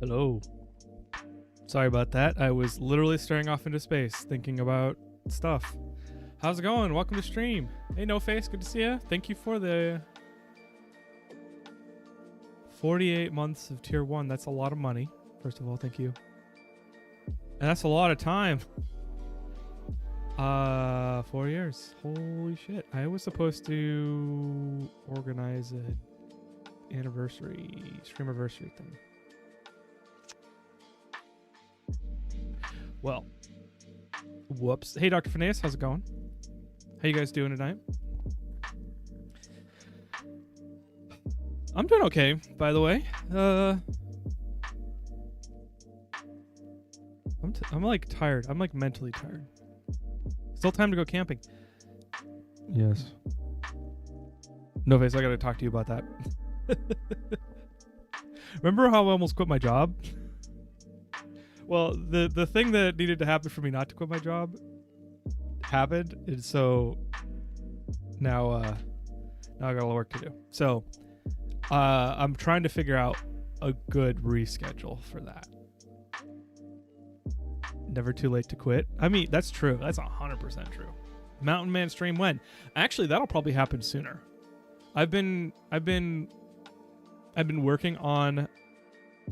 Hello. Sorry about that. I was literally staring off into space, thinking about stuff. How's it going? Welcome to stream. Hey, No Face, good to see you. Thank you for the 48 months of tier 1. That's a lot of money. First of all, thank you. And that's a lot of time. 4 years. Holy shit. I was supposed to organize an stream anniversary thing. Well, whoops. Hey, Dr. Phineas, how's it going? How you guys doing tonight? I'm doing okay, by the way. I'm like tired. I'm like mentally tired. Still time to go camping. Yes. No Face, I gotta talk to you about that. Remember how I almost quit my job? Well, the thing that needed to happen for me not to quit my job happened, and so now I got a lot of work to do. So I'm trying to figure out a good reschedule for that. Never too late to quit. I mean, that's true. That's 100% true. Mountain Man stream when? Actually, that'll probably happen sooner. I've been working on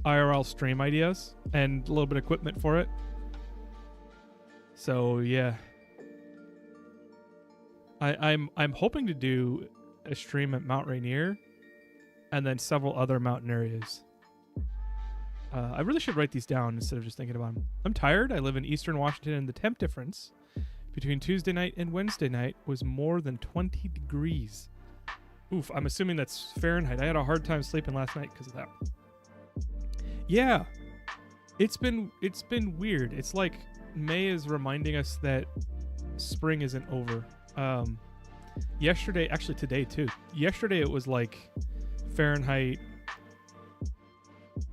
IRL stream ideas and a little bit of equipment for it. So yeah, I'm hoping to do a stream at Mount Rainier and then several other mountain areas. I really should write these down instead of just thinking about them. I'm tired. I live in Eastern Washington, and the temp difference between Tuesday night and Wednesday night was more than 20 degrees. Oof, I'm assuming that's Fahrenheit. I had a hard time sleeping last night because of that. Yeah. It's been weird. It's like May is reminding us that spring isn't over. Yesterday, actually today too. Yesterday it was like Fahrenheit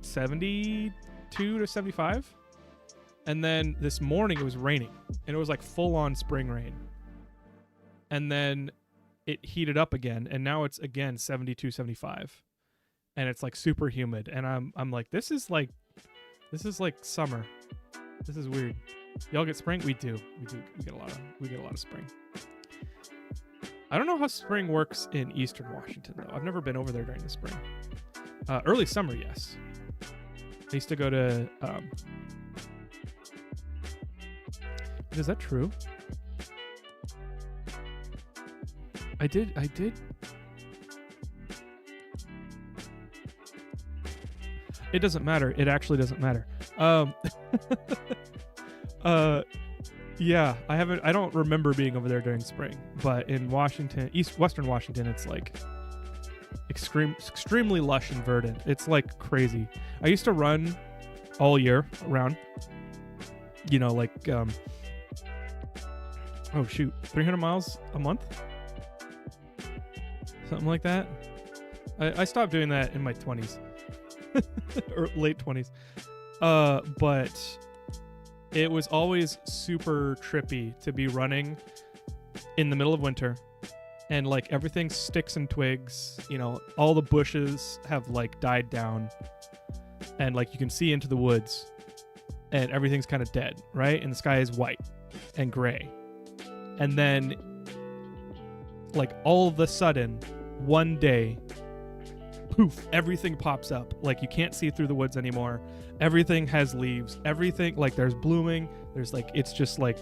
72 to 75. And then this morning it was raining, and it was like full on spring rain. And then it heated up again, and now it's again 72, 75. And it's like super humid, and I'm like, this is like summer. This is weird. Y'all get spring? We do. We get a lot of spring. I don't know how spring works in Eastern Washington though. I've never been over there during the spring. Early summer, yes. I used to go to is that true? I did. It doesn't matter. It actually doesn't matter. Yeah, I don't remember being over there during spring, but in Washington, Western Washington, it's like extremely lush and verdant. It's like crazy. I used to run all year round. You know, like 300 miles a month, something like that. I stopped doing that in my 20s or late 20s, but it was always super trippy to be running in the middle of winter, and like everything sticks and twigs, you know, all the bushes have like died down, and like you can see into the woods, and everything's kind of dead, right? And the sky is white and gray. And then, like, all of a sudden, one day, poof, everything pops up. Like, you can't see through the woods anymore. Everything has leaves. Everything, like, there's blooming. There's, like, it's just, like,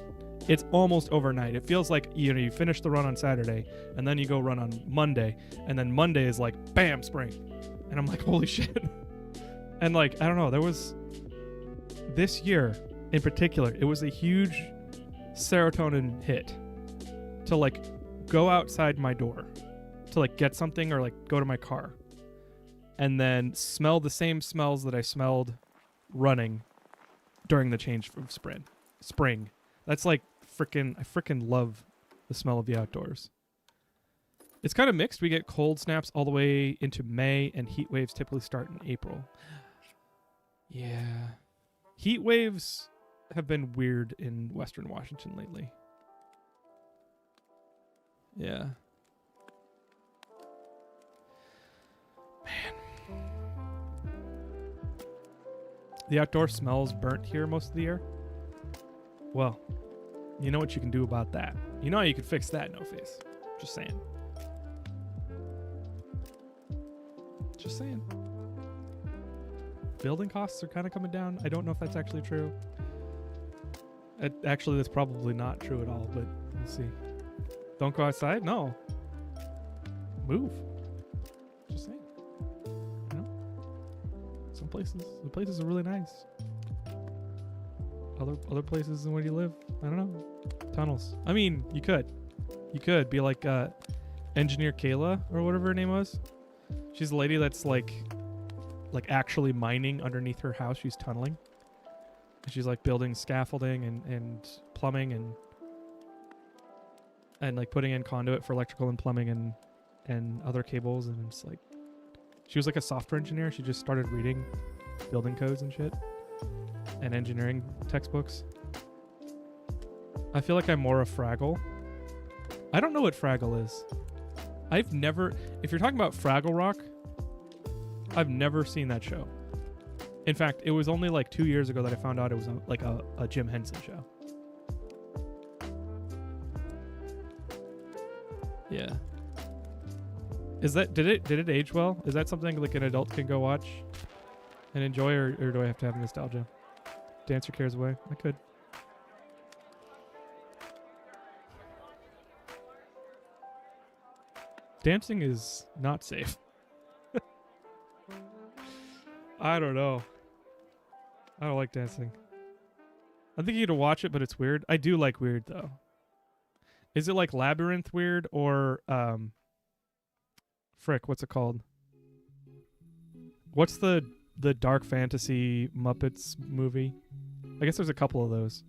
it's almost overnight. It feels like, you know, you finish the run on Saturday, and then you go run on Monday, and then Monday is, like, bam, spring. And I'm like, holy shit. And, like, I don't know, there was, this year in particular, it was a huge serotonin hit to like go outside my door to like get something or like go to my car and then smell the same smells that I smelled running during the change from spring. That's like I freaking love the smell of the outdoors. It's kind of mixed. We get cold snaps all the way into May, and heat waves typically start in April. Yeah. Heat waves have been weird in Western Washington lately. Yeah. Man. The outdoor smells burnt here most of the year. Well, you know what you can do about that. You know how you can fix that, No Face. Just saying. Just saying. Building costs are kind of coming down. I don't know if that's actually true. Actually, that's probably not true at all, but we'll see. Don't go outside? No. Move. Just saying. You know? The places are really nice. Other places than where you live, I don't know. Tunnels. I mean, you could be like Engineer Kayla or whatever her name was. She's a lady that's like actually mining underneath her house. She's tunneling. And she's like building scaffolding and plumbing and like putting in conduit for electrical and plumbing and other cables. And it's like, she was like a software engineer. She just started reading building codes and shit and engineering textbooks. I feel like I'm more a Fraggle. I don't know what Fraggle is. If you're talking about Fraggle Rock, I've never seen that show. In fact, it was only like 2 years ago that I found out it was a Jim Henson show. Yeah. Did it age well? Is that something like an adult can go watch and enjoy, or do I have to have nostalgia? Dance Your Cares Away? I could. Dancing is not safe. I don't know. I don't like dancing. I'm thinking to watch it, but it's weird. I do like weird, though. Is it like Labyrinth weird or, frick, what's it called? What's the the dark fantasy Muppets movie. I guess there's a couple of those.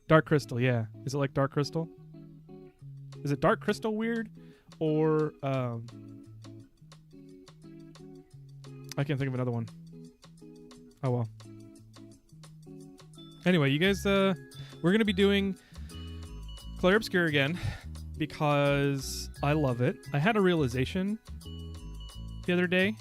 Dark Crystal, yeah. Is it like Dark Crystal? Is it Dark Crystal weird? Or I can't think of another one. Oh well. Anyway, you guys, we're gonna be doing Clair Obscure again because I love it. I had a realization the other day.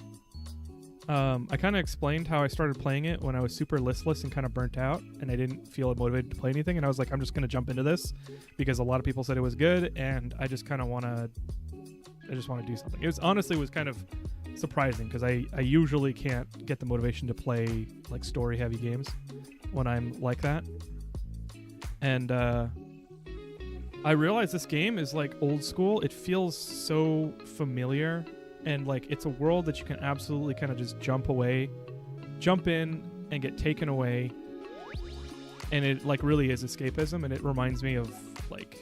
I kind of explained how I started playing it when I was super listless and kind of burnt out, and I didn't feel motivated to play anything. And I was like, I'm just gonna jump into this because a lot of people said it was good, and I just kind of wanna do something. It was honestly kind of surprising because I usually can't get the motivation to play like story heavy games when I'm like that. And I realized this game is like old school. It feels so familiar, and like it's a world that you can absolutely kind of just jump in and get taken away. And it like really is escapism, and it reminds me of like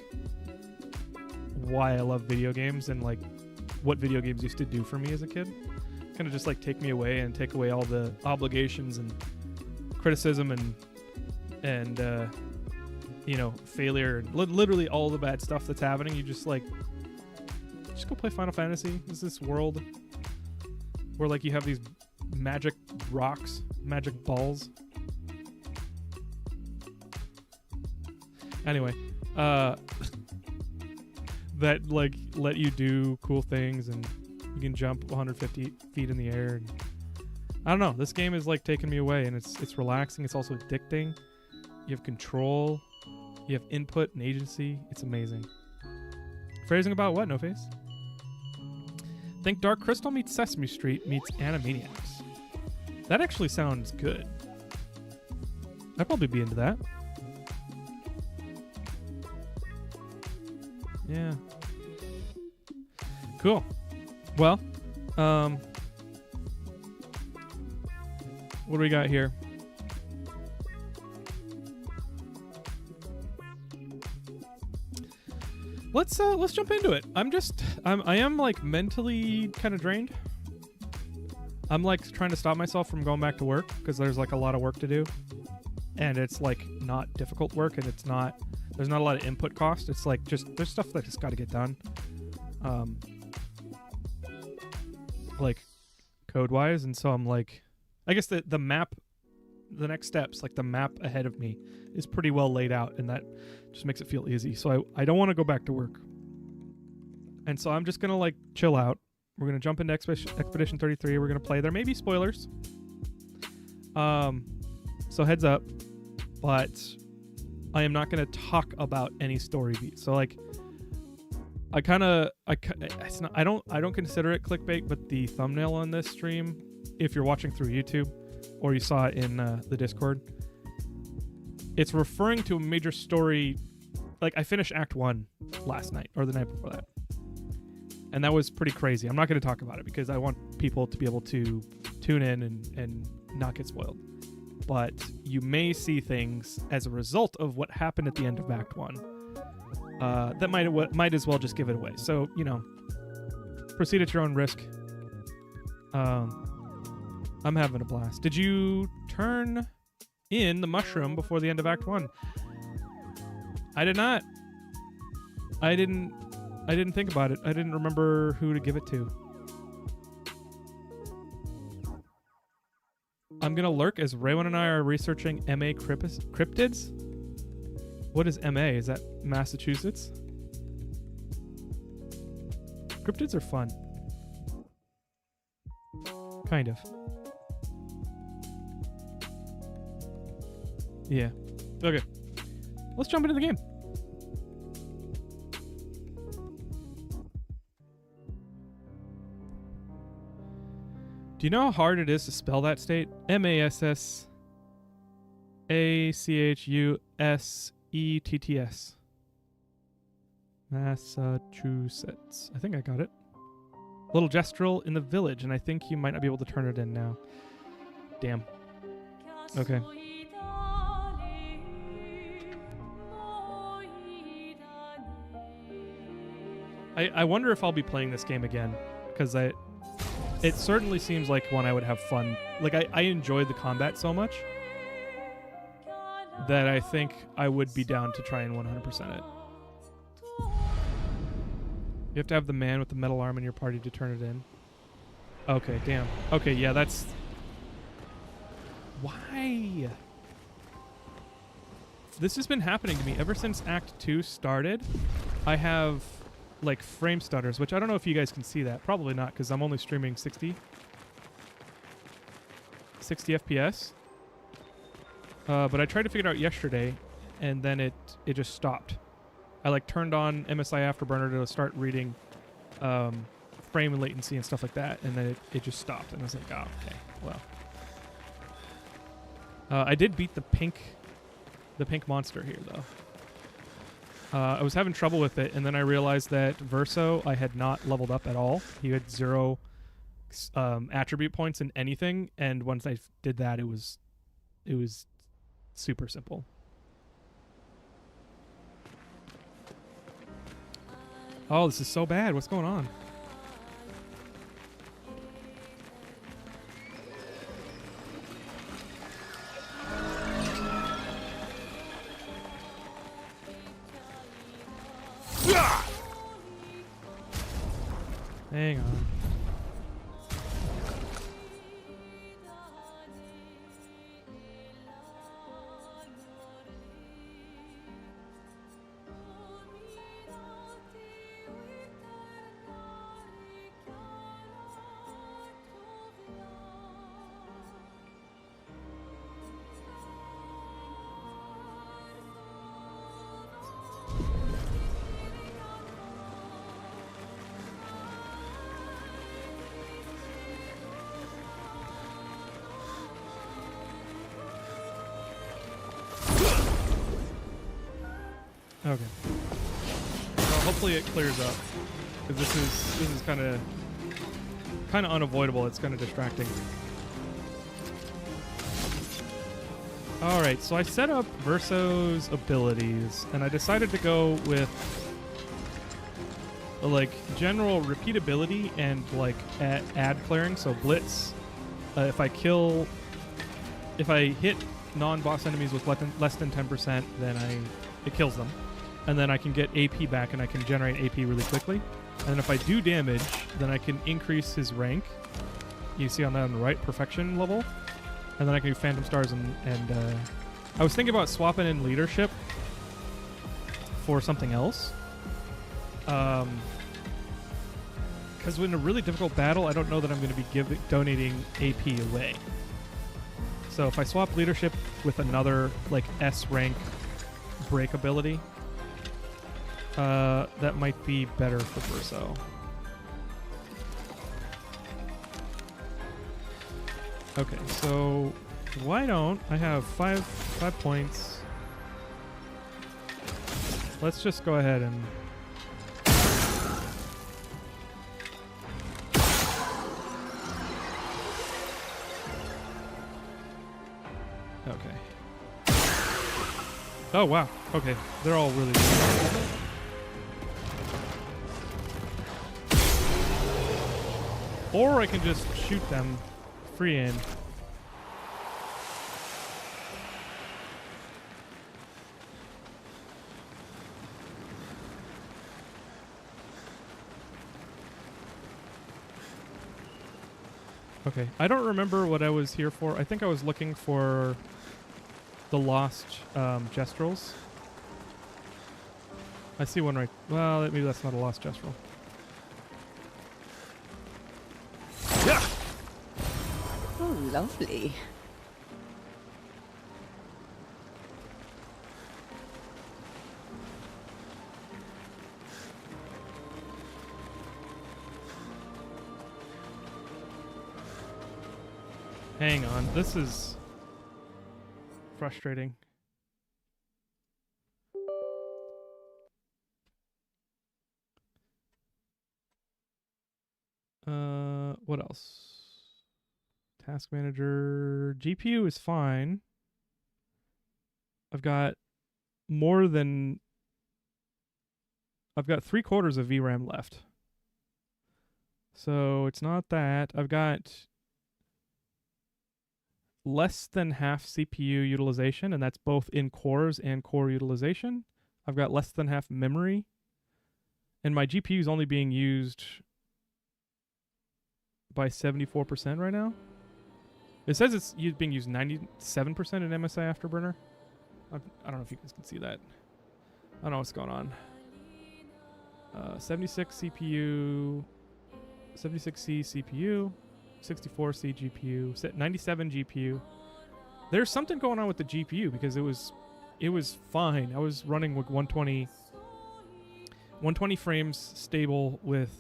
why I love video games and like what video games used to do for me as a kid. Kind of just like take me away and take away all the obligations and criticism and you know, failure and literally all the bad stuff that's happening. You just like go play Final Fantasy. It's this world where like you have these magic rocks, magic balls. Anyway, that like let you do cool things, and you can jump 150 feet in the air. And I don't know. This game is like taking me away, and it's relaxing. It's also addicting. You have control. You have input and agency. It's amazing. Phrasing about what, No Face? Think Dark Crystal meets Sesame Street meets Animaniacs. That actually sounds good. I'd probably be into that. Yeah. Cool. Well, what do we got here? Let's jump into it. I am like mentally kind of drained. I'm like trying to stop myself from going back to work because there's like a lot of work to do, and it's like not difficult work, and there's not a lot of input cost. It's like there's stuff that just got to get done, like code wise, and so I'm like, I guess the map, the next steps, like the map ahead of me is pretty well laid out, and that just makes it feel easy. So I don't want to go back to work. And so I'm just going to like chill out. We're going to jump into Expedition 33. We're going to play. There may be spoilers. So heads up. But I am not going to talk about any story beats. So like I don't consider it clickbait, but the thumbnail on this stream, if you're watching through YouTube or you saw it in the Discord, it's referring to a major story. Like I finished Act 1 last night or the night before that. And that was pretty crazy. I'm not going to talk about it because I want people to be able to tune in and not get spoiled. But you may see things as a result of what happened at the end of Act 1 that might as well just give it away. So, you know, proceed at your own risk. I'm having a blast. Did you turn in the mushroom before the end of Act 1? I did not. I didn't think about it. I didn't remember who to give it to. I'm going to lurk as Raywin and I are researching MA cryptids. What is MA? Is that Massachusetts? Cryptids are fun. Kind of. Yeah. Okay. Let's jump into the game. Do you know how hard it is to spell that state? Massachussetts. Massachusetts. I think I got it. Little gestural in the village, and I think you might not be able to turn it in now. Damn. Okay. I wonder if I'll be playing this game again, because It certainly seems like one I would have fun. Like, I enjoyed the combat so much that I think I would be down to try and 100% it. You have to have the man with the metal arm in your party to turn it in. Okay, damn. Okay, yeah, that's... Why? This has been happening to me ever since Act 2 started. I have, like, frame stutters, which I don't know if you guys can see that. Probably not, because I'm only streaming 60 FPS. But I tried to figure it out yesterday, and then it just stopped. I like turned on MSI Afterburner to start reading frame and latency and stuff like that, and then it just stopped. And I was like, oh, okay, well. I did beat the pink monster here, though. I was having trouble with it, and then I realized that Verso I had not leveled up at all. He had 0 attribute points in anything, and once I did that, it was super simple. Oh, this is so bad. What's going on? Hang on. Okay. Well, hopefully it clears up, because this is kind of unavoidable. It's kind of distracting. All right, so I set up Verso's abilities, and I decided to go with like general repeatability and like ad clearing. So blitz. If I hit non-boss enemies with less than 10%, then it kills them. And then I can get AP back, and I can generate AP really quickly. And if I do damage, then I can increase his rank. You see on the right, perfection level. And then I can do Phantom Stars, and I was thinking about swapping in leadership for something else. Because in a really difficult battle, I don't know that I'm going to be donating AP away. So if I swap leadership with another like S rank break ability, that might be better for Verso. Okay, so why don't I have five points? Let's just go ahead and okay. Oh wow. Okay, they're all really good. Or I can just shoot them free in. Okay, I don't remember what I was here for. I think I was looking for the lost Gestrels. I see one right... Well, maybe that's not a lost Gestral. Yeah! Oh, lovely. Hang on, this is frustrating. What else? Task manager. GPU is fine. I've got 3/4 of VRAM left. So it's not that. I've got less than half CPU utilization, and that's both in cores and core utilization. I've got less than half memory, and my GPU is only being used by 74% right now. It says it's being used 97% in MSI Afterburner. I don't know if you guys can see that. I don't know what's going on. 76 CPU, 76C CPU, 64C GPU, 97 GPU. There's something going on with the GPU because it was fine. I was running with 120 frames stable with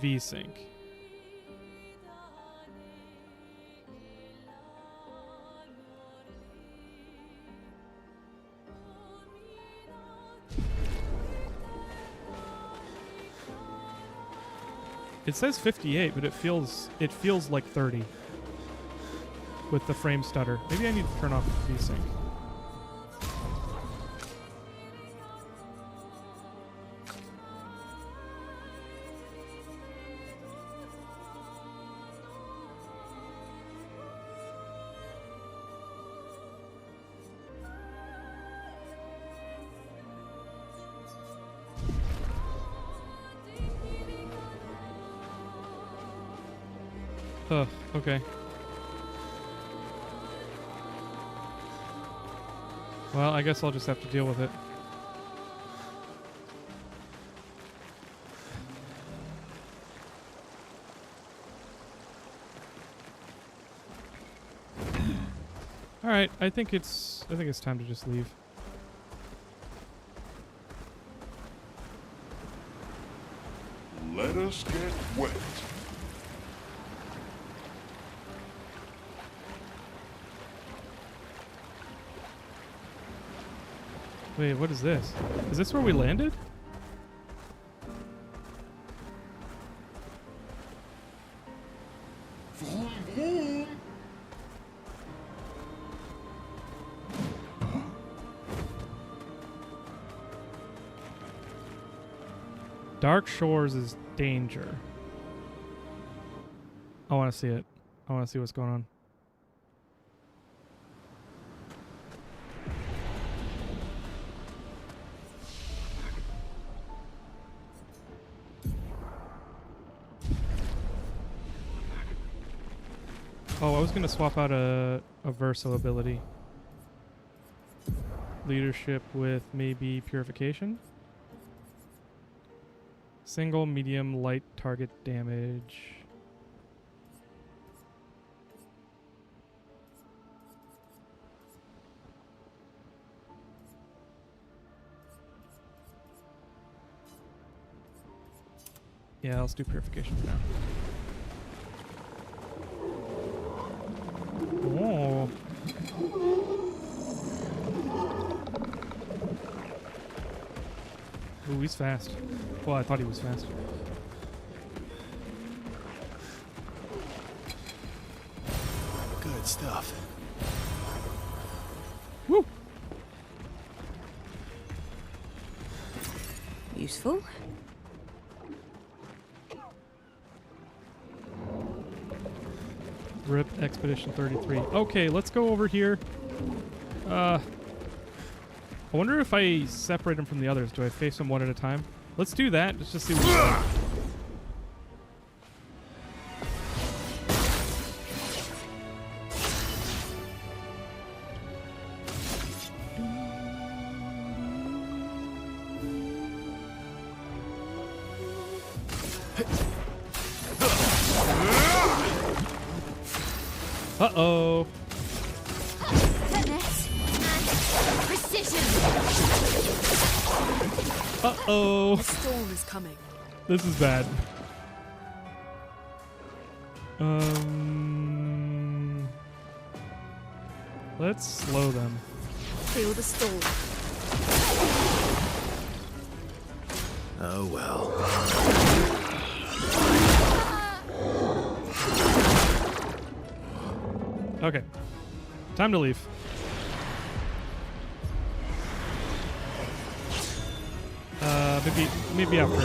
VSync. It says 58, but it feels like 30 with the frame stutter. Maybe I need to turn off VSync. Okay. Well, I guess I'll just have to deal with it. All right, I think it's time to just leave. Let us get wet. Wait, what is this? Is this where we landed? Vroom, vroom. Dark Shores is danger. I want to see it. I want to see what's going on. Oh, I was going to swap out a Verso ability. Leadership with maybe Purification. Single, medium, light target damage. Yeah, let's do Purification for now. Oh. Ooh, he's fast. Well, I thought he was fast. Good stuff. Woo! Useful. RIP Expedition 33. Okay, let's go over here. I wonder if I separate them from the others. Do I face them one at a time? Let's do that. Let's just see what Uh-oh. Finesse and precision. Uh-oh. The storm is coming. This is bad. Let's slow them. Feel the storm. Oh well. Okay. Time to leave. Maybe after.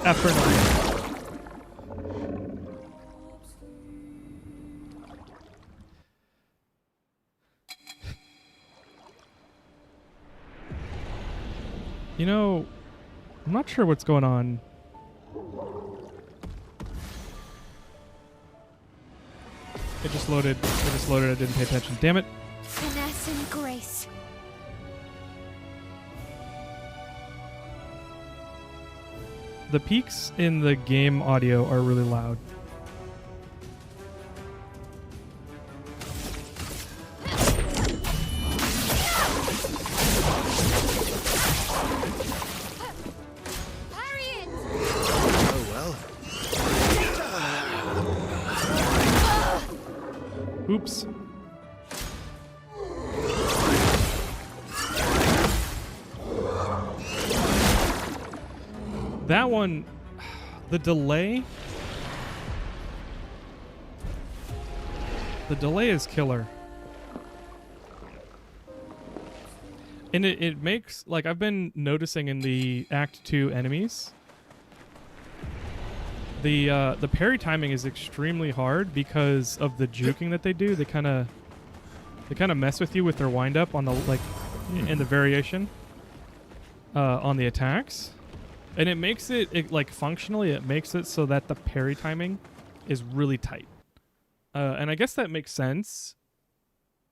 after 9. You know, I'm not sure what's going on. It just loaded. I didn't pay attention. Damn it. Finesse and grace. The peaks in the game audio are really loud. Parry it! Oh well. Oops. That one, the delay is killer. And it makes, like, I've been noticing in the Act 2 enemies, the parry timing is extremely hard because of the juking that they do. They kind of mess with you with their wind up on the, like, in the variation on the attacks. And it makes it, like, functionally, it makes it so that the parry timing is really tight. And I guess that makes sense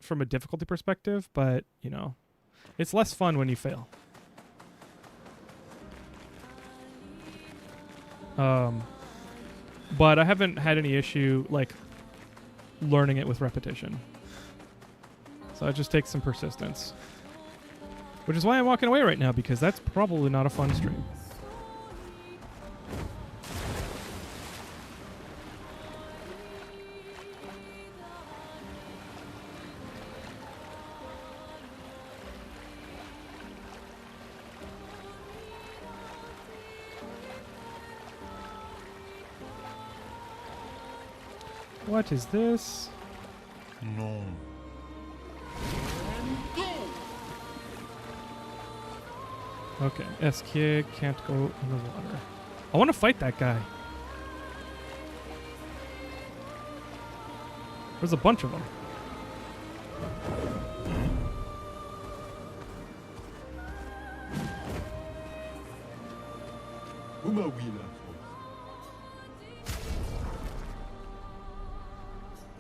from a difficulty perspective, but, you know, it's less fun when you fail. But I haven't had any issue, like, learning it with repetition. So it just takes some persistence. Which is why I'm walking away right now, because that's probably not a fun stream. What is this? No. Okay, Eskia can't go in the water. I want to fight that guy. There's a bunch of them.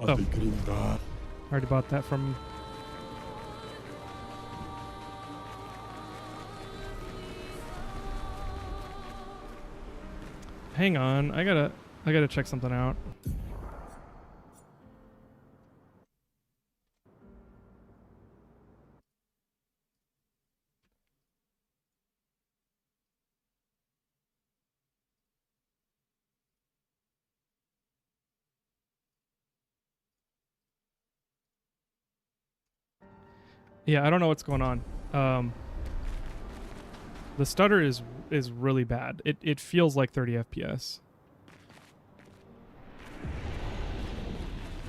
Oh. Already bought that from... Hang on, I gotta check something out. Yeah, I don't know what's going on. The stutter is really bad. It feels like 30 FPS.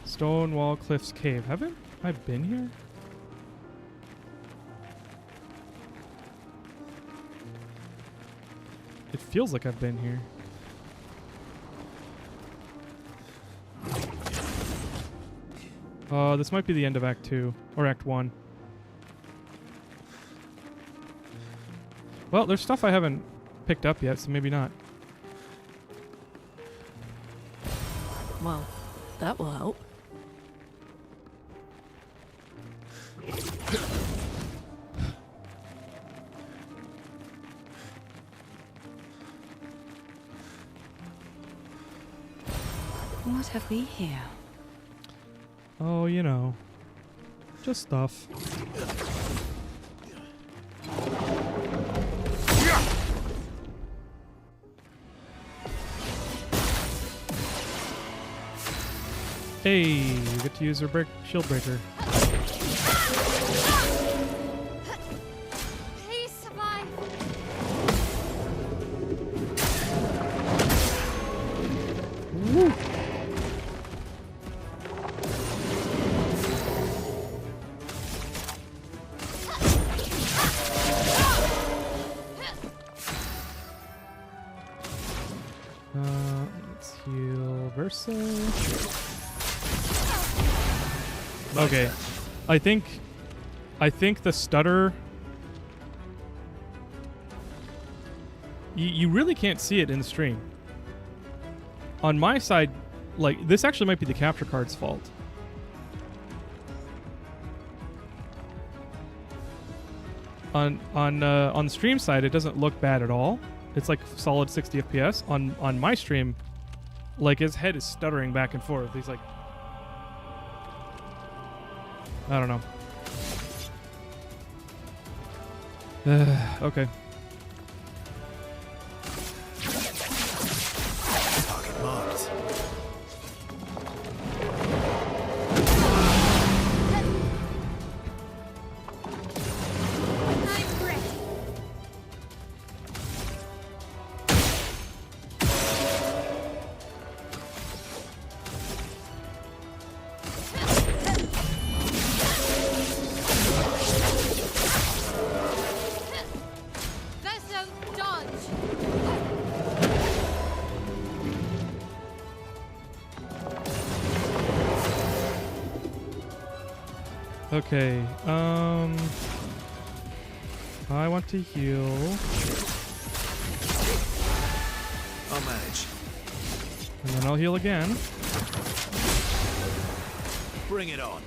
Stonewall Cliffs Cave. Haven't I been here? It feels like I've been here. This might be the end of Act 2 or Act 1. Well, there's stuff I haven't picked up yet, so maybe not. Well, that will help. What have we here? Oh, you know, just stuff. Hey, you get to use her shield breaker. Please survive. Woo. Verso. Okay. I think the stutter. You really can't see it in the stream. On my side, like, this actually might be the capture card's fault. On the stream side, it doesn't look bad at all. It's like solid 60 FPS. On my stream, like, his head is stuttering back and forth. He's like, I don't know. Okay. Target marked. I'm ready. Verso, dodge. Okay. I want to heal. I'll manage. And then I'll heal again. Bring it on.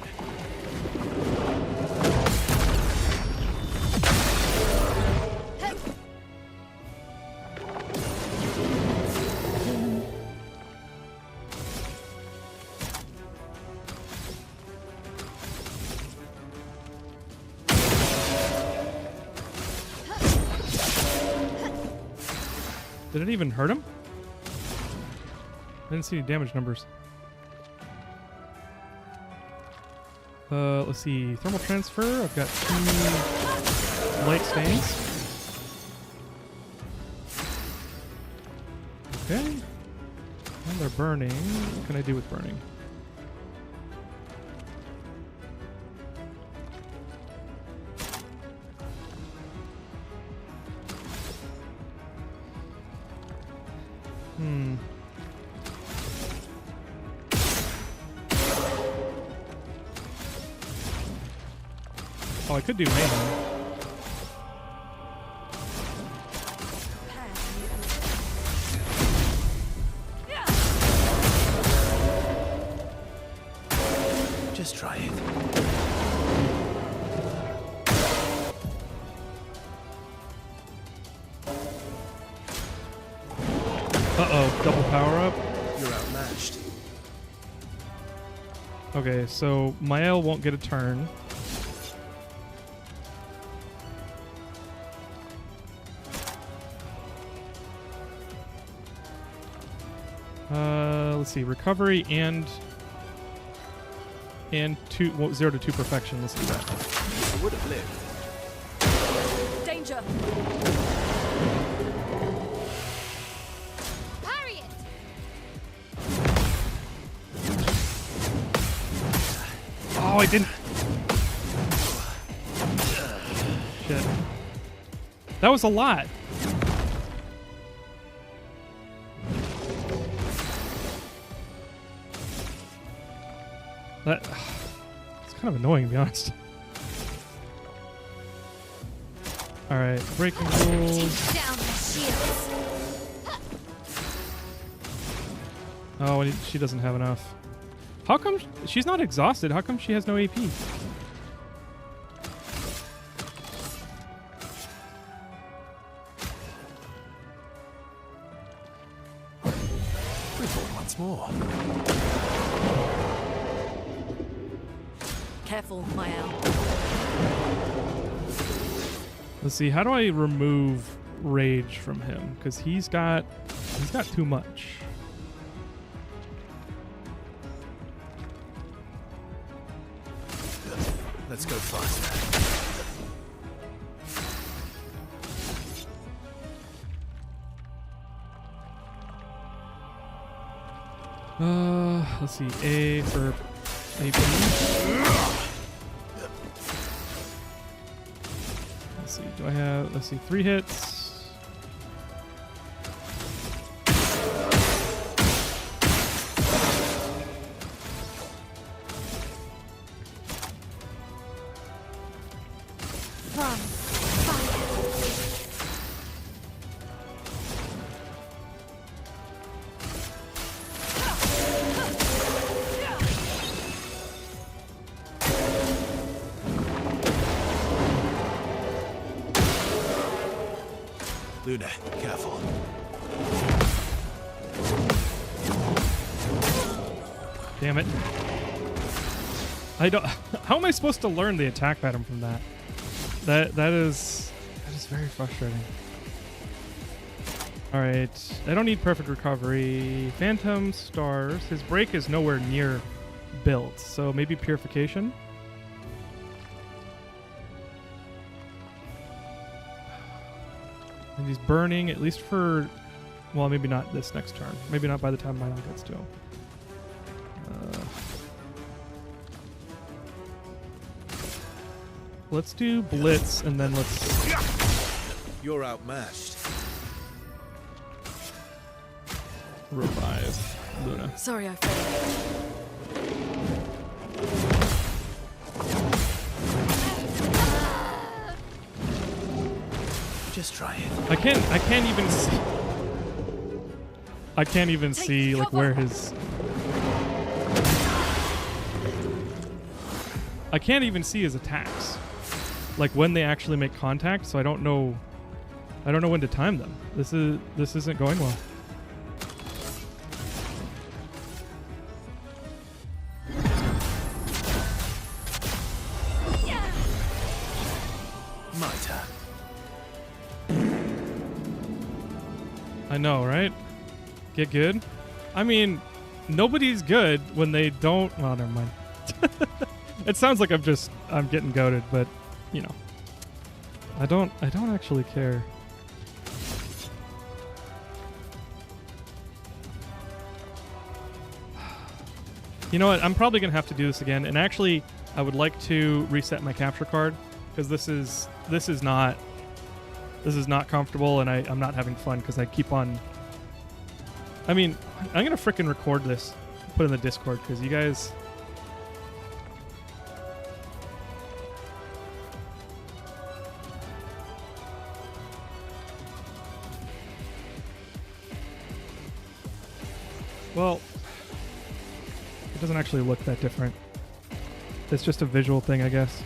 Did it even hurt him? I didn't see any damage numbers. Let's see. Thermal transfer. I've got 2 light stains. Okay. And they're burning. What can I do with burning? Oh, I could do mayhem. Just try it. Uh-oh, double power up. You're outmatched. Okay, so Mael won't get a turn. Let's see, recovery and 0 to 2 perfection. Let's do that. I would have lived. Danger! Parry it. Oh, I didn't. Shit. That was a lot. It's kind of annoying, to be honest. Alright, breaking rules. Take down the shields. Oh, she doesn't have enough. How come she's not exhausted? How come she has no AP? Report once more. Careful, Mael. Let's see, how do I remove rage from him? Because he's got too much. Let's go faster. Let's see, A for AP. Let's see, do I have, let's see, 3 hits. from fire. Luna, careful. Damn it. I don't. How am I supposed to learn the attack pattern from that? That is very frustrating. All right, I don't need perfect recovery. Phantom stars. His break is nowhere near built, so maybe purification. And he's burning at least for, well, maybe not this next turn. Maybe not by the time Mine gets to him. Let's do Blitz, and then let's... You're outmatched. Revive Luna. Sorry I failed. Just try it. I can't even see... I can't even see, like, where his... I can't even see his attacks. Like, when they actually make contact, so I don't know when to time them. This isn't going well. My turn. I know, right? Get good? I mean, nobody's good when they don't... Well, never mind. It sounds like I'm getting goated, but, you know. I don't actually care. You know what? I'm probably going to have to do this again. And actually, I would like to reset my capture card, because this is not comfortable, and I'm not having fun because I keep on... I mean, I'm going to frickin' record this, put it in the Discord, because you guys... Well, it doesn't actually look that different. It's just a visual thing, I guess.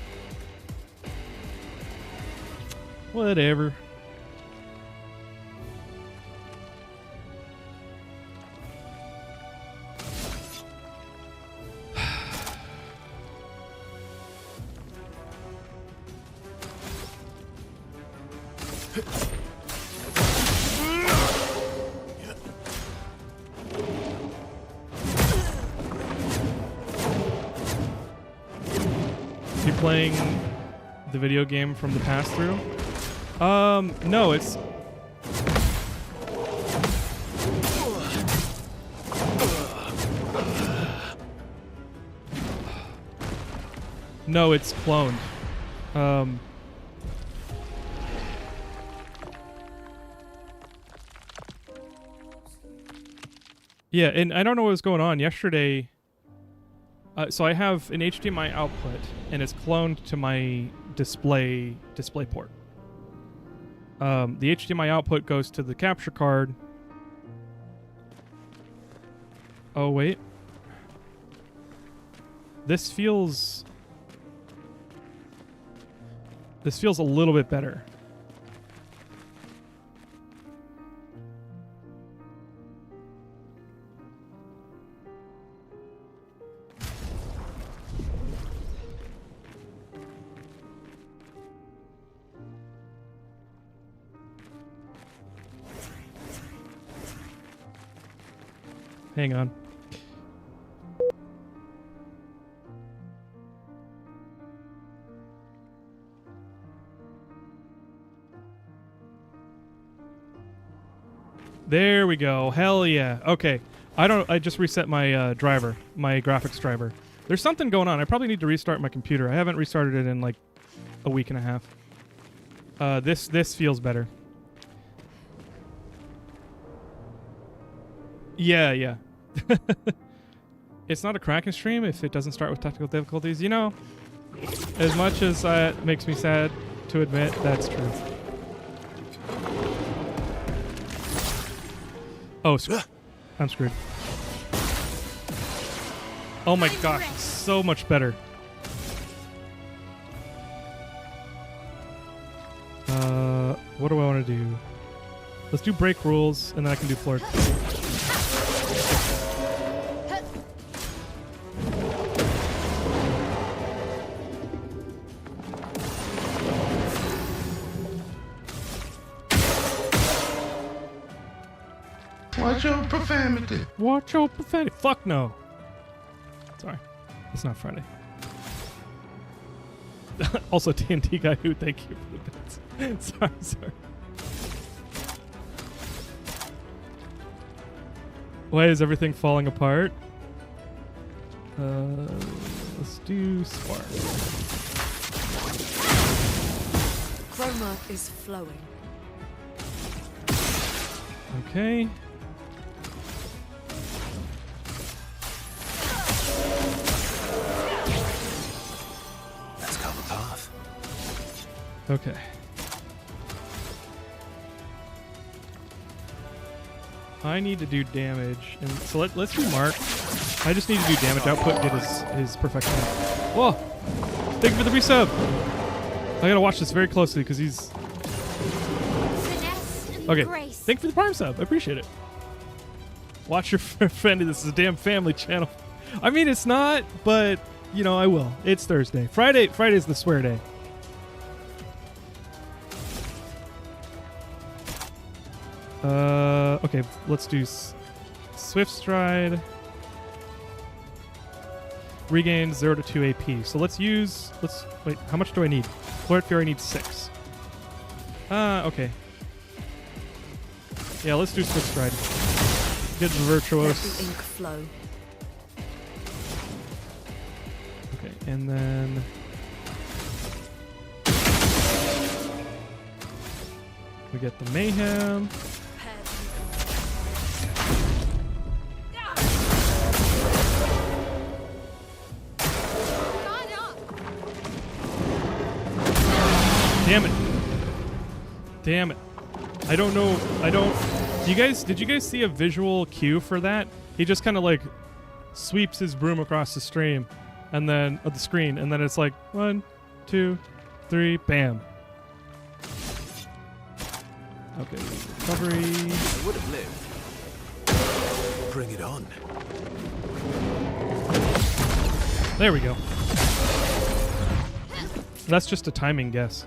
Whatever. You playing the video game from the past through? No, it's... No, it's cloned. Yeah, and I don't know what was going on yesterday. So I have an HDMI output, and it's cloned to my display port. The HDMI output goes to the capture card. Oh, wait. This feels a little bit better. Hang on. There we go. Hell yeah. Okay. I just reset my driver, my graphics driver. There's something going on. I probably need to restart my computer. I haven't restarted it in like a week and a half. This feels better. Yeah. It's not a Kraken stream if it doesn't start with technical difficulties. You know, as much as it makes me sad to admit that's true. Oh, I'm screwed. Oh my gosh, it's so much better. What do I want to do? Let's do break rules, and then I can do floor. Watch your profanity. Watch your profanity. Fuck no. Sorry. It's not Friday. Also, TNT guy who, thank you for the bits. sorry. Why is everything falling apart? Let's do Spark. Chroma is flowing. Okay. Let's cover the path. Okay. I need to do damage, and so let's do Mark. I just need to do damage output, get his perfection. Whoa! Thank you for the resub. I gotta watch this very closely because he's Finesse and okay. grace. Thank you for the prime sub. I appreciate it. Watch your friend. This is a damn family channel. I mean, it's not, but you know, I will. It's Thursday. Friday's the swear day. Okay, let's do Swift Stride. Regain 0 to 2 AP. So let's wait, how much do I need? Flirt Fury needs 6. Okay. Yeah, let's do Swift Stride. Get the Let Virtuos. the ink flow. Okay, and then we get the Mayhem. God up. Damn it. I don't know. Did you guys see a visual cue for that? He just kind of like sweeps his broom across the stream and then the screen, and then it's like 1, 2, 3, bam. Okay, recovery. I would have lived. Bring it on. There we go. That's just a timing guess.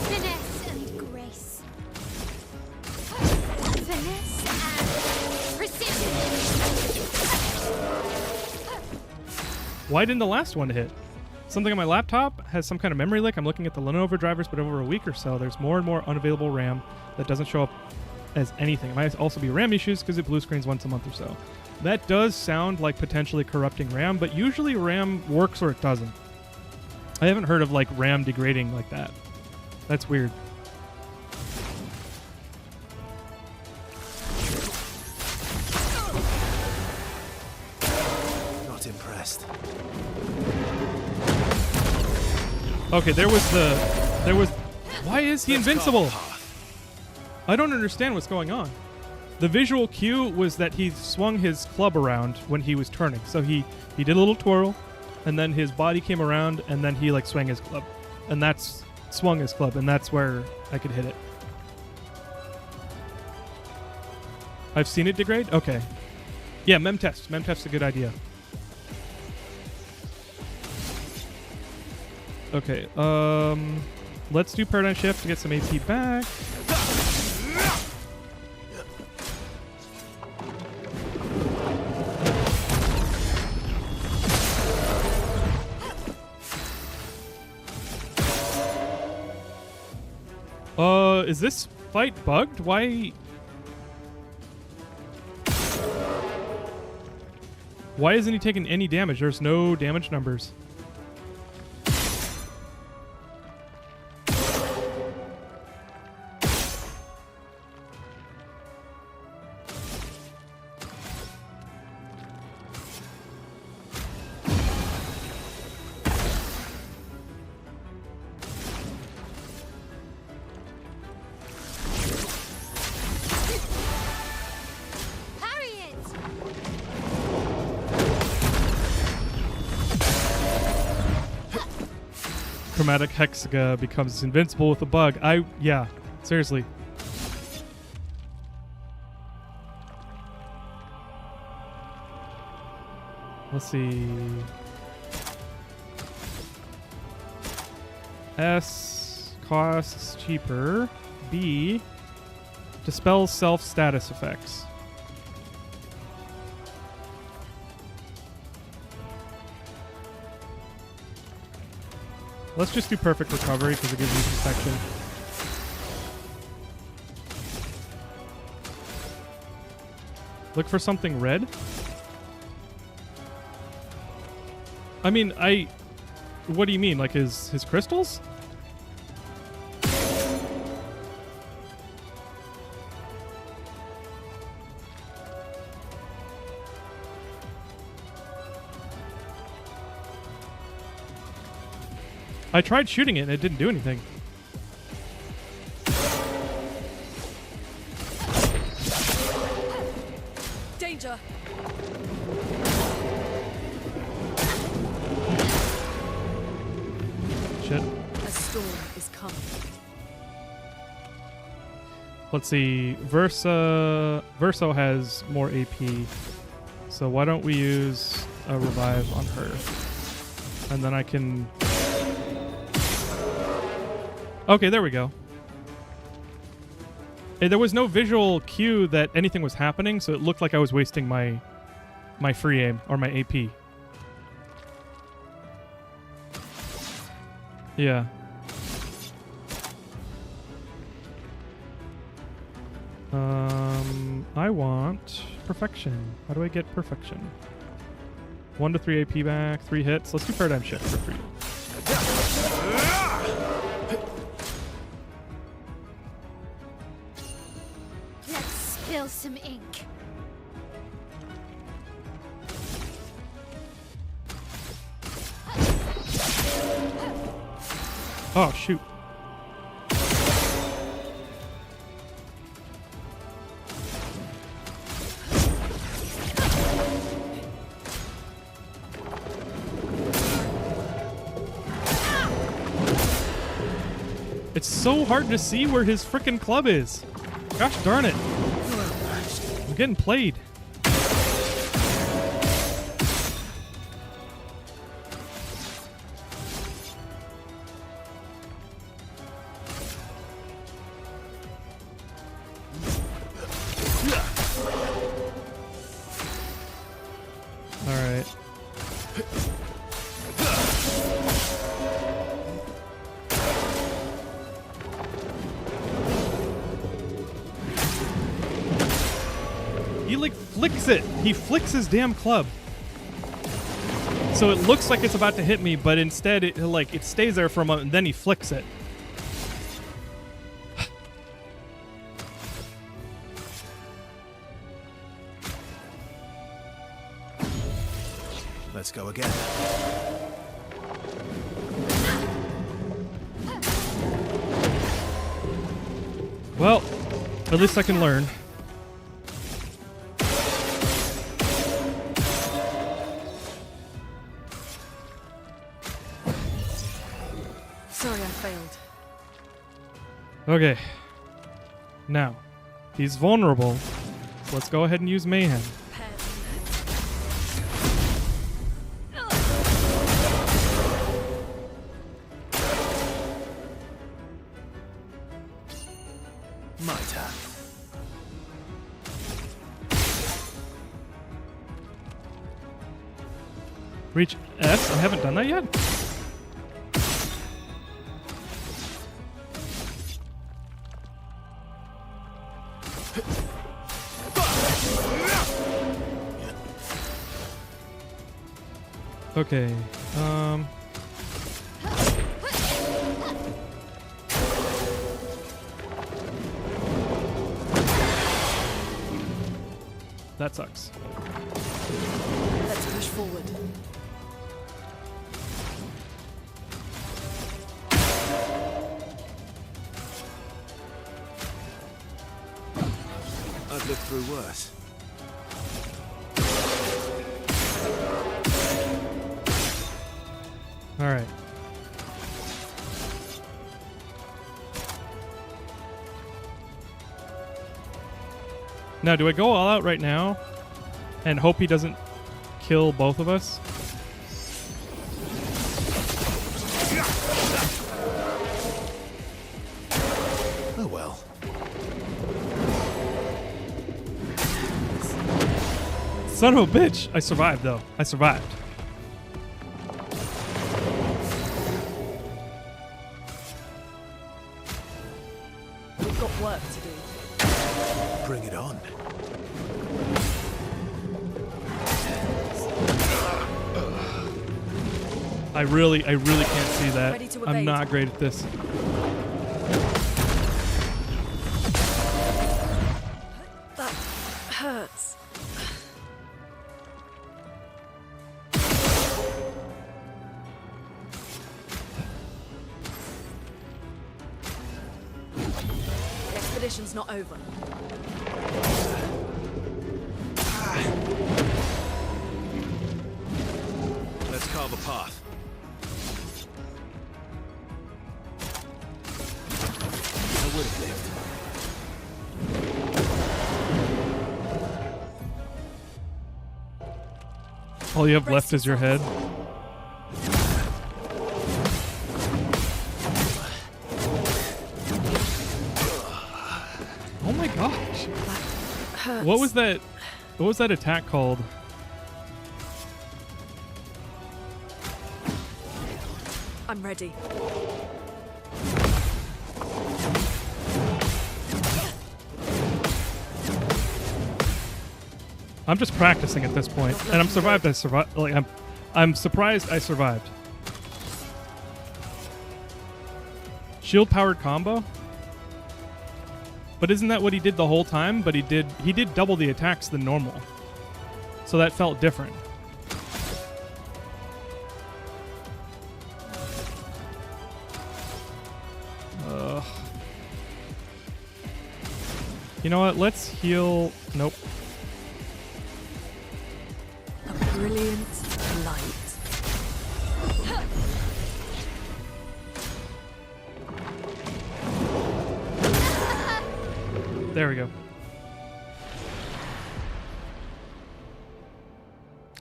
Finesse and grace. Finesse and precision. Why didn't the last one hit? Something on my laptop has some kind of memory leak. I'm looking at the Lenovo drivers, but over a week or so, there's more and more unavailable RAM that doesn't show up as anything. It might also be RAM issues because it blue screens once a month or so. That does sound like potentially corrupting RAM, but usually RAM works or it doesn't. I haven't heard of like RAM degrading like that. That's weird. Not impressed. Okay, there was. Why is he invincible? I don't understand what's going on. The visual cue was that he swung his club around when he was turning. So he did a little twirl, and then his body came around, and then he like swung his club, and that's swung his club, and that's where I could hit it. I've seen it degrade. Okay, yeah, mem test. Mem test's a good idea. Okay, let's do Paradigm Shift to get some AP back. Is this fight bugged? Why isn't he taking any damage? There's no damage numbers. Chromatic Hexaga becomes invincible with a bug. Yeah, seriously. Let's see. S costs cheaper. B dispels self-status effects. Let's just do perfect recovery because it gives you protection. Look for something red. I mean, what do you mean? Like his crystals? I tried shooting it and it didn't do anything. Danger! Shit. A storm is coming. Let's see. Verso has more AP. So why don't we use a revive on her? And then I can... Okay, there we go. There was no visual cue that anything was happening, so it looked like I was wasting my free aim or my AP. Yeah. I want perfection. How do I get perfection? 1 to 3 AP back, 3 hits. Let's do paradigm shift for free. Let's spill some ink. Oh, shoot. It's so hard to see where his frickin' club is. Gosh darn it. I'm getting played. All right. He like flicks it. He flicks his damn club. So it looks like it's about to hit me, but instead it stays there for a moment and then he flicks it. Let's go again. Well, at least I can learn. Sorry, I failed. Okay. Now, he's vulnerable. So let's go ahead and use Mayhem. My turn. Reach S? I haven't done that yet? Okay. That sucks. Let's push forward. I've lived through worse. All right. Now, do I go all out right now and hope he doesn't kill both of us? Oh well. Son of a bitch! I survived, though. I survived. We've got work to do. Bring it on. I really can't see that. Ready to I'm evade. not great at this. That hurts. The expedition's not over. Let's carve a path. I would have lived. All you have left is your head. Oh my gosh. Hurts. What was that? What was that attack called? I'm ready. I'm just practicing at this point, and I'm survived. I survived. Like I'm surprised I survived. Shield powered combo. But isn't that what he did the whole time? But he did double the attacks than normal, so that felt different. You know what? Let's heal. Nope. A brilliant light. There we go.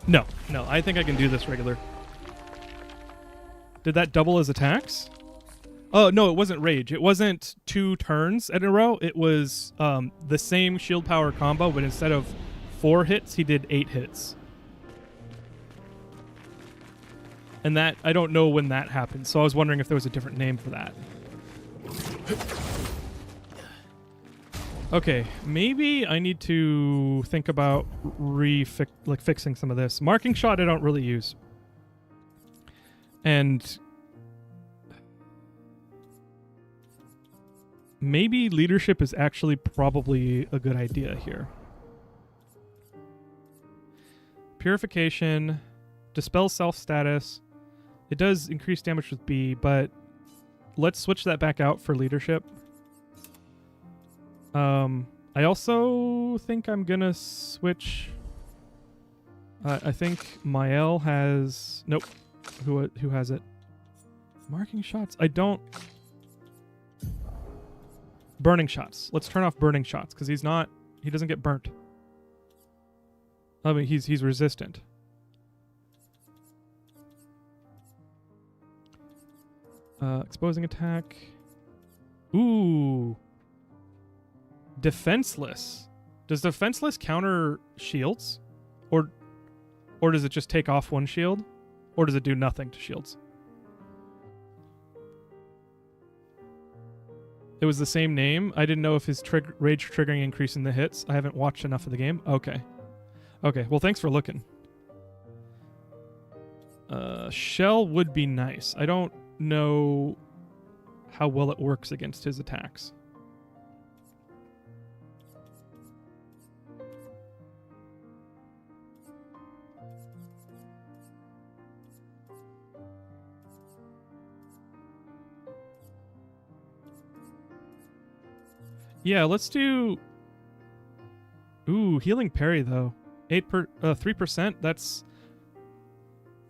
No, I think I can do this regular. Did that double his attacks? Oh, no, it wasn't rage. It wasn't 2 turns in a row. It was the same shield power combo, but instead of 4 hits, he did 8 hits. And that, I don't know when that happened, so I was wondering if there was a different name for that. Okay, maybe I need to think about fixing some of this. Marking shot I don't really use. And maybe leadership is actually probably a good idea here. Purification, dispel self status. It does increase damage with B, but let's switch that back out for leadership. I also think I'm gonna switch. I think Mael has nope. Who has it? Marking shots. I don't. Burning shots. Let's turn off burning shots because he's not. He doesn't get burnt. I mean, he's resistant. Exposing attack. Ooh. Defenseless. Does defenseless counter shields? Or does it just take off one shield? Or does it do nothing to shields? It was the same name. I didn't know if his rage triggering increasing the hits. I haven't watched enough of the game. Okay. Okay, well thanks for looking. Shell would be nice. I don't know how well it works against his attacks. Yeah, let's do. Ooh, healing parry though. 3%. That's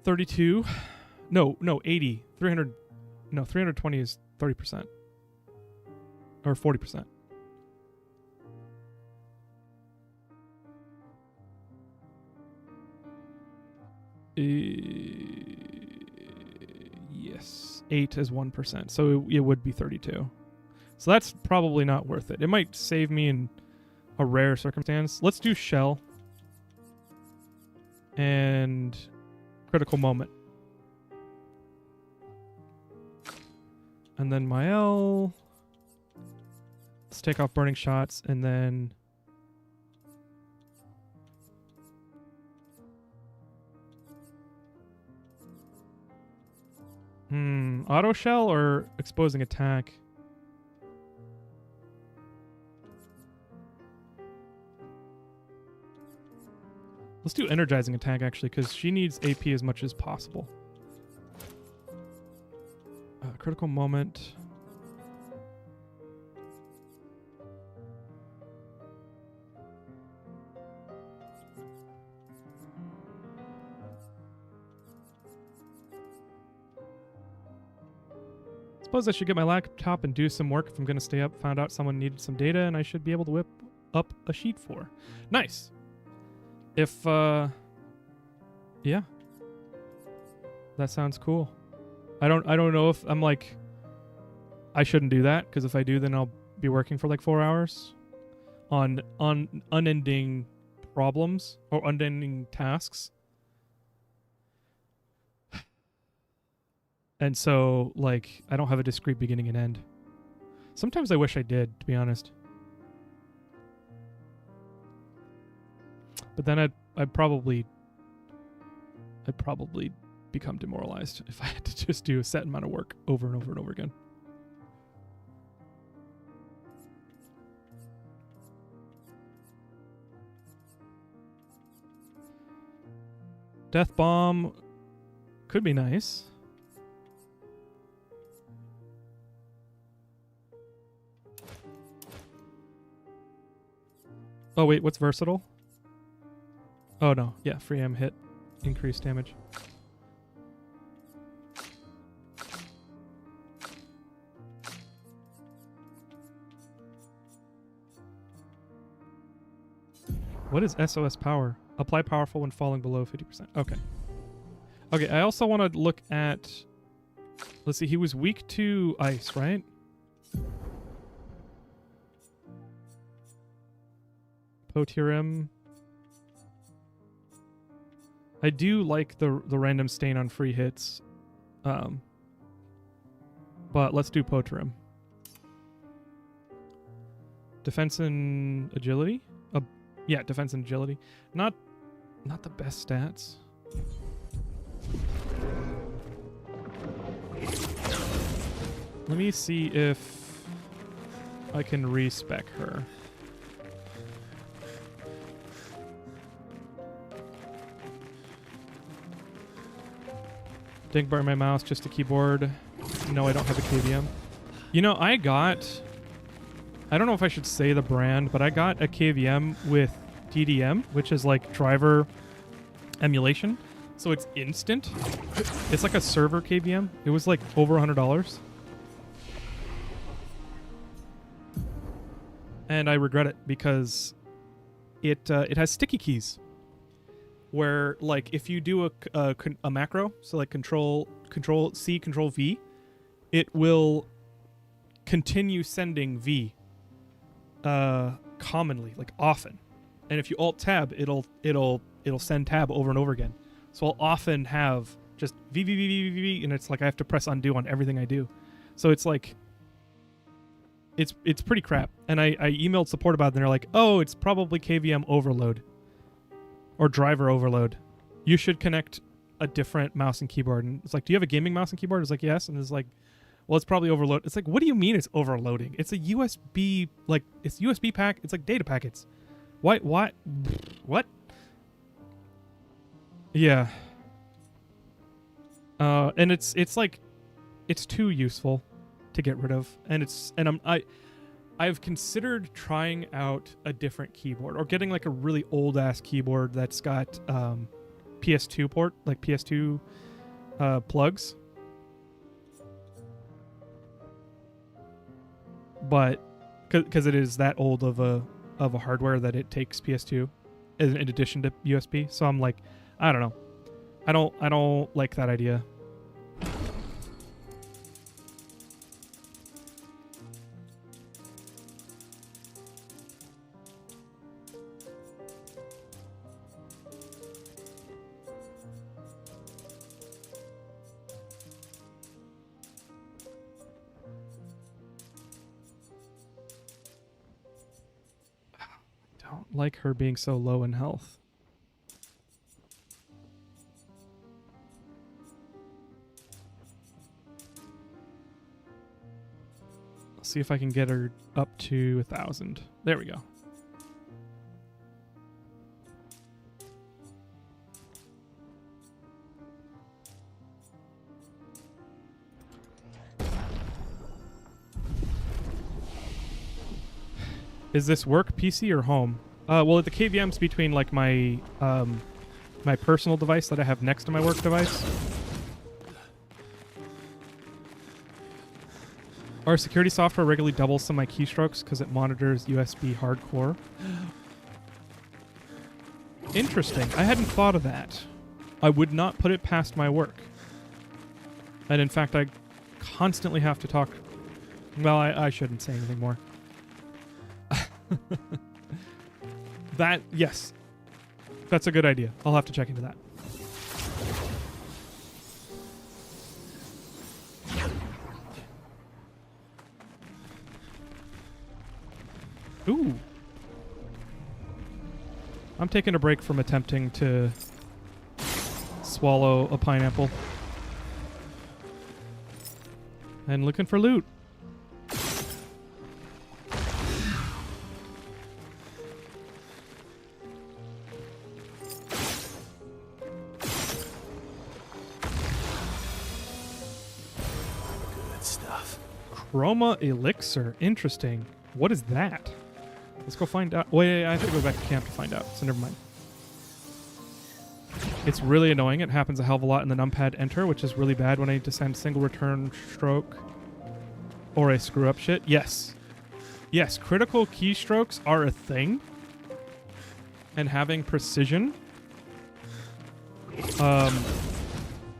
32. No, 80. 300. No, 320 is 30%. Or 40%. Yes, 8 is 1%, so it would be 32. So that's probably not worth it. It might save me in a rare circumstance. Let's do shell and critical moment. And then my L. Let's take off burning shots and then auto shell or exposing attack? Let's do energizing attack actually, because she needs AP as much as possible. Critical moment. Suppose I should get my laptop and do some work if I'm going to stay up. Found out someone needed some data and I should be able to whip up a sheet for. Nice. If, yeah. That sounds cool. I don't know if I'm like, I shouldn't do that, because if I do, then I'll be working for like 4 hours on unending problems or unending tasks. And so, like, I don't have a discrete beginning and end. Sometimes I wish I did, to be honest. But then I'd probably become demoralized if I had to just do a set amount of work over and over and over again. Death bomb could be nice. Oh wait, what's versatile? Oh no, yeah, free am hit, increased damage. What is SOS power? Apply powerful when falling below 50%. Okay. Okay, I also want to look at... Let's see, he was weak to ice, right? Potirum. I do like the random stain on free hits. But let's do Potirum. Defense and agility? Yeah, defense and agility. Not the best stats. Let me see if I can respec her. Didn't burn my mouse, just a keyboard. No, I don't have a KVM. You know, I don't know if I should say the brand, but I got a KVM with DDM, which is like driver emulation. So it's instant. It's like a server KVM. It was like over $100. And I regret it because it has sticky keys. Where like if you do a macro, so like control C, control V, it will continue sending V commonly, like often. And if you alt tab, it'll send tab over and over again. So I'll often have just V, and it's like I have to press undo on everything I do. So it's like it's pretty crap. And I emailed support about it, and they're like, oh, it's probably KVM overload. Or driver overload. You should connect a different mouse and keyboard. And it's like, do you have a gaming mouse and keyboard? It's like, yes. And it's like, well, it's probably overload. It's like, what do you mean it's overloading? It's a USB, like, it's USB pack. It's like data packets. What? What? Yeah. And it's like, it's too useful to get rid of. And I've considered trying out a different keyboard or getting like a really old ass keyboard that's got PS2 port, like PS2 plugs. But because it is that old of a hardware that it takes PS2 in addition to USB. So I'm like, I don't know. I don't like that idea. Don't like her being so low in health. I'll see if I can get her up to 1,000. There we go. Is this work PC or home? Well, the KVM's between like my my personal device that I have next to my work device. Our security software regularly doubles some of my keystrokes because it monitors USB hardcore. Interesting. I hadn't thought of that. I would not put it past my work. And in fact, I constantly have to talk. Well, I shouldn't say anything more. Yes. That's a good idea. I'll have to check into that. Ooh. I'm taking a break from attempting to swallow a pineapple. And looking for loot. Chroma Elixir. Interesting. What is that? Let's go find out. Wait, I have to go back to camp to find out, so never mind. It's really annoying. It happens a hell of a lot in the numpad enter, which is really bad when I need to send single return stroke or I screw up shit. Yes. Yes, critical keystrokes are a thing. And having precision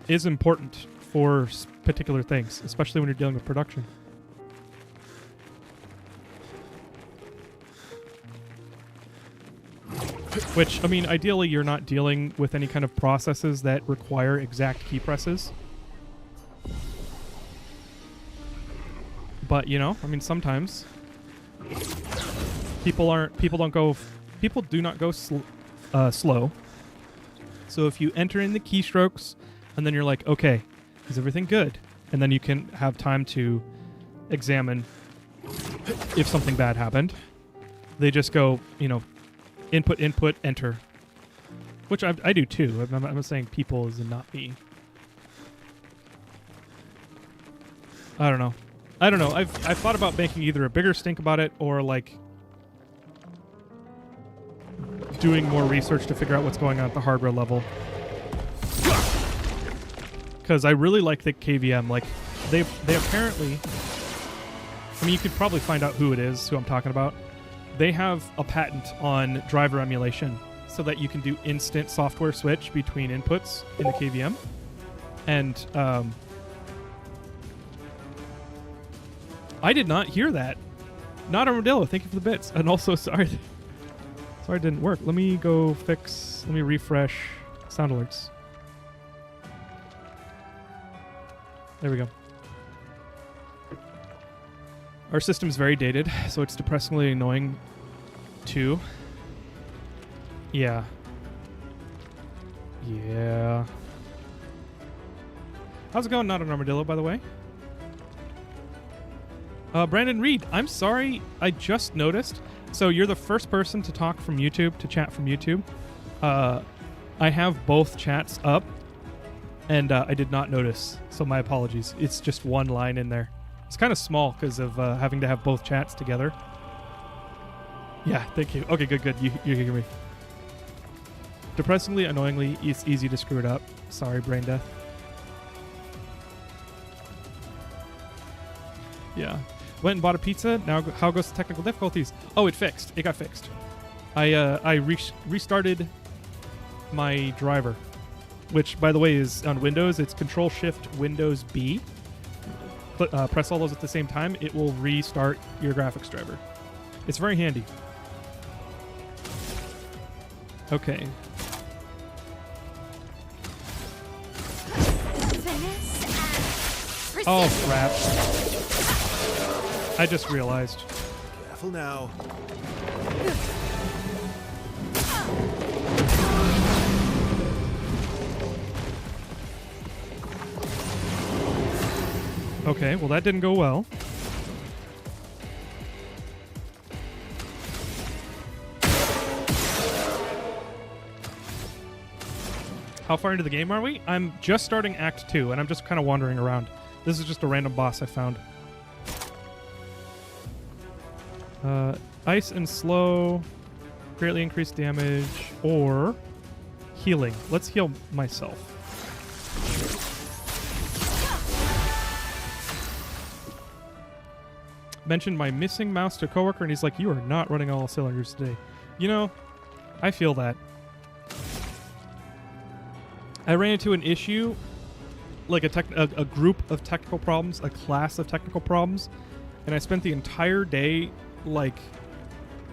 is important for particular things, especially when you're dealing with production. Which, I mean, ideally you're not dealing with any kind of processes that require exact key presses. But, you know, I mean, sometimes people do not go slow. So if you enter in the keystrokes and then you're like, okay, is everything good? And then you can have time to examine if something bad happened. They just go, you know, input, enter. Which I do too. I'm not saying people is not me. I don't know. I've thought about making either a bigger stink about it or like doing more research to figure out what's going on at the hardware level. Because I really like the KVM. Like they apparently, I mean, you could probably find out who it is, who I'm talking about. They have a patent on driver emulation so that you can do instant software switch between inputs in the KVM. And I did not hear that. Not Armadillo, thank you for the bits. And also, sorry it didn't work. Let me refresh sound alerts. There we go. Our system is very dated, so it's depressingly annoying, too. Yeah. Yeah. How's it going, Not an Armadillo, by the way? Brandon Reed, I'm sorry, I just noticed. So you're the first person to talk from YouTube, to chat from YouTube. I have both chats up, and I did not notice, so my apologies. It's just one line in there. It's kind of small because of having to have both chats together. Yeah, thank you. Okay, good. You hear me. Depressingly, annoyingly, it's easy to screw it up. Sorry, brain death. Yeah. Went and bought a pizza. Now, how goes the technical difficulties? Oh, it fixed. It got fixed. I restarted my driver. which, by the way, is on Windows. It's Control-Shift-Windows-B. Press all those at the same time. It will restart your graphics driver. It's very handy. Okay. Finesse and Oh, precision. crap. I just realized. Careful now. Okay, well, that didn't go well. How far into the game are we? I'm just starting Act 2, and I'm just kind of wandering around. This is just a random boss I found. Ice and slow, greatly increased damage, or healing. Let's heal myself. Mentioned my missing mouse to a coworker, and he's like, "You are not running all cylinders today." You know, I feel that. I ran into an issue, like a group of technical problems, a class of technical problems, and I spent the entire day like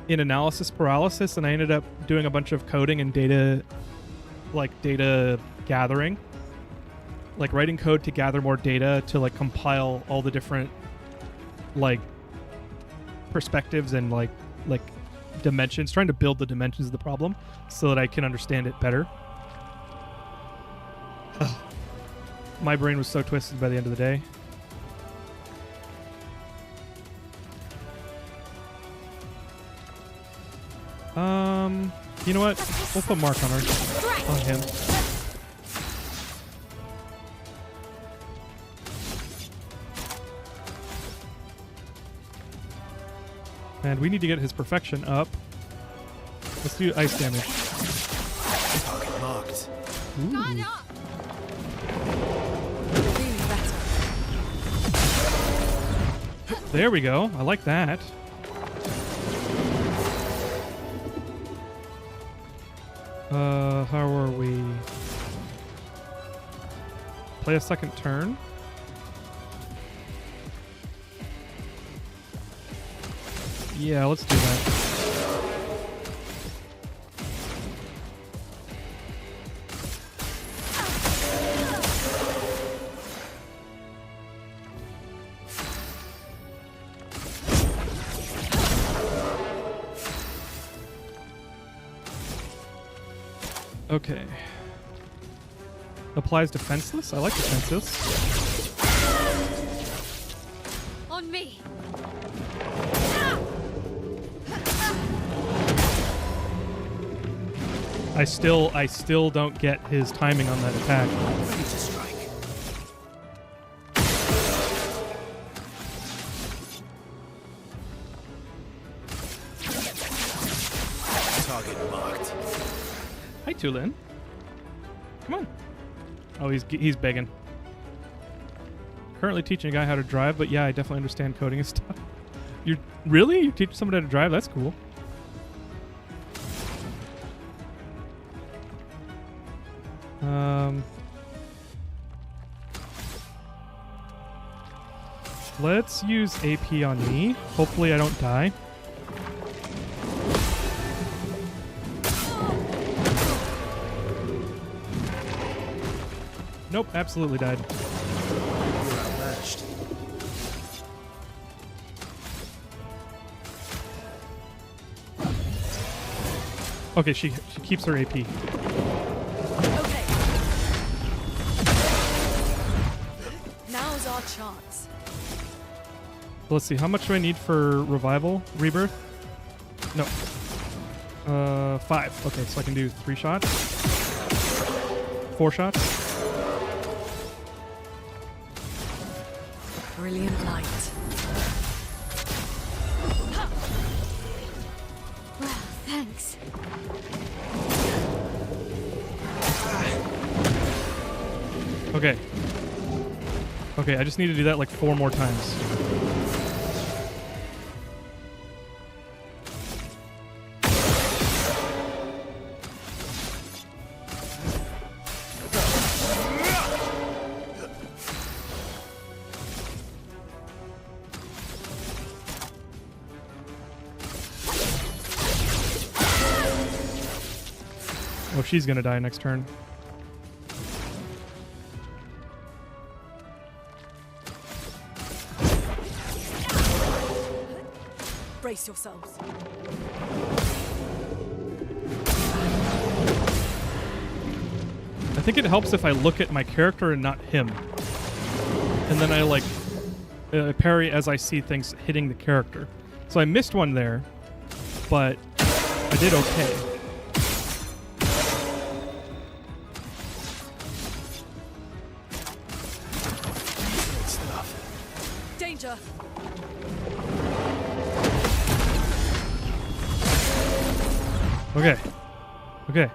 in analysis paralysis, and I ended up doing a bunch of coding and data gathering, like writing code to gather more data to like compile all the different like perspectives and like dimensions, trying to build the dimensions of the problem so that I can understand it better. My brain was so twisted by the end of the day. You know what? We'll put Mark on her. On him. And we need to get his perfection up. Let's do ice damage. Target marked. Not up. Feeling better. There we go. I like that. How are we? Play a second turn. Yeah, let's do that. Okay. Applies defenseless? I like defenseless. On me. I still don't get his timing on that attack. Ready to strike. Target marked. Hi, Tulin. Come on. Oh, he's begging. Currently teaching a guy how to drive, but yeah, I definitely understand coding and stuff. You really? You teach somebody how to drive? That's cool. Let's use AP on me. Hopefully I don't die. Nope, absolutely died. You're outmatched. Okay, she keeps her AP. Okay. Now's our chance. Let's see, how much do I need for revival? Rebirth? No. 5. Okay, so I can do 3 shots. 4 shots. Brilliant light. Well, thanks. Okay. Okay, I just need to do that like 4 more times. Oh, she's gonna die next turn. Brace yourselves. I think it helps if I look at my character and not him. And then I like parry as I see things hitting the character. So I missed one there, but I did okay. Good stuff. Danger. Okay. Okay.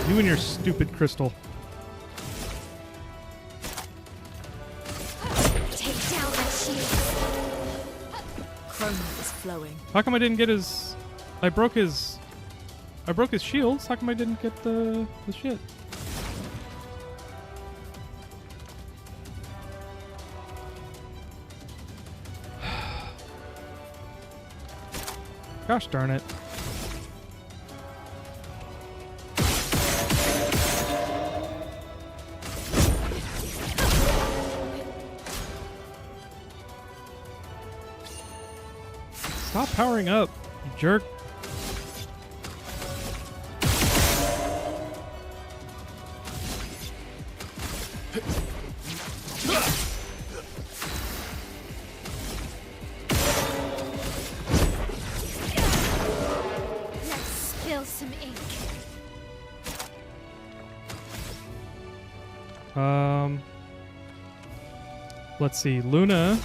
You and your stupid crystal. Take down that shield. Chroma is flowing. How come I didn't get his... I broke his shields. How come I didn't get the shit? Gosh darn it. Stop powering up, you jerk. Let's spill some ink. Let's see. Luna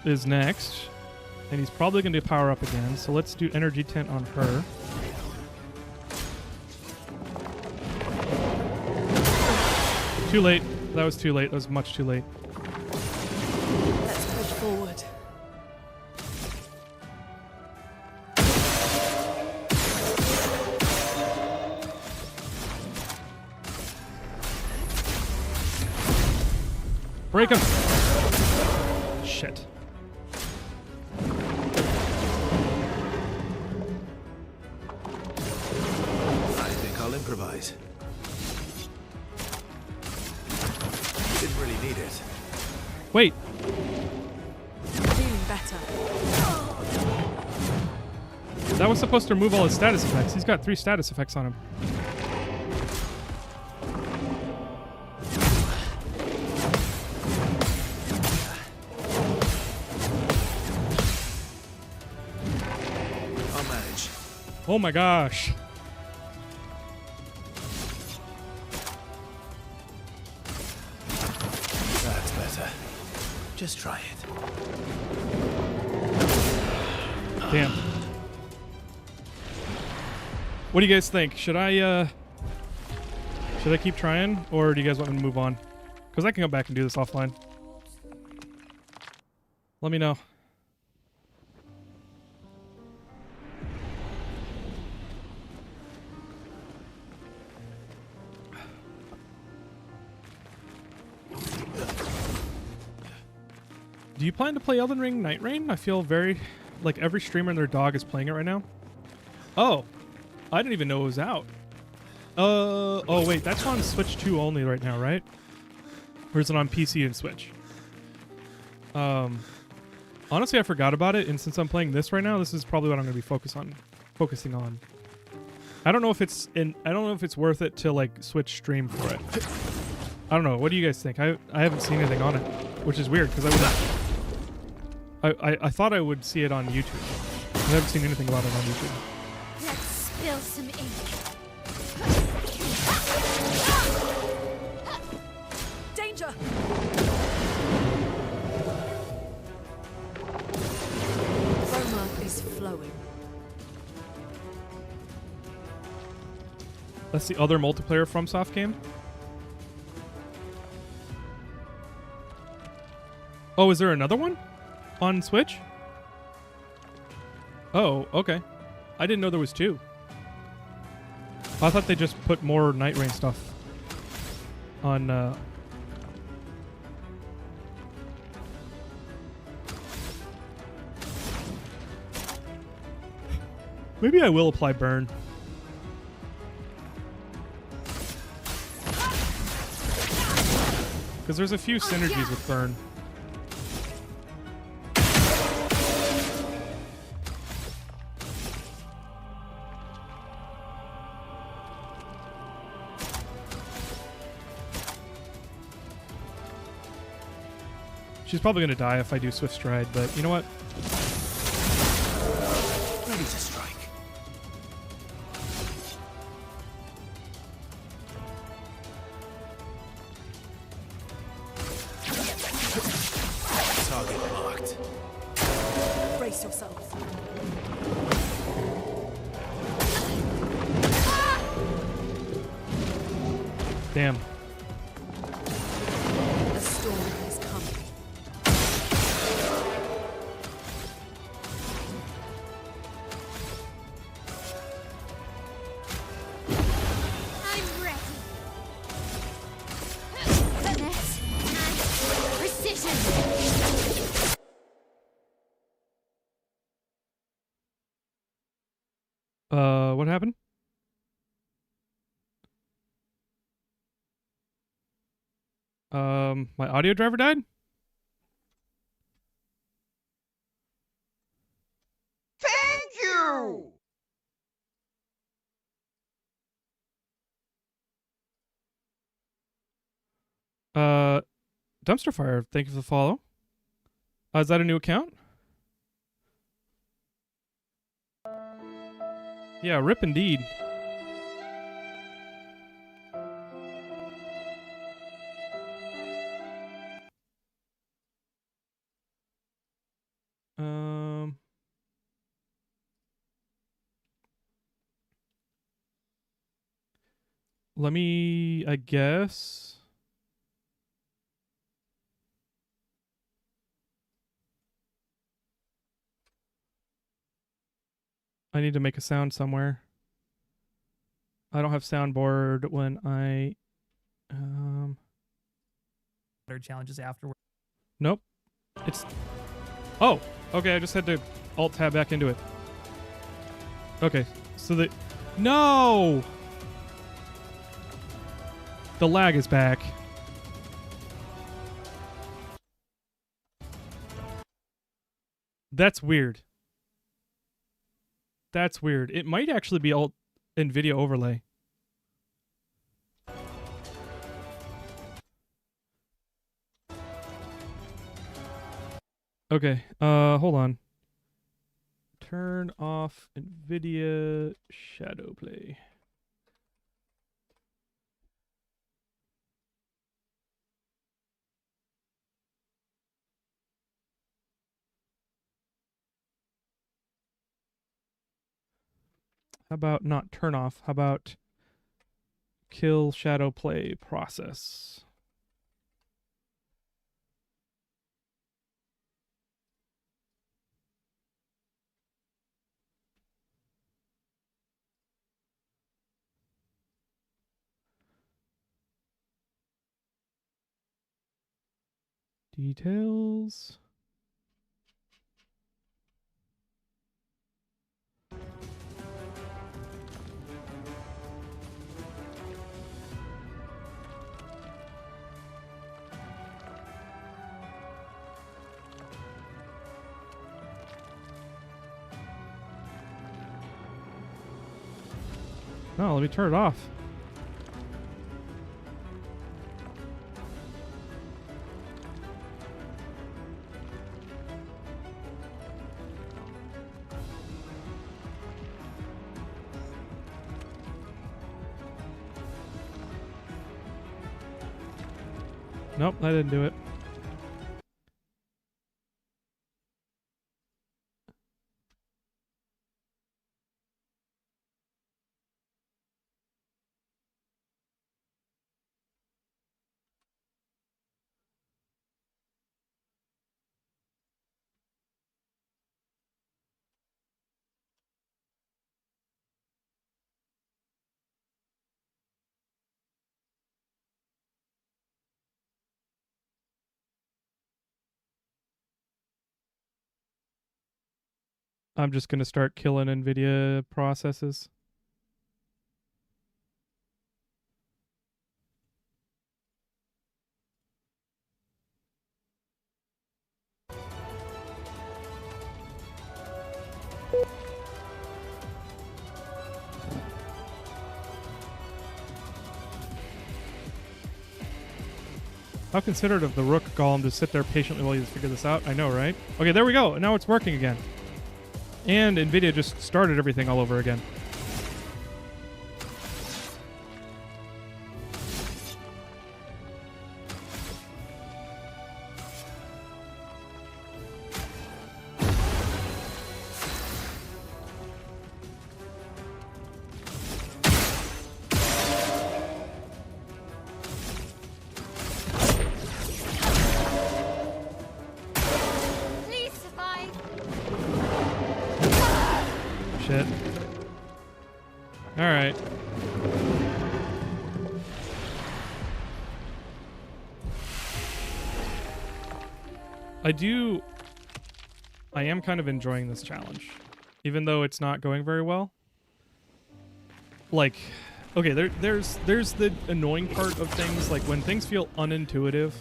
is next, and he's probably going to power up again. So let's do energy tent on her. Too late. That was too late. That was much too late. Let's push forward. Break him. Shit. I think I'll improvise. Didn't really need it. Wait. Feeling better. That was supposed to remove all his status effects. He's got 3 status effects on him. I'll manage. Oh my gosh. That's better. Just try it. Damn. What do you guys think? Should I keep trying, or do you guys want me to move on? Because I can go back and do this offline. Let me know. Do you plan to play Elden Ring Night Rain? I feel very like every streamer and their dog is playing it right now. Oh, I didn't even know it was out. Oh wait, that's on Switch 2 only right now, right? Or is it on PC and Switch? Honestly, I forgot about it, and since I'm playing this right now, this is probably what I'm going to be focusing on. I don't know if it's worth it to like Switch stream for it. I don't know. What do you guys think? I haven't seen anything on it, which is weird because I thought I would see it on YouTube. I haven't seen anything about it on YouTube. Let's spill some ink. Danger! Chroma is flowing. That's the other multiplayer FromSoft game. Oh, is there another one on Switch? Oh, okay. I didn't know there was 2. I thought they just put more Night Rain stuff on. Maybe I will apply burn. Because there's a few synergies with burn. She's probably going to die if I do Swift Stride, but you know what? Ready to strike. Target marked. Brace yourselves. Damn. A storm is coming. I'm ready. Finesse and precision. What happened? My audio driver died? Thank you! Dumpster Fire, thank you for the follow. Is that a new account? Yeah, rip indeed. Let me, I guess. I need to make a sound somewhere. I don't have soundboard when I challenges afterward. Nope. It's Oh, okay, I just had to alt tab back into it. Okay. So No. The lag is back. That's weird. That's weird. It might actually be alt NVIDIA overlay. Okay, hold on. Turn off NVIDIA shadow play. How about not turn off? How about kill shadow play process? Details. No, let me turn it off. Nope, I didn't do it. I'm just gonna start killing NVIDIA processes. How considerate of the Rook Golem to sit there patiently while you figure this out. I know, right? Okay, there we go. Now it's working again. And NVIDIA just started everything all over again. Please survive. Shit. Alright. I am kind of enjoying this challenge. Even though it's not going very well. Like, okay, there's the annoying part of things, like when things feel unintuitive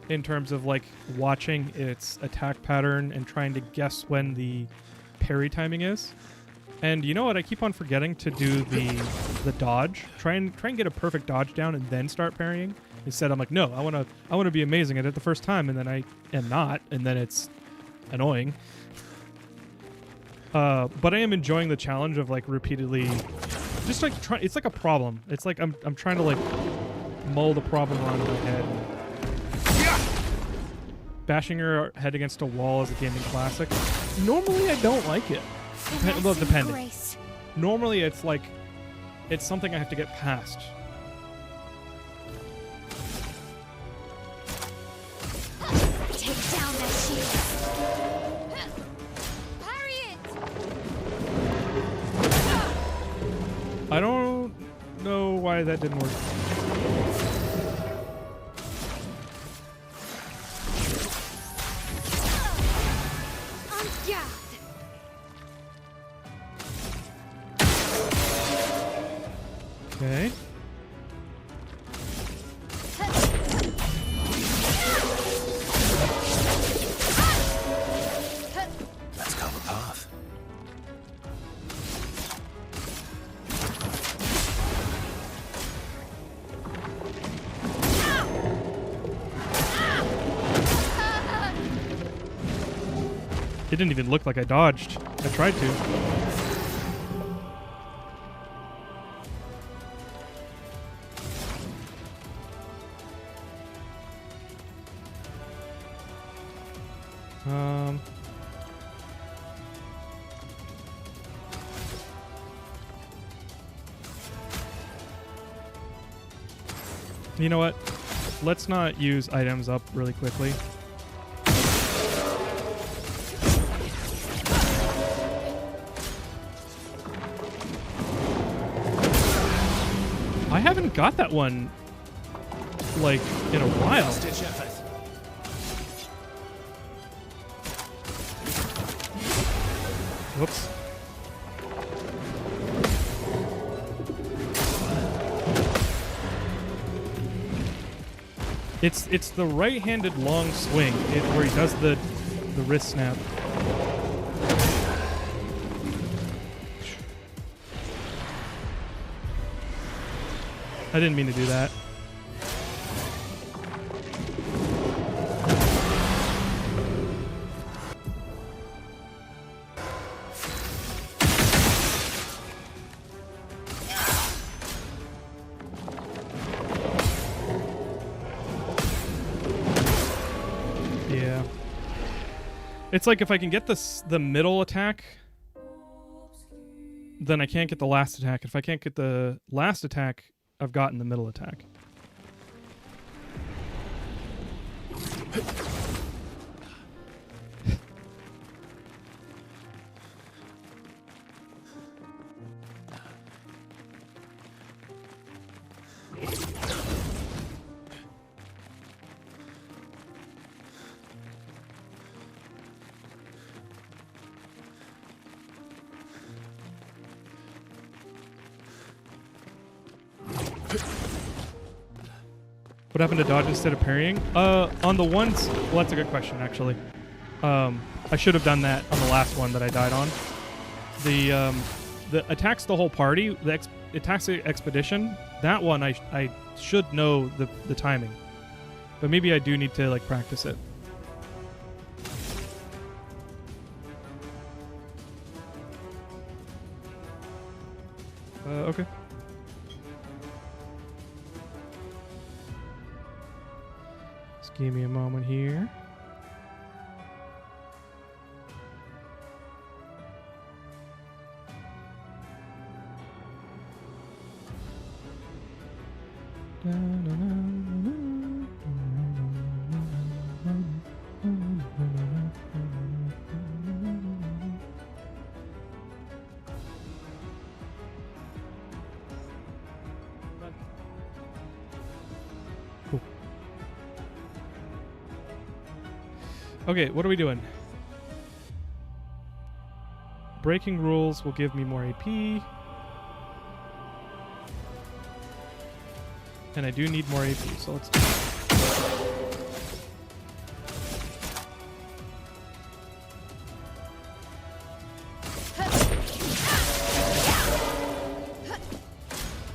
in terms of like watching its attack pattern and trying to guess when the parry timing is. And you know what? I keep on forgetting to do the dodge. Try and get a perfect dodge down and then start parrying. Instead, I'm like, no, I want to be amazing at it the first time, and then I am not, and then it's annoying. But I am enjoying the challenge of like repeatedly, just like it's like a problem. It's like I'm trying to like mull the problem around in my head. Bashing your head against a wall is a gaming classic. Normally, I don't like it. Well, depending. Grace. Normally, it's like it's something I have to get past. Take down that shield. Parry it. I don't know why that didn't work. On guard. Okay. Let's carve a path. It didn't even look like I dodged. I tried to. You know what? Let's not use items up really quickly. I haven't got that one like in a while. Stitch effort. Whoops. It's the right-handed long swing where he does the wrist snap. I didn't mean to do that. Yeah. It's like if I can get the middle attack, then I can't get the last attack. If I can't get the last attack, I've gotten the middle attack. What happened to dodge instead of parrying? On the ones... Well, that's a good question, actually. I should have done that on the last one that I died on. The attacks the whole party, the attacks the expedition, that one I should know the timing. But maybe I do need to, like, practice it. Okay. Just give me a moment here. Cool. Okay, what are we doing? Breaking rules will give me more AP. And I do need more AP, so let's do it.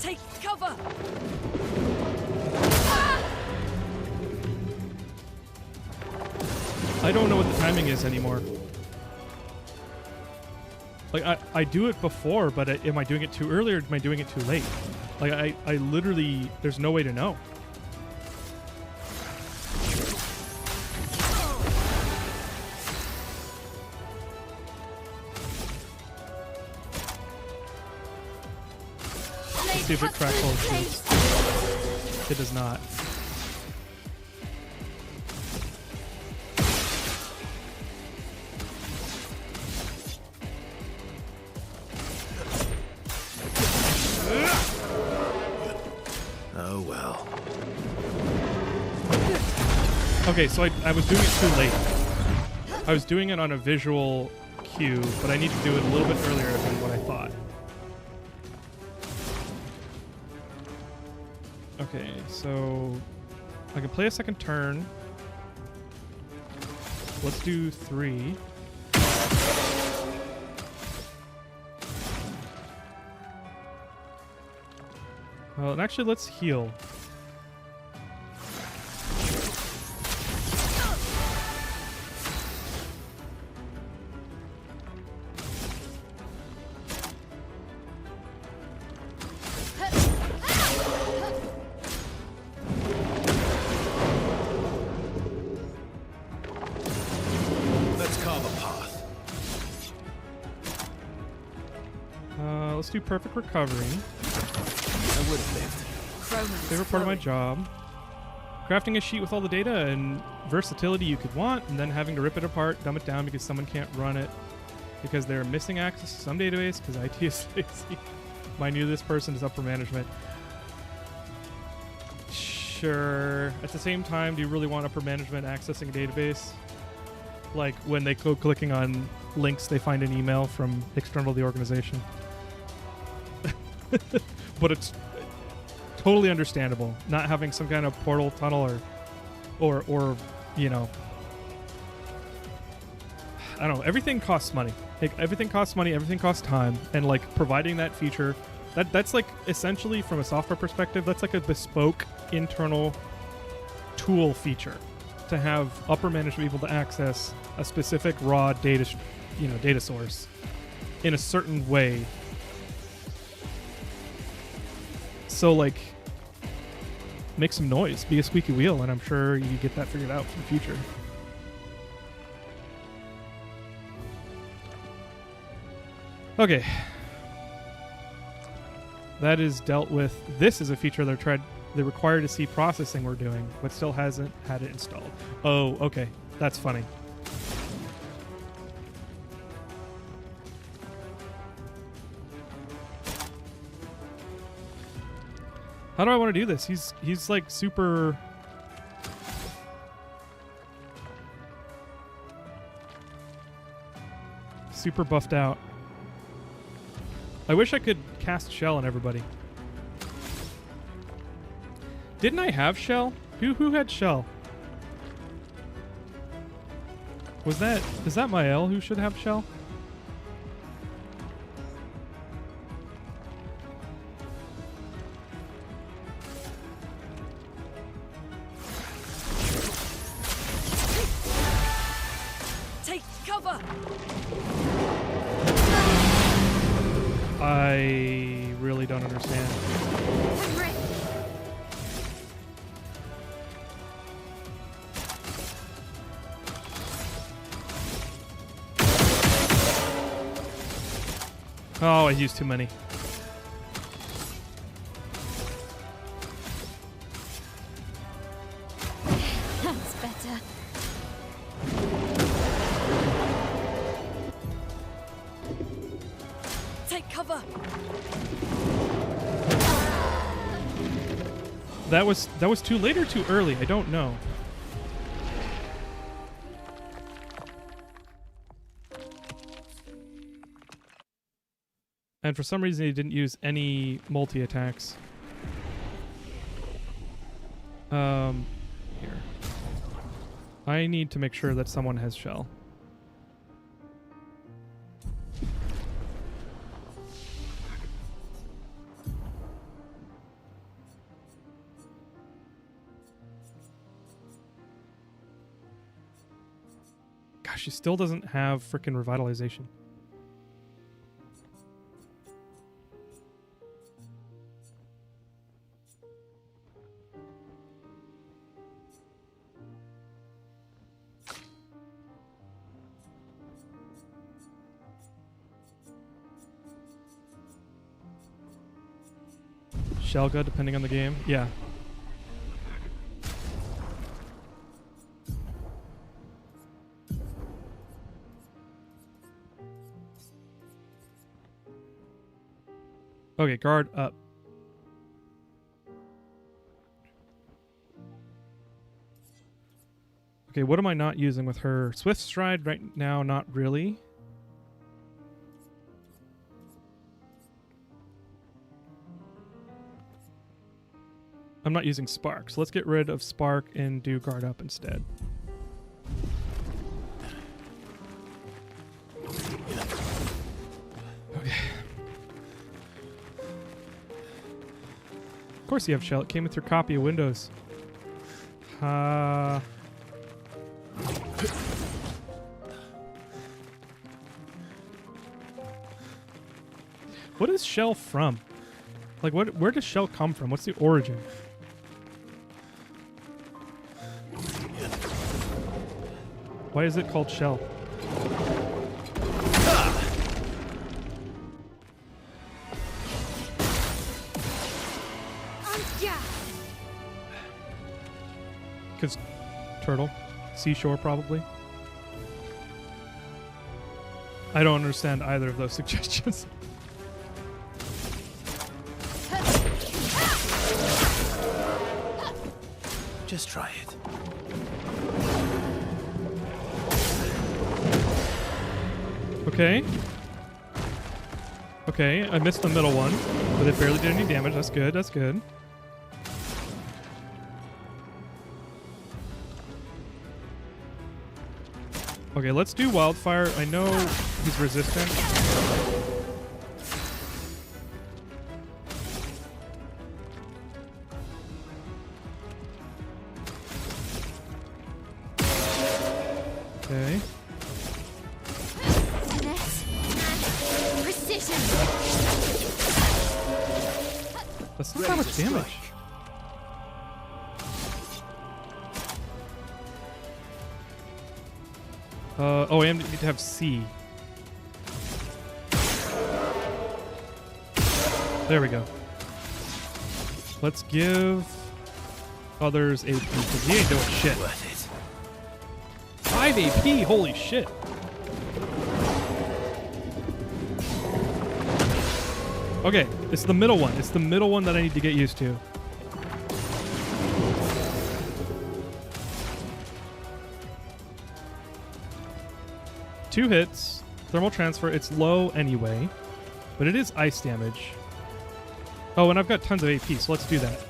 Take cover! I don't know what the timing is anymore. Like, I do it before, but am I doing it too early or am I doing it too late? Like, I literally, there's no way to know. Let's see if it crackles. It does not. Oh well. Okay, so I was doing it too late. I was doing it on a visual cue, but I need to do it a little bit earlier than what I thought. Okay, so I can play a second turn. Let's do 3. Well, and actually, let's heal. Let's carve a path. Let's do perfect recovery. I would have lived. Favorite part of my job. Crafting a sheet with all the data and versatility you could want, and then having to rip it apart, dumb it down because someone can't run it because they're missing access to some database because IT is lazy. Mind you, this person is upper management. Sure. At the same time, do you really want upper management accessing a database? Like when they go clicking on links, they find an email from external to the organization. But it's totally understandable not having some kind of portal tunnel or you know, I don't know, everything costs money. Like, everything costs money, everything costs time, and like providing that feature, that's like essentially from a software perspective, that's like a bespoke internal tool feature to have upper management able to access a specific raw data data source in a certain way. So, like, make some noise, be a squeaky wheel, and I'm sure you get that figured out for the future. Okay. That is dealt with. This is a feature they require to see processing we're doing, but still hasn't had it installed. Oh, okay. That's funny. How do I want to do this? He's like super buffed out. I wish I could cast Shell on everybody. Didn't I have Shell Who had shell? Is that Mael who should have shell? Take cover! I really don't understand. I'm ready. Oh, I used too many. That's better. Take cover! That was too late or too early. I don't know. And for some reason, he didn't use any multi-attacks. Here. I need to make sure that someone has shell. Gosh, she still doesn't have frickin' revitalization. Shelga, depending on the game. Yeah. Okay, guard up. Okay, what am I not using with her? Swift Stride right now, not really. I'm not using Spark, so let's get rid of Spark and do guard up instead. Okay. Of course you have shell. It came with your copy of Windows. What is shell from? Like, where does shell come from? What's the origin? Why is it called shell? Because turtle. Seashore, probably. I don't understand either of those suggestions. Just try it. Okay. Okay, I missed the middle one, but it barely did any damage. That's good, that's good. Okay, let's do Wildfire. I know he's resistant. Okay. Precision. That's not that much damage. Oh, I need to have C. There we go. Let's give others AP, because he ain't doing shit. Worth it. 5 AP, holy shit. Okay, it's the middle one. It's the middle one that I need to get used to. Two hits, thermal transfer. It's low anyway, but it is ice damage. Oh, and I've got tons of AP, so let's do that.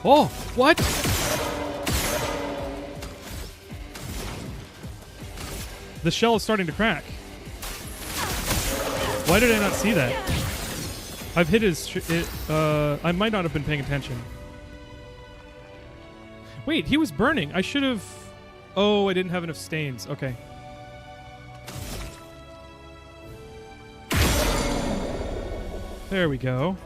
Oh, what? The shell is starting to crack. Why did I not see that? I've hit his... I might not have been paying attention. Wait, he was burning. I should have... Oh, I didn't have enough stains. Okay. There we go.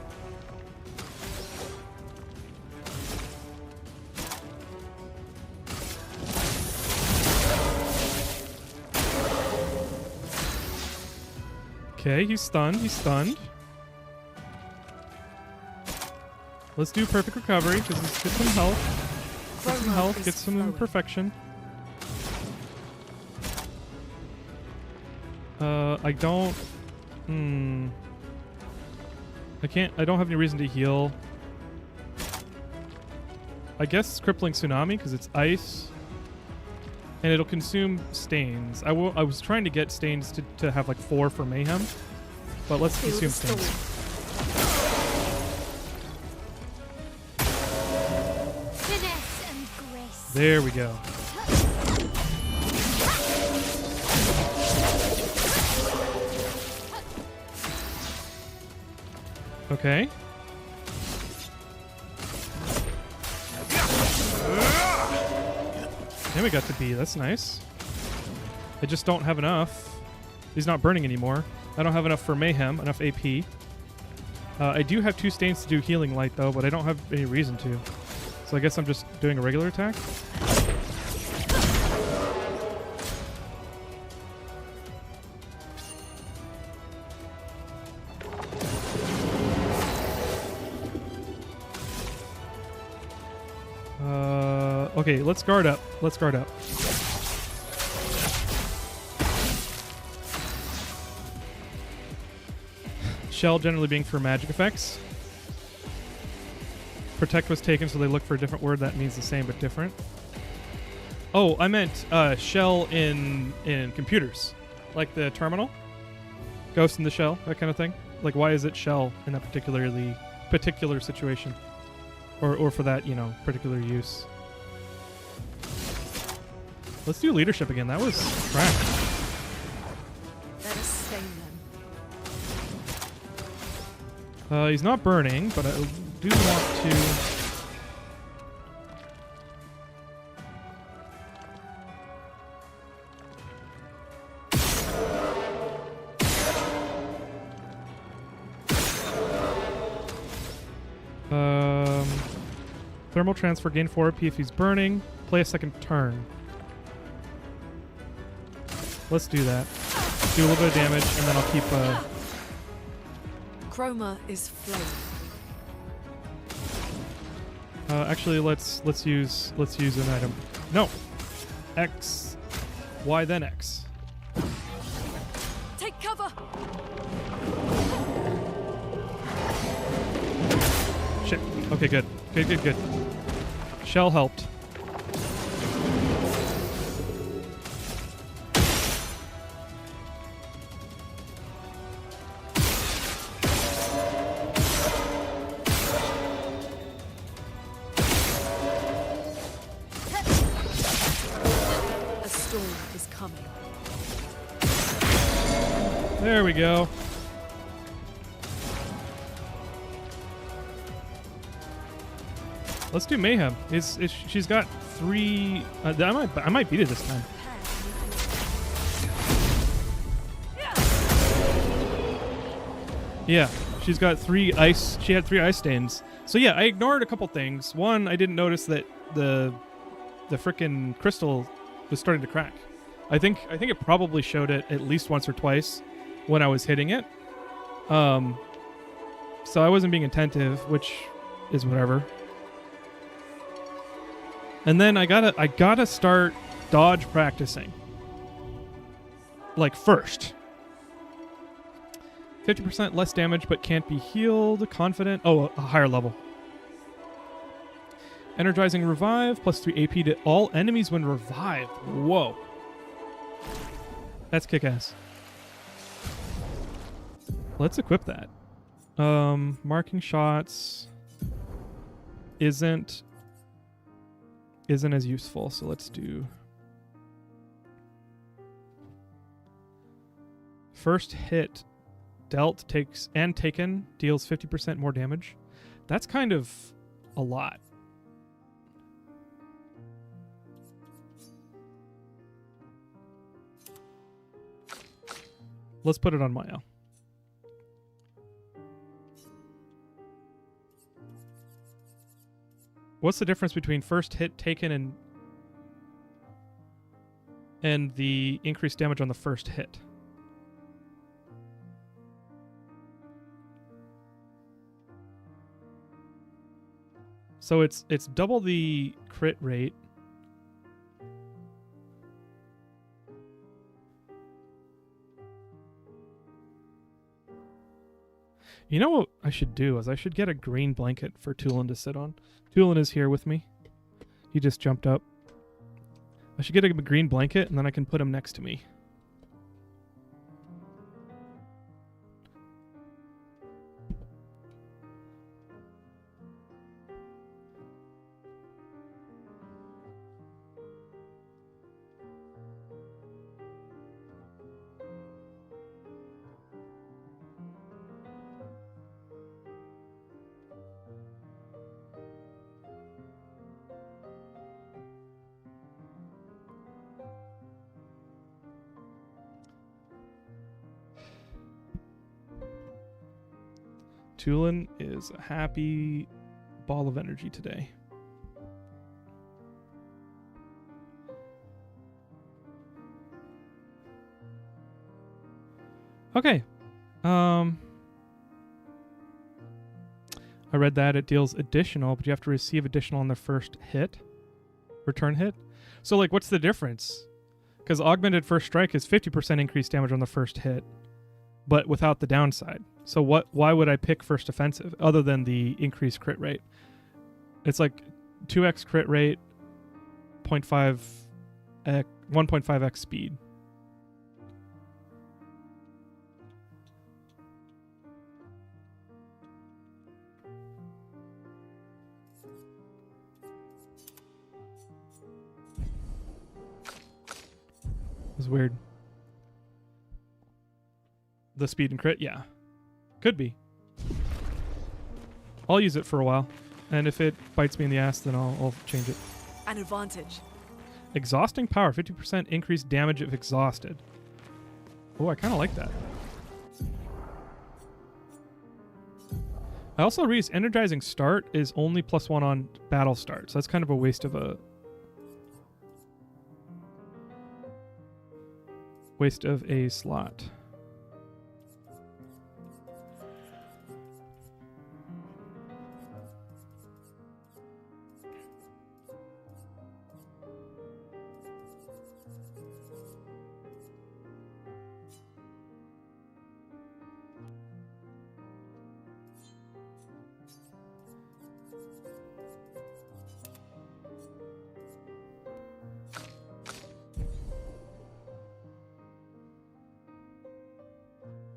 Okay, he's stunned. He's stunned. Let's do perfect recovery because let's get some health. Get some health. Get some perfection. I don't... I can't... I don't have any reason to heal. I guess crippling tsunami because it's ice. And it'll consume stains. I was trying to get stains to have like 4 for mayhem. But let's consume stains. Finesse and grace. There we go. Okay. And we got the B. That's nice. I just don't have enough. He's not burning anymore. I don't have enough for mayhem, enough AP. I do have 2 stains to do healing light though, but I don't have any reason to. So I guess I'm just doing a regular attack. Okay, let's guard up. Let's guard up. Shell generally being for magic effects. Protect was taken, so they look for a different word that means the same but different. Oh, I meant shell in computers, like the terminal, Ghost in the Shell, that kind of thing. Like, why is it shell in that particular situation, or for that particular use? Let's do leadership again. That was crap. Let us stain them. He's not burning, but I do want to... Thermal transfer, gain 4 AP if he's burning. Play a second turn. Let's do that. Do a little bit of damage, and then I'll keep... Chroma is flame. Actually, let's use an item. No, X, Y then X. Take cover. Shit. Okay, good. Good. Shell helped. There we go. Let's do mayhem. She's got 3. I might beat it this time. Yeah, she's got 3 ice. She had 3 ice stains. So yeah, I ignored a couple things. One, I didn't notice that the frickin' crystal was starting to crack. I think it probably showed it at least once or twice when I was hitting it. So I wasn't being attentive, which is whatever. And then I gotta start dodge practicing. Like first. 50% less damage but can't be healed. Confident. Oh, a higher level. Energizing revive plus 3 AP to all enemies when revived. Whoa. That's kick-ass. Let's equip that. Marking shots. isn't as useful. So let's do first hit dealt takes and taken deals 50% more damage. That's kind of a lot. Let's put it on Maya. What's the difference between first hit taken and the increased damage on the first hit? So it's double the crit rate. You know what I should do is I should get a green blanket for Tulin to sit on. Tulin is here with me. He just jumped up. I should get a green blanket and then I can put him next to me. Tulin is a happy ball of energy today. Okay. I read that it deals additional, but you have to receive additional on the first hit. Return hit. So, like, what's the difference? Because augmented first strike is 50% increased damage on the first hit, but without the downside. So why would I pick first offensive other than the increased crit rate? It's like 2x crit rate, 1.5x speed. It's weird. The speed and crit, yeah. Could be. I'll use it for a while. And if it bites me in the ass, then I'll change it. An advantage. Exhausting power, 50% increased damage if exhausted. Oh, I kind of like that. I also read energizing start is only +1 on battle start. So that's kind of a waste of a slot.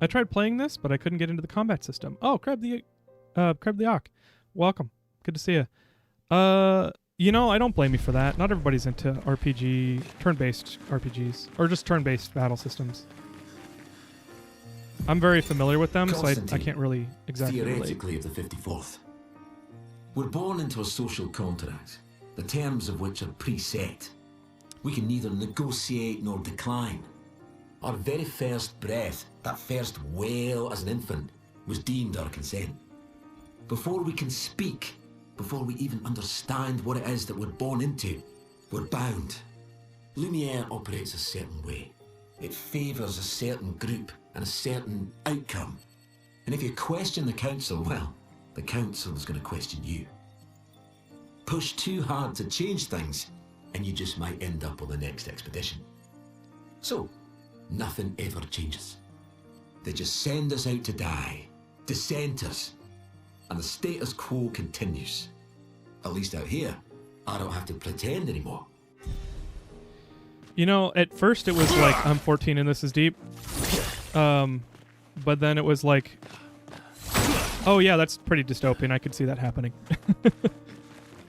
I tried playing this, but I couldn't get into the combat system. Oh, Crab the Ock. Welcome. Good to see you. You know, I don't blame you for that. Not everybody's into turn-based RPGs, or just turn-based battle systems. I'm very familiar with them, so I can't really exactly theoretically relate. Of the 54th. We're born into a social contract, the terms of which are preset. We can neither negotiate nor decline. Our very first breath, that first wail as an infant, was deemed our consent. Before we can speak, before we even understand what it is that we're born into, we're bound. Lumiere operates a certain way. It favours a certain group and a certain outcome. And if you question the council, well, the council is going to question you. Push too hard to change things, and you just might end up on the next expedition. So, nothing ever changes. They just send us out to die, dissenters, and the status quo continues. At least out here, I don't have to pretend anymore. You know, at first it was like, I'm 14 and this is deep. But then it was like, oh yeah, that's pretty dystopian. I could see that happening.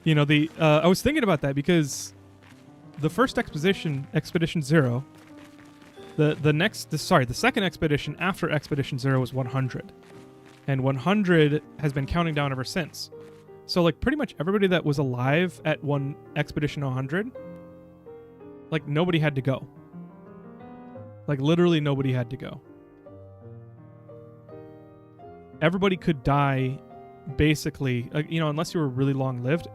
You know, I was thinking about that because the first Expedition 0, the second expedition after Expedition 0 was 100. And 100 has been counting down ever since. So, like, pretty much everybody that was alive at one Expedition 100, like, nobody had to go. Like, literally nobody had to go. Everybody could die, basically, you know, unless you were really long-lived,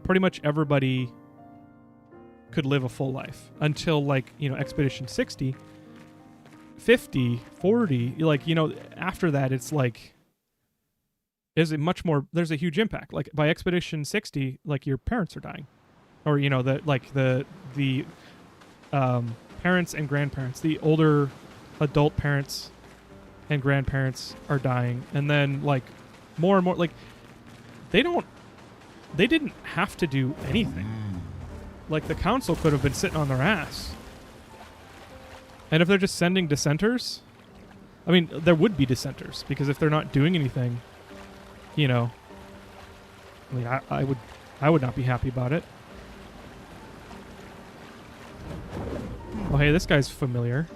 pretty much everybody could live a full life until, like, you know, Expedition 60, 50, 40, like, you know, after that, it's like, there's a huge impact. Like, by Expedition 60, like, your parents are dying. Or, you know, the parents and grandparents, the older adult parents and grandparents are dying. And then, like, more and more, like, they didn't have to do anything. Like, the council could have been sitting on their ass. And if they're just sending dissenters, I mean, there would be dissenters, because if they're not doing anything, you know, I mean, I would not be happy about it. Oh, hey, this guy's familiar.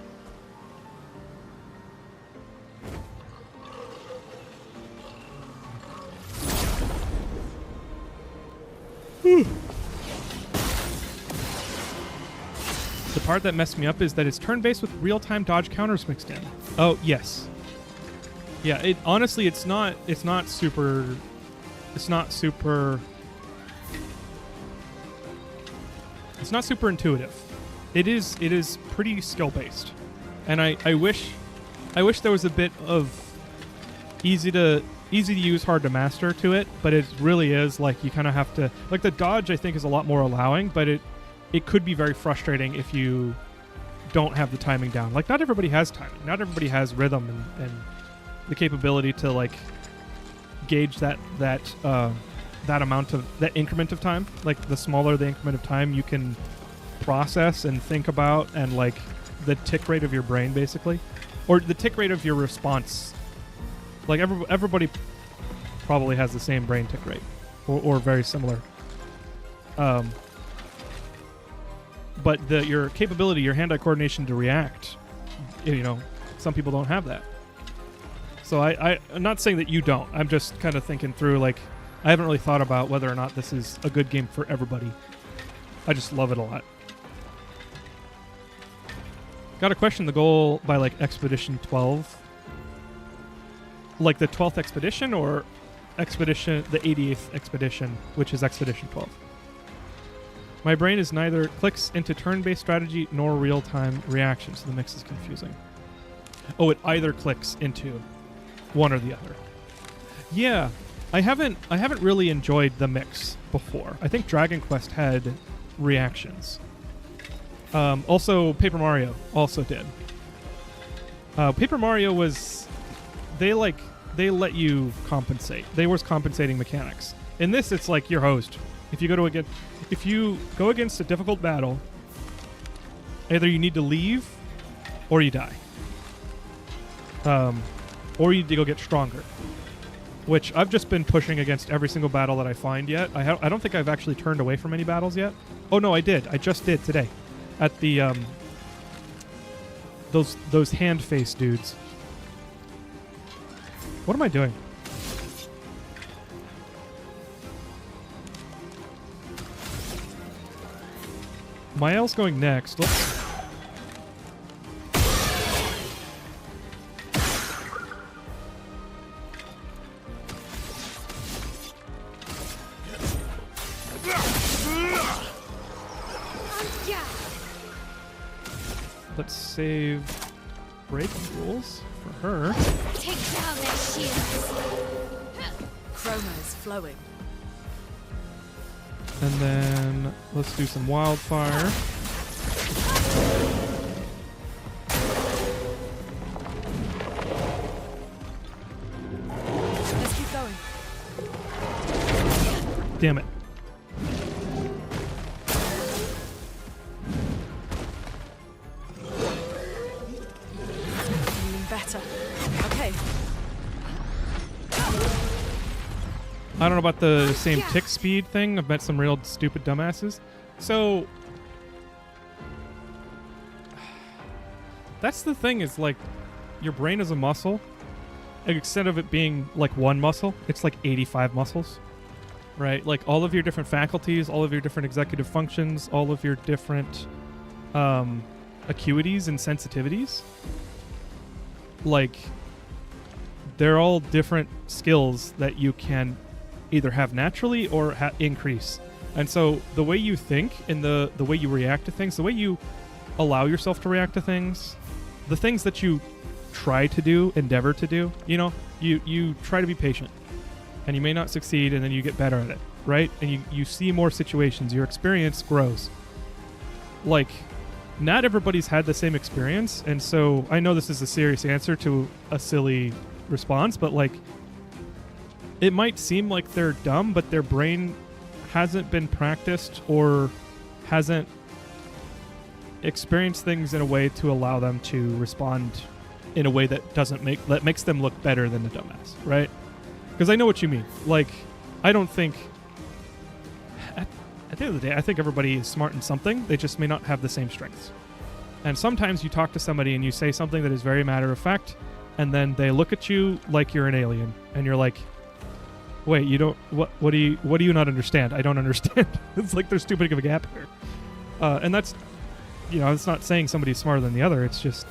The part that messed me up is that it's turn-based with real-time dodge counters mixed in. Oh, yes. Yeah, honestly, it's not super intuitive. It is pretty skill-based. And I wish there was a bit of easy to use, hard to master to it, but it really is like you kind of have to, like, the dodge I think is a lot more allowing, but it could be very frustrating if you don't have the timing down. Like, not everybody has timing. Not everybody has rhythm and the capability to, like, gauge that amount of that increment of time. Like, the smaller the increment of time you can process and think about, and, like, the tick rate of your brain, basically, or the tick rate of your response. Like, everybody probably has the same brain tick rate, or very similar. But your capability, your hand-eye coordination to react, you know, some people don't have that. So I'm not saying that you don't. I'm just kind of thinking through, like, I haven't really thought about whether or not this is a good game for everybody. I just love it a lot. Got to question the goal by, like, Expedition 12. Like the 12th expedition, or the 88th expedition, which is Expedition 12. My brain is neither clicks into turn-based strategy nor real-time reaction, so the mix is confusing. Oh, it either clicks into one or the other. Yeah, I haven't really enjoyed the mix before. I think Dragon Quest had reactions. Also, Paper Mario also did. Paper Mario was, they let you compensate. There was compensating mechanics. In this, it's like you're hosed. If you go against a difficult battle, either you need to leave or you die. Or you need to go get stronger. Which I've just been pushing against every single battle that I find yet. I don't think I've actually turned away from any battles yet. Oh no, I did. I just did today. At the those hand face dudes. What am I doing? Mael's going next. Let's save breaking rules for her. Take down their shields. Chroma is flowing. And then let's do some wildfire. Let's keep going. Damn it. Feeling better. Okay. I don't know about the same tick speed thing. I've met some real stupid dumbasses. So that's the thing, is like your brain is a muscle. Instead of it being like one muscle, it's like 85 muscles, right? Like all of your different faculties, all of your different executive functions, all of your different acuities and sensitivities. Like they're all different skills that you can either have naturally or increase. And so the way you think and the way you react to things, the way you allow yourself to react to things, the things that you try to do, endeavor to do, you try to be patient, and you may not succeed, and then you get better at it, right? And you see more situations, your experience grows. Like, not everybody's had the same experience, and so I know this is a serious answer to a silly response, but like, it might seem like they're dumb, but their brain hasn't been practiced or hasn't experienced things in a way to allow them to respond in a way that makes them look better than the dumbass, right? Because I know what you mean. Like, I don't think at the end of the day, I think everybody is smart in something. They just may not have the same strengths. And sometimes you talk to somebody and you say something that is very matter of fact, and then they look at you like you're an alien, and you're like, wait, you don't, what do you not understand? I don't understand. It's like there's too big of a gap here. And that's, it's not saying somebody's smarter than the other. It's just,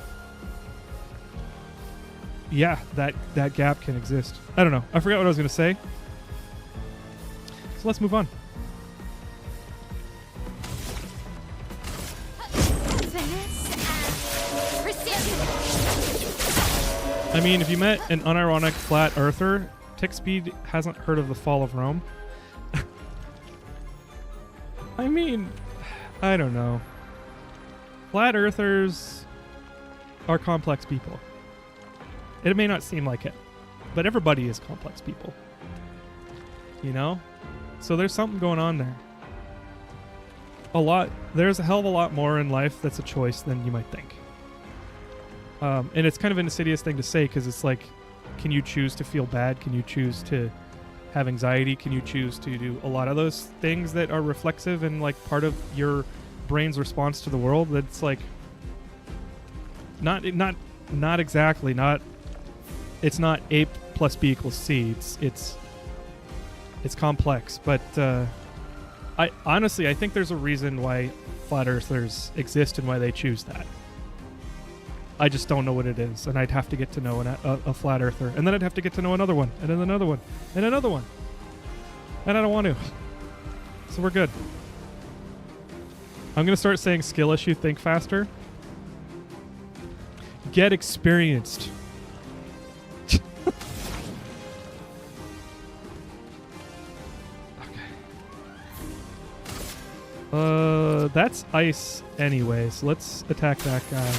yeah, that gap can exist. I don't know. I forgot what I was going to say. So let's move on. Finesse and precision. I mean, if you met an unironic flat earther, Tick Speed hasn't heard of the fall of Rome. I mean, I don't know. Flat earthers are complex people. It may not seem like it, but everybody is complex people. So there's something going on there. There's a hell of a lot more in life that's a choice than you might think. And it's kind of an insidious thing to say, because it's like, can you choose to feel bad? Can you choose to have anxiety? Can you choose to do a lot of those things that are reflexive and like part of your brain's response to the world? That's like not exactly, it's not A plus B equals C. It's complex, but I honestly think there's a reason why flat earthers exist and why they choose that. I just don't know what it is, and I'd have to get to know a flat earther, and then I'd have to get to know another one, and then another one, and another one, and I don't want to. So we're good. I'm gonna start saying skill issue, think faster. Get experienced. That's ice anyway, so let's attack that guy.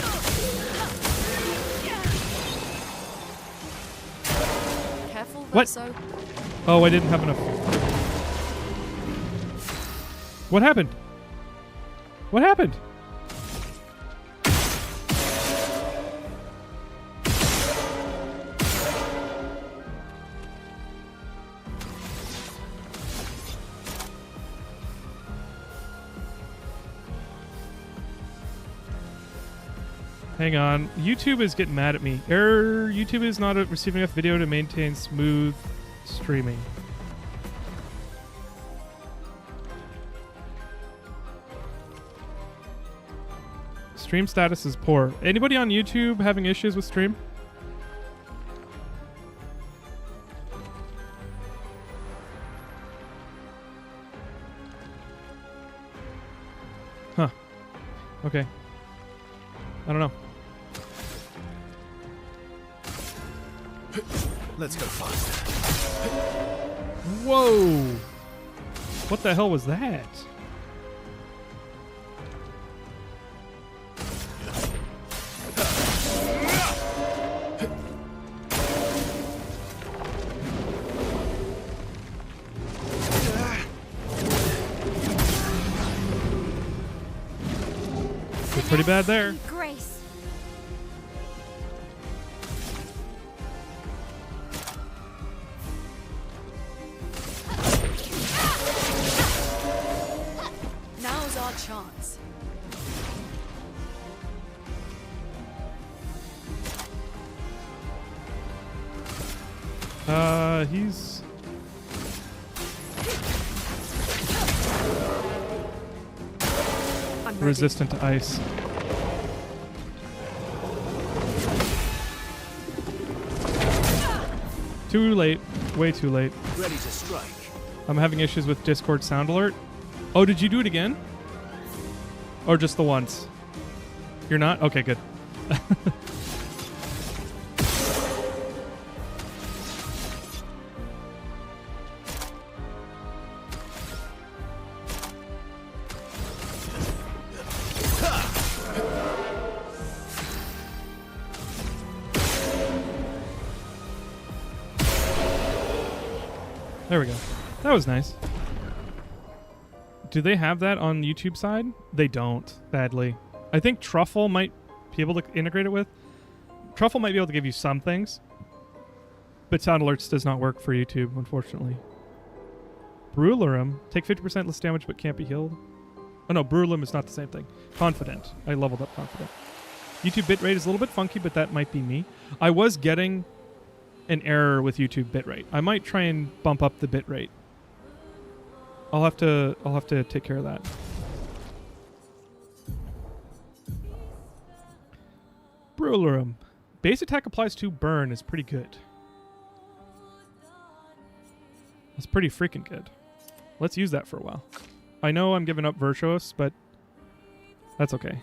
Careful, What? Verso. Oh, I didn't have enough. What happened? What happened? Hang on. YouTube is getting mad at me. Error. YouTube is not receiving enough video to maintain smooth streaming. Stream status is poor. Anybody on YouTube having issues with stream? Huh. Okay. I don't know. Let's go faster. Whoa! What the hell was that? Did pretty bad there. Grace. chance. He's... I'm ready. resistant to ice. Too late. Way too late. Ready to strike. I'm having issues with Discord sound alert. Oh, did you do it again? Or just the once? You're not? Okay, good. There we go. That was nice. Do they have that on YouTube side? They don't, sadly. I think Truffle might be able to integrate it with. Truffle might be able to give you some things, but sound alerts does not work for YouTube, unfortunately. Brularum. Take 50% less damage but can't be healed. Oh no, Brularum is not the same thing. Confident. I leveled up Confident. YouTube bitrate is a little bit funky, but that might be me. I was getting an error with YouTube bitrate. I might try and bump up the bitrate. I'll have to take care of that. Brularum. Base attack applies to burn is pretty good. That's pretty freaking good. Let's use that for a while. I know I'm giving up Versos, but that's okay.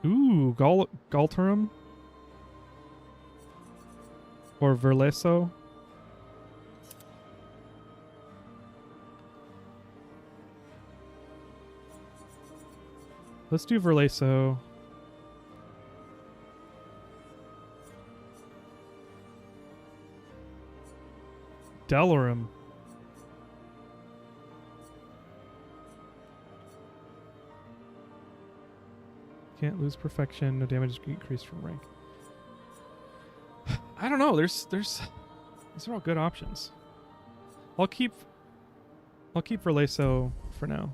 Ooh, Galtarum. Or Verso. Let's do Verso. Delarum. Can't lose perfection. No damage is increased from rank. I don't know. There's these are all good options. I'll keep Verso for now.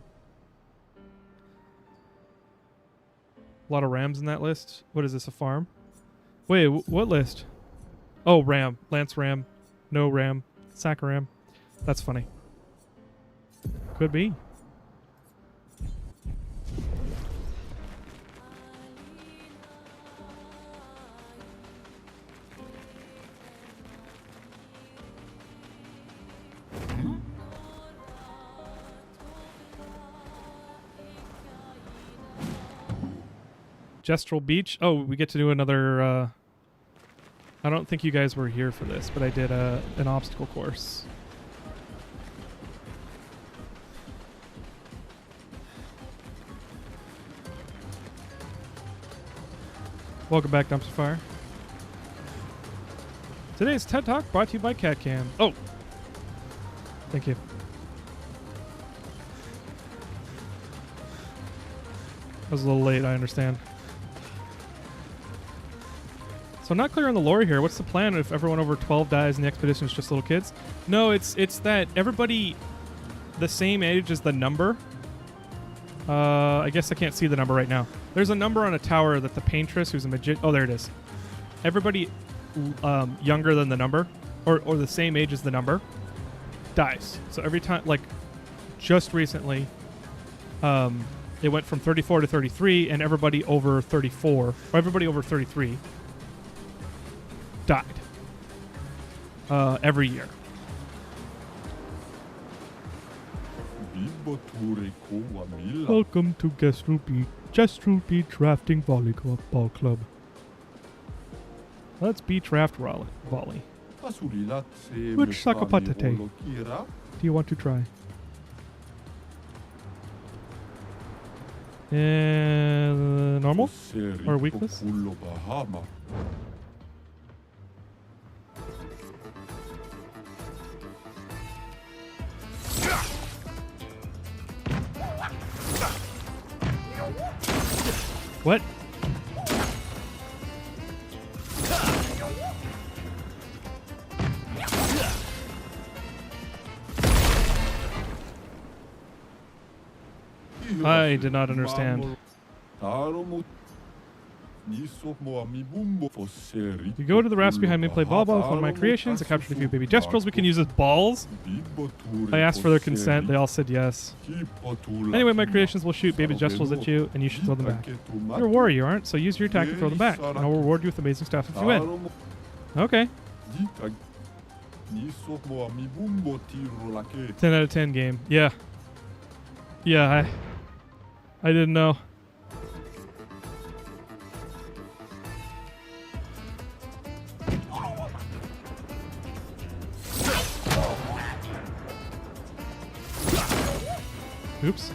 A lot of Rams in that list. What is this, a farm? Wait, what list? Oh, Ram. Lance Ram. No Ram. Sack Ram. That's funny. Could be. Gestural Beach. Oh, we get to do another... I don't think you guys were here for this, but I did an obstacle course. Welcome back, Dumpster Fire. Today's TED Talk brought to you by CatCam. Oh! Thank you. I was a little late, I understand. So I'm not clear on the lore here. What's the plan if everyone over 12 dies and the expedition is just little kids? No, it's that everybody the same age as the number. I guess I can't see the number right now. There's a number on a tower that the paintress, who's a magician... Oh, there it is. Everybody younger than the number, or the same age as the number, dies. So every time, like, just recently, it went from 34 to 33, and everybody over 34, or everybody over 33... died every year. Welcome to Gestural Beach Rafting Volleyball Club. Let's beach raft volley. Which Sakopatate do you want to try? Normal or weakless? What? I did not understand. You go to the rafts behind me, play volleyball with one of my creations. I captured a few baby Jestrels we can use as balls. I asked for their consent. They all said yes. Anyway, my creations will shoot baby Jestrels at you, and you should throw them back. You're a warrior, you aren't? So use your attack and throw them back. And I'll reward you with amazing stuff if you win. Okay. 10 out of 10 game. Yeah. Yeah, I didn't know. Oops.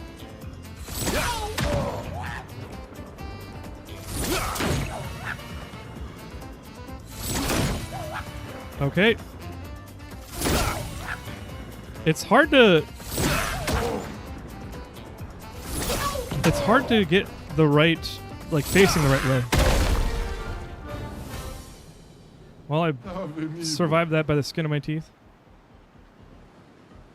Okay. It's hard to get the right, like facing the right way. Well, I survived that by the skin of my teeth.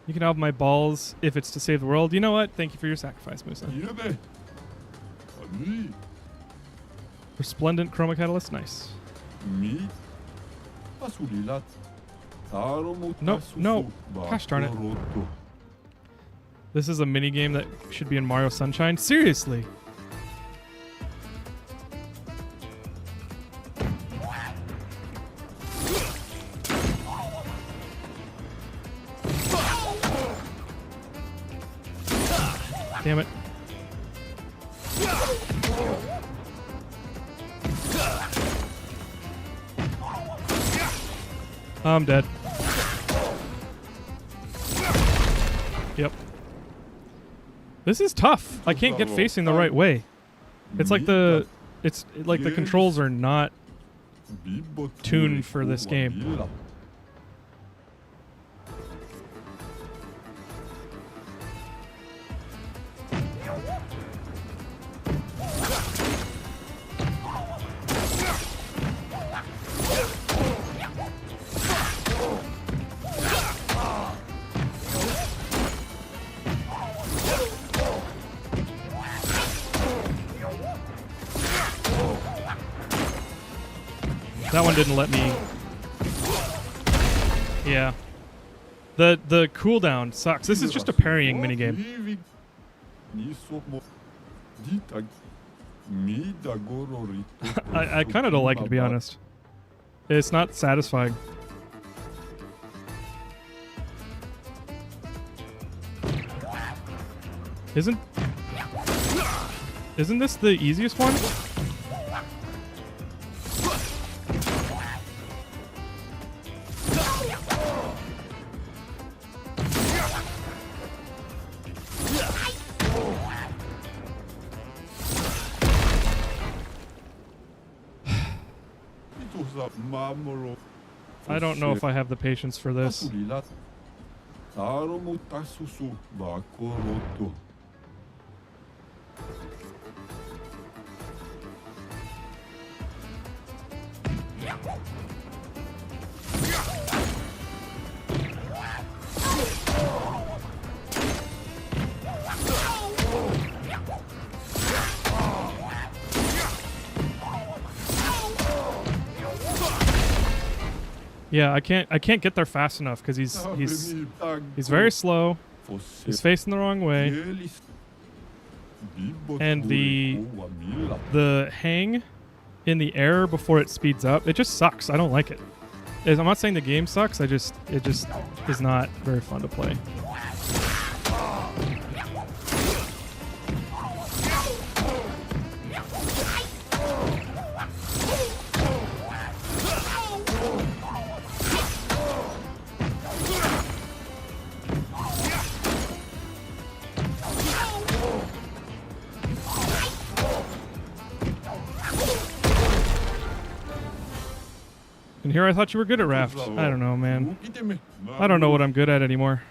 You can have my balls if it's to save the world. You know what? Thank you for your sacrifice, Musa. Resplendent chroma catalyst, nice. Nope, no. Gosh darn it. This is a mini game that should be in Mario Sunshine. Seriously. Damn it. I'm dead. Yep. This is tough. I can't get facing the right way. It's like the controls are not tuned for this game. That one didn't let me. Yeah. The cooldown sucks. This is just a parrying minigame. I kind of don't like it, to be honest. It's not satisfying. Isn't this the easiest one? I don't know if I have the patience for this. Yeah, I can't get there fast enough because he's very slow. He's facing the wrong way, and the hang in the air before it speeds up, it just sucks. I don't like it. I'm not saying the game sucks. It just is not very fun to play. And here I thought you were good at raft. I don't know, man. I don't know what I'm good at anymore.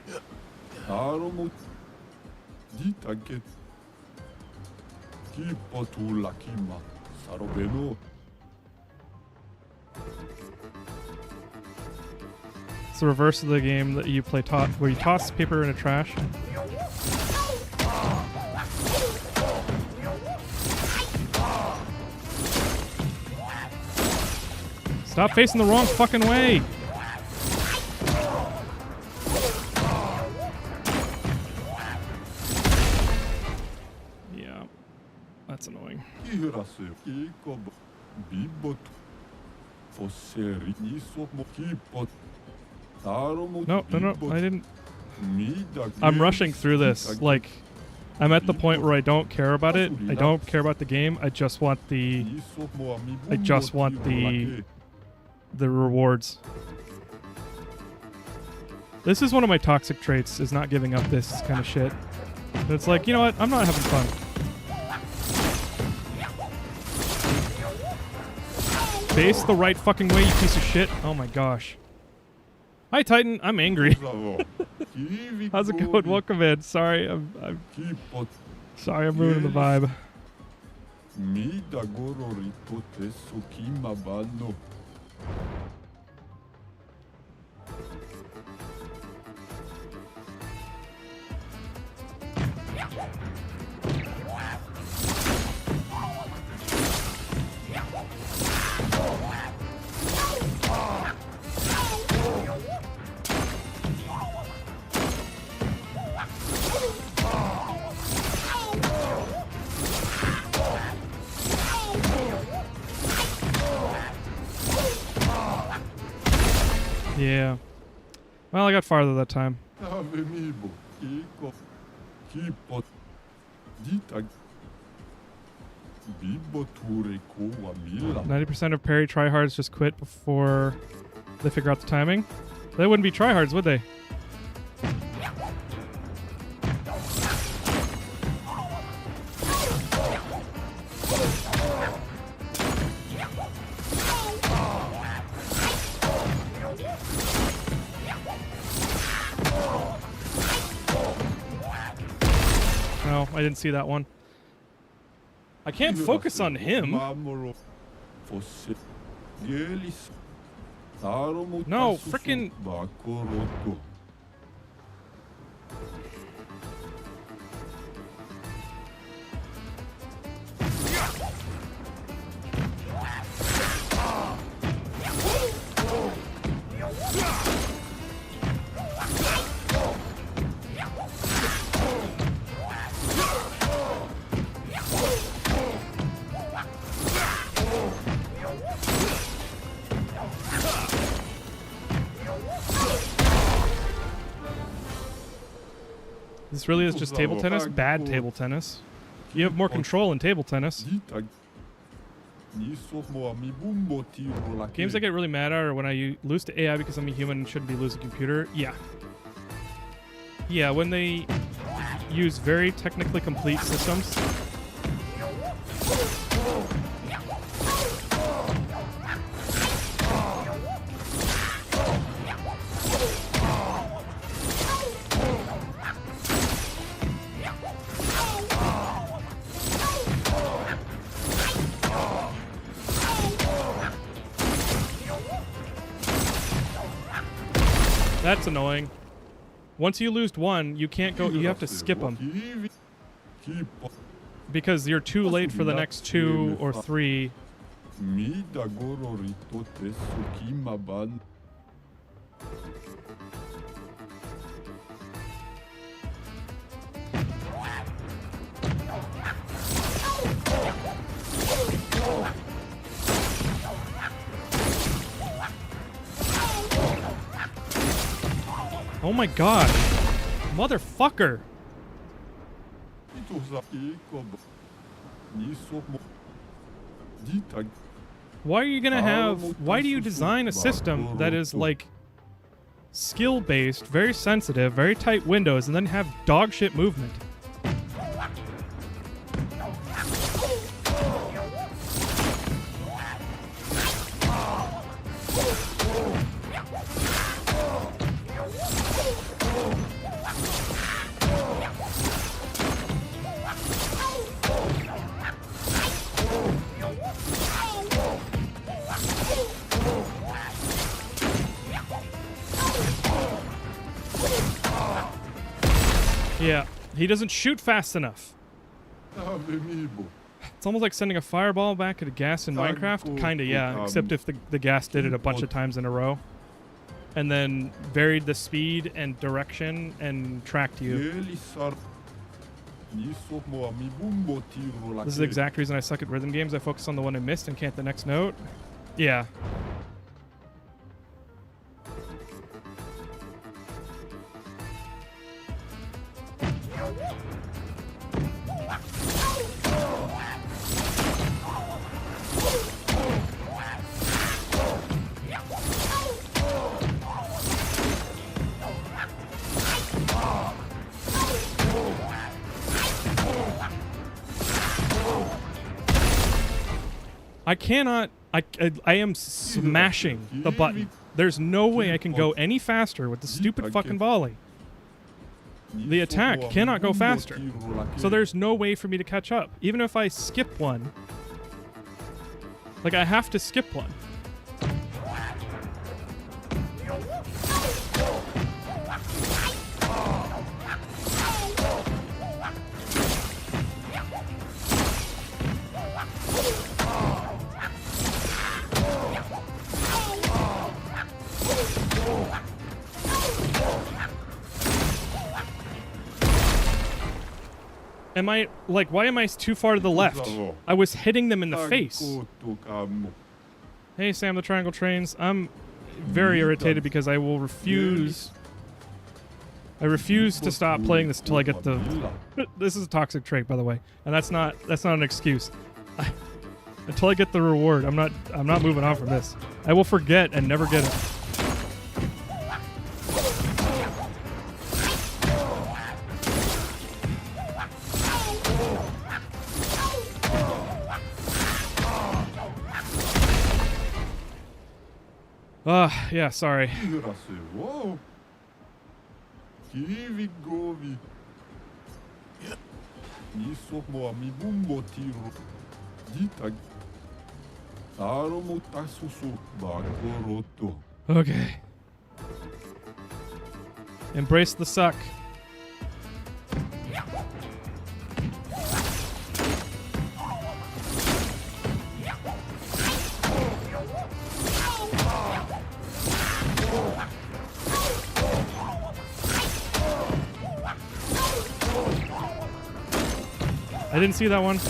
It's the reverse of the game that you play where you toss paper in a trash. Stop facing the wrong fucking way. Yeah, that's annoying. No, I didn't. I'm rushing through this. Like, I'm at the point where I don't care about it. I don't care about the game. I just want the rewards. This is one of my toxic traits, is not giving up this kind of shit. It's like, you know what? I'm not having fun. Face the right fucking way, you piece of shit. Oh my gosh. Hi, Titan. I'm angry. How's it going? Welcome in. Sorry, I'm ruining the vibe. Yeah. Well, I got farther that time. 90% of parry tryhards just quit before they figure out the timing. They wouldn't be tryhards, would they? No, I didn't see that one. I can't focus on him. No, frickin'. This really is just table tennis? Bad table tennis. You have more control in table tennis. Games I get really mad at are when I lose to AI because I'm a human and shouldn't be losing computer. Yeah. Yeah, when they use very technically complete systems. That's annoying. Once you lose one, you can't go. You have to skip them because you're too late for the next 2 or 3. Oh my god. Motherfucker. Why are you gonna have... Why do you design a system that is like skill-based, very sensitive, very tight windows, and then have dog shit movement? Yeah, he doesn't shoot fast enough. It's almost like sending a fireball back at a gas in Minecraft. Kinda, yeah. Except if the gas did it a bunch of times in a row. And then varied the speed and direction and tracked you. This is the exact reason I suck at rhythm games. I focus on the one I missed and can't the next note. Yeah. I cannot. I am smashing the button. There's no way I can go any faster with the stupid fucking volley. The attack cannot go faster. So there's no way for me to catch up. Even if I skip one. Like, I have to skip one. Am I, like, why am I too far to the left? I was hitting them in the face. Hey, Sam, the Triangle Trains. I'm very irritated because I will refuse. I refuse to stop playing this until I get the. This is a toxic trait, by the way, and that's not an excuse. Until I get the reward, I'm not moving on from this. I will forget and never get it. Yeah, sorry. Okay. Embrace the suck. I didn't see that one.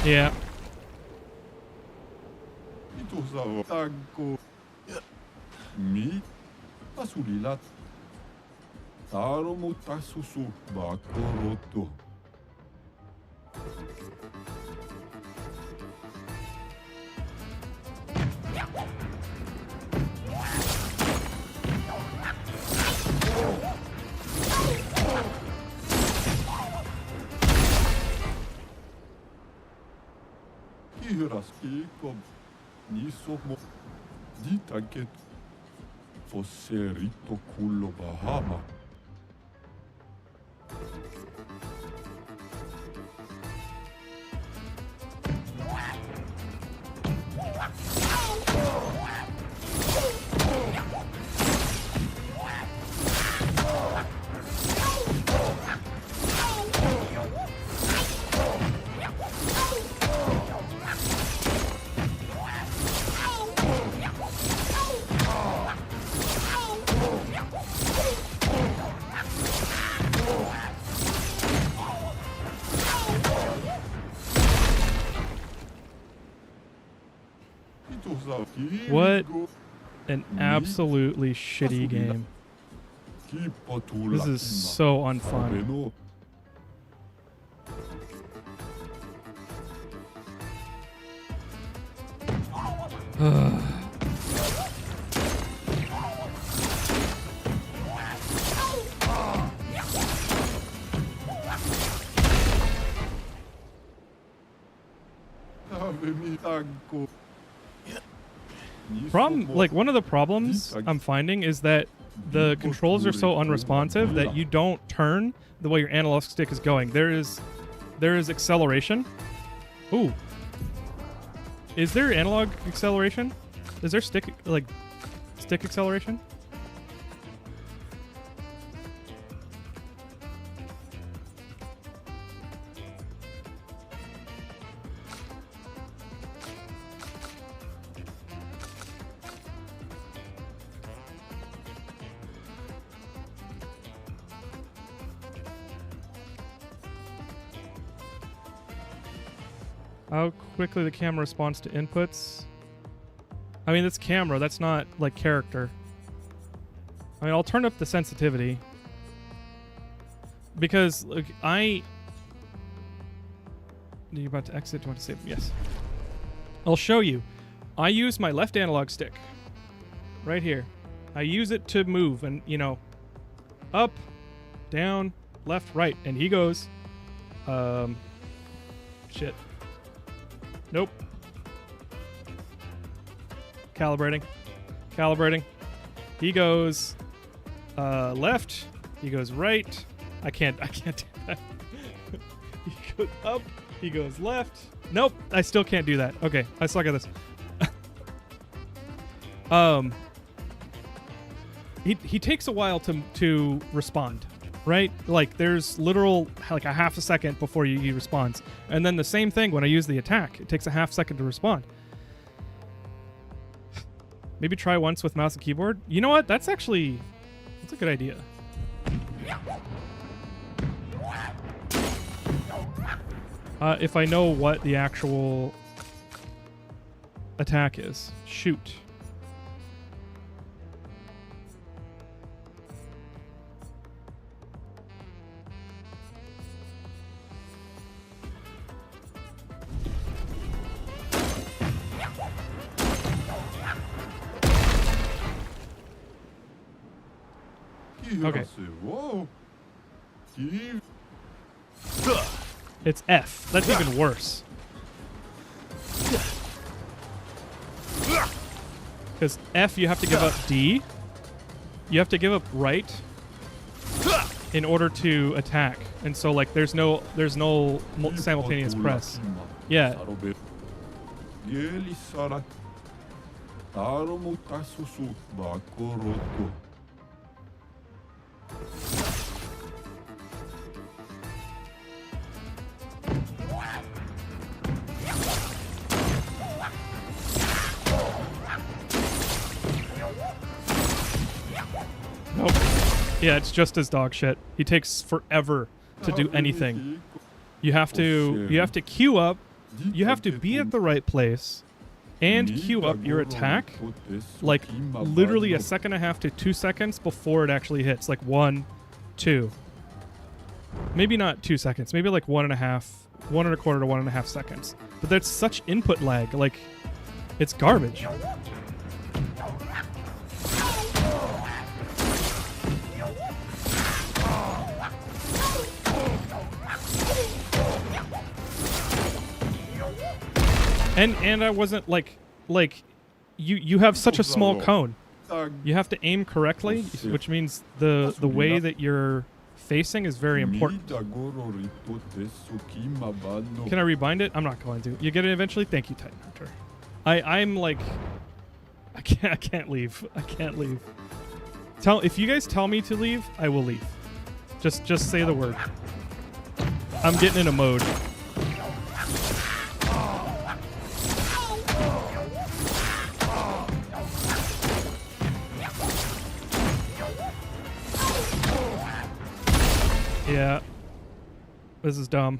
Yeah. What an absolutely shitty game. This is so unfun. One of the problems I'm finding is that the controls are so unresponsive that you don't turn the way your analog stick is going. There is acceleration. Ooh. Is there analog acceleration? Is there stick acceleration? How quickly the camera responds to inputs. I mean, that's camera. That's not, like, character. I mean, I'll turn up the sensitivity. Because, like, Are you about to exit? Do you want to save? Yes. I'll show you. I use my left analog stick. Right here. I use it to move and, you know, up, down, left, right. And he goes, shit. Nope. Calibrating. He goes, left. He goes right. I can't do that. He goes up. He goes left. Nope. I still can't do that. Okay. I suck at this. He takes a while to respond, right? Like there's literal like a half a second before he responds. And then the same thing when I use the attack. It takes a half second to respond. Maybe try once with mouse and keyboard. You know what? That's a good idea. If I know what the actual attack is. Shoot. Okay. It's F. That's even worse. Because F, you have to give up D. You have to give up right in order to attack. And so, like, there's no simultaneous press. Yeah. Nope. Yeah, it's just as dog shit. He takes forever to do anything. You have to queue up. You have to be at the right place and queue up your attack like literally a second and a half to 2 seconds before it actually hits. Like 1, 2. Maybe not 2 seconds. Maybe like 1.25 to 1.5 seconds. But that's such input lag. Like, it's garbage. And I wasn't like you have such a small cone. You have to aim correctly, which means the way that you're facing is very important. Can I rebind it? I'm not going to. You get it eventually? Thank you, Titan Hunter. I'm like I can't leave. I can't leave. If you guys tell me to leave, I will leave. Just say the word. I'm getting in a mode. Yeah. This is dumb.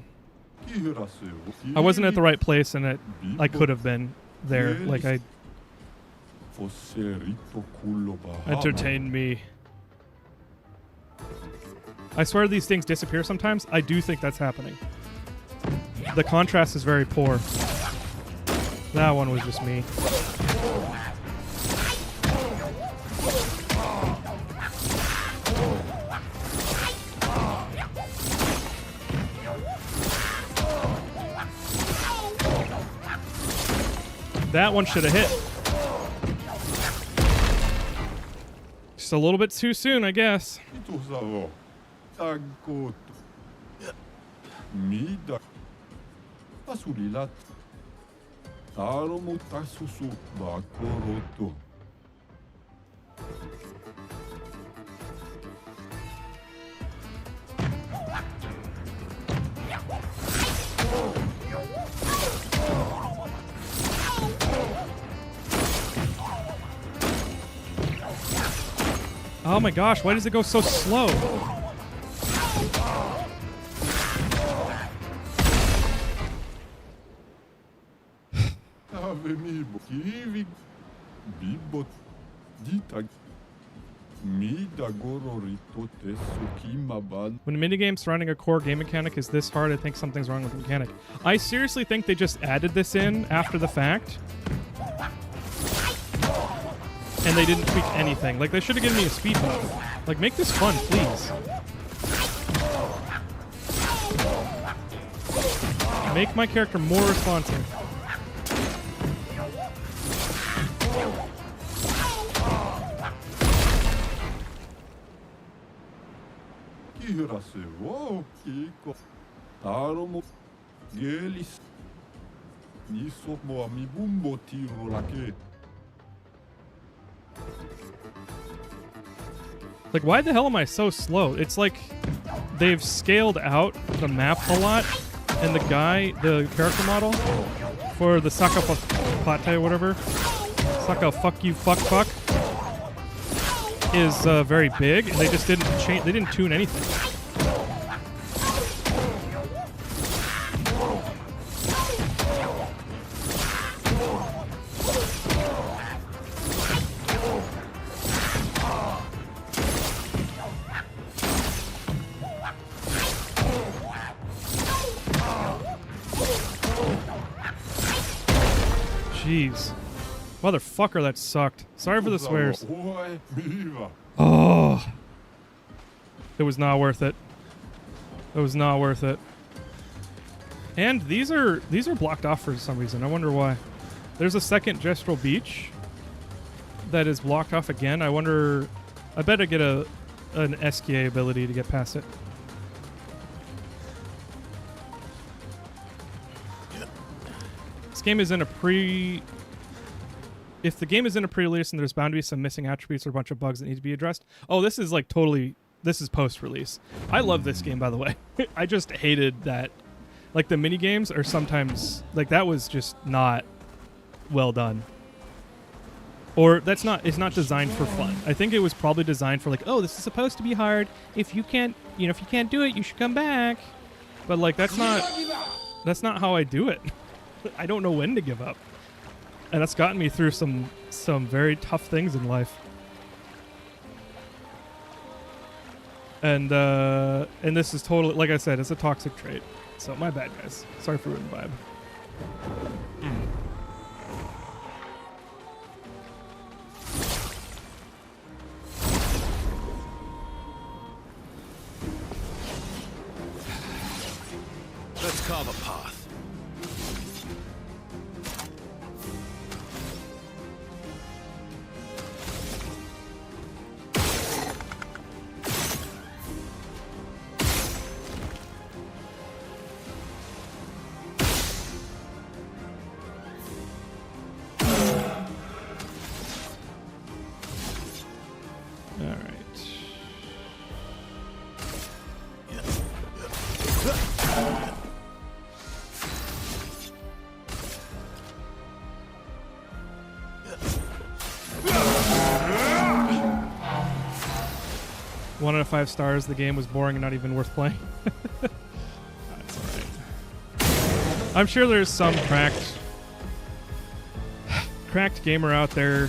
I wasn't at the right place and I could have been there. Like entertain me. I swear these things disappear sometimes. I do think that's happening. The contrast is very poor. That one was just me. That one should have hit. Just a little bit too soon, I guess. Oh my gosh, why does it go so slow? When a minigame surrounding a core game mechanic is this hard, I think something's wrong with the mechanic. I seriously think they just added this in after the fact. And they didn't tweak anything. Like, they should have given me a speed buff. Like, make this fun, please. Make my character more responsive. Like, why the hell am I so slow? It's like they've scaled out the map a lot, and the guy, the character model for the Saka Pate or whatever, Saka fuck you fuck fuck, is very big, and they just didn't change. They didn't tune anything. Jeez. Motherfucker, that sucked. Sorry for the swears. Oh. It was not worth it. It was not worth it. And these are blocked off for some reason. I wonder why. There's a second Gestural Beach that is blocked off again. I wonder... I bet I get an SKA ability to get past it. This game is in a pre... If the game is in a pre-release and there's bound to be some missing attributes or a bunch of bugs that need to be addressed. Oh, this is like totally... This is post-release. I love this game, by the way. I just hated that. Like, the mini-games are sometimes... Like, that was just not well done. Or that's not... It's not designed for fun. I think it was probably designed for like, oh, this is supposed to be hard. If you can't... You know, if you can't do it, you should come back. But, like, that's not... That's not how I do it. I don't know when to give up. And that's gotten me through some very tough things in life. And this is totally, like I said, it's a toxic trait. So my bad, guys. Sorry for ruining the vibe. Let's carve a path. One out of 5 stars. The game was boring and not even worth playing. That's alright. I'm sure there's some cracked gamer out there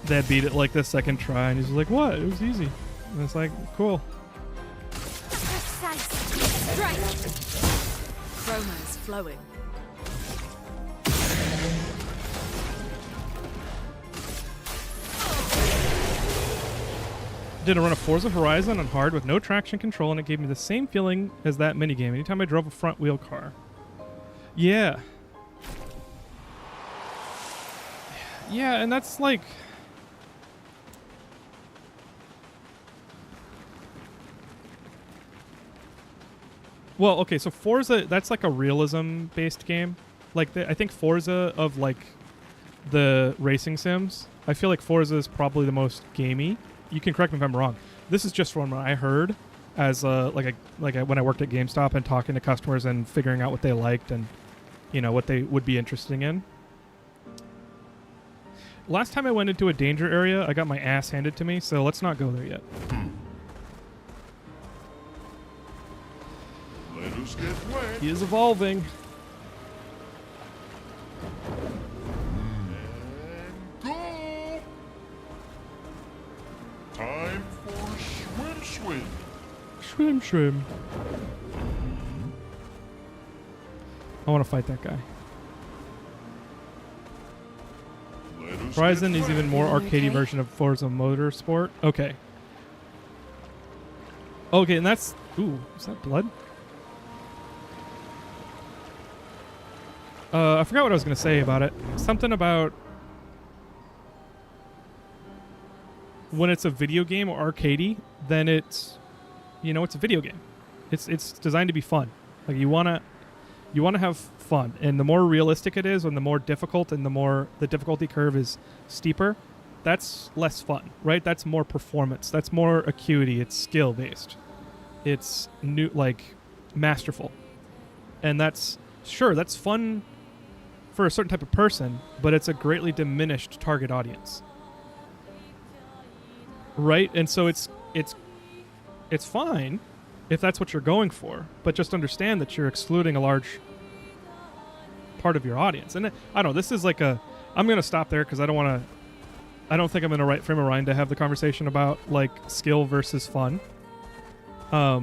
that beat it like the second try, and he's like, "What? It was easy." And it's like, cool. Precise strike. Chroma is flowing. Did a run of Forza Horizon on hard with no traction control, and it gave me the same feeling as that minigame anytime I drove a front wheel car. Yeah. Yeah, and that's like... Well, okay, so Forza, that's like a realism-based game. Like, I think Forza of, like, the racing sims, I feel like Forza is probably the most gamey. You can correct me if I'm wrong. This is just from what I heard as when I worked at GameStop and talking to customers and figuring out what they liked and, you know, what they would be interested in. Last time I went into a danger area, I got my ass handed to me, so let's not go there yet. Let us get wet. He is evolving. Shrim. I want to fight that guy. Horizon is even more arcadey version of Forza Motorsport. Okay. Okay, and that's... Ooh, is that blood? I forgot what I was going to say about it. Something about... when it's a video game or arcadey, then it's... You know, it's a video game. It's designed to be fun. Like, you want to have fun. And the more realistic it is, and the more difficult, and the more the difficulty curve is steeper, that's less fun, right? That's more performance. That's more acuity. It's skill-based. It's new, like, masterful. And that's, sure, that's fun for a certain type of person, but it's a greatly diminished target audience. Right? And so it's fine if that's what you're going for, but just understand that you're excluding a large part of your audience. And I don't know, this is like I'm going to stop there because I don't think I'm in the right frame of mind to have the conversation about like skill versus fun. I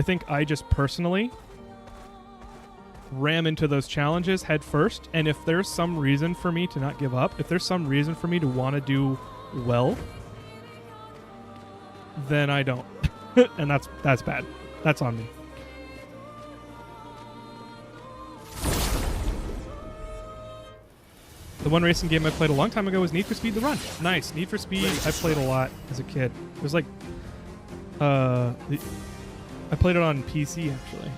think I just personally ram into those challenges head first, and if there's some reason for me to not give up, if there's some reason for me to want to do well, then I don't. And that's bad. That's on me. The one racing game I played a long time ago was Need for Speed The Run. Nice. Need for Speed I played a lot as a kid. It was like I played it on PC actually.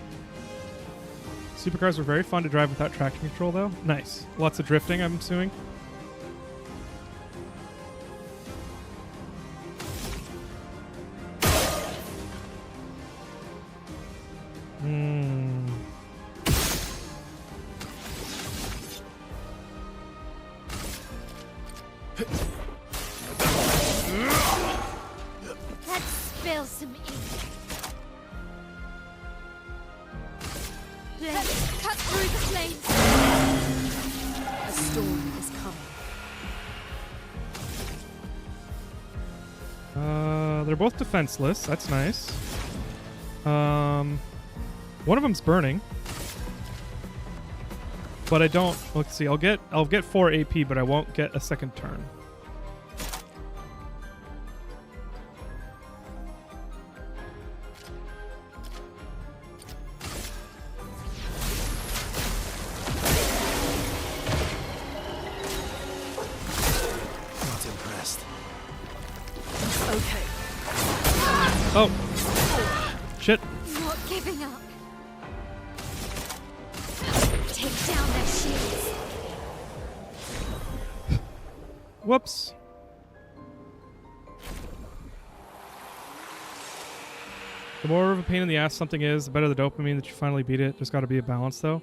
Supercars were very fun to drive without traction control though. Nice. Lots of drifting, I'm assuming. Let's spill some ink. Let's cut through the flames. A storm is coming. They're both defenseless. That's nice. One of them's burning, but I don't. Let's see. I'll get 4 AP, but I won't get a second turn. Not impressed. Okay. Oh, shit. Not giving up. Take down their shields. Whoops. The more of a pain in the ass something is, the better the dopamine that you finally beat it. There's got to be a balance, though.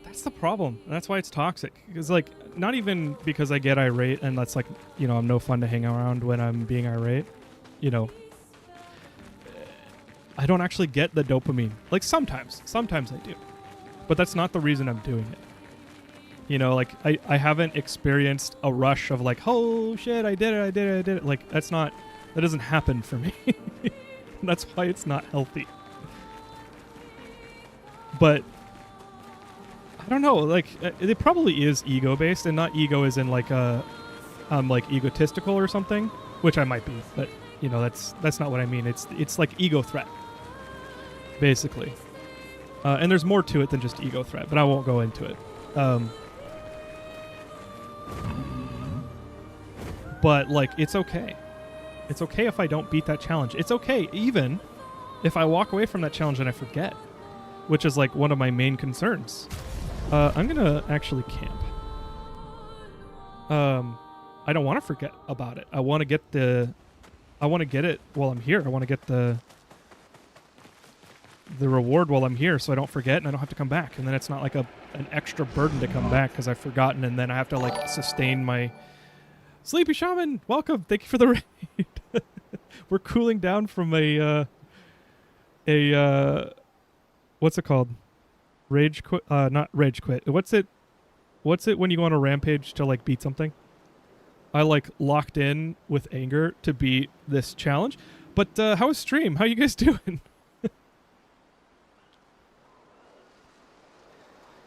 That's the problem. And that's why it's toxic. Because, like, not even because I get irate and that's, like, you know, I'm no fun to hang around when I'm being irate. You know, I don't actually get the dopamine. Like, sometimes. Sometimes I do. But that's not the reason I'm doing it. You know, like, I haven't experienced a rush of, like, oh, shit, I did it. Like, that doesn't happen for me. That's why it's not healthy. But I don't know, like it probably is ego based, and not ego as in like like egotistical or something, which I might be, but you know that's not what I mean. It's like ego threat, basically. And there's more to it than just ego threat, but I won't go into it. But like it's okay. It's okay if I don't beat that challenge. It's okay even if I walk away from that challenge and I forget, which is like one of my main concerns. I'm going to actually camp. I don't want to forget about it. I want to get it while I'm here. I want to get the reward while I'm here so I don't forget and I don't have to come back. And then it's not like an extra burden to come back because I've forgotten and then I have to like sustain my... Sleepy Shaman, welcome. Thank you for the raid. We're cooling down from a what's it called? Rage quit? Not rage quit. What's it when you go on a rampage to like beat something? I like locked in with anger to beat this challenge. But how was stream? How you guys doing?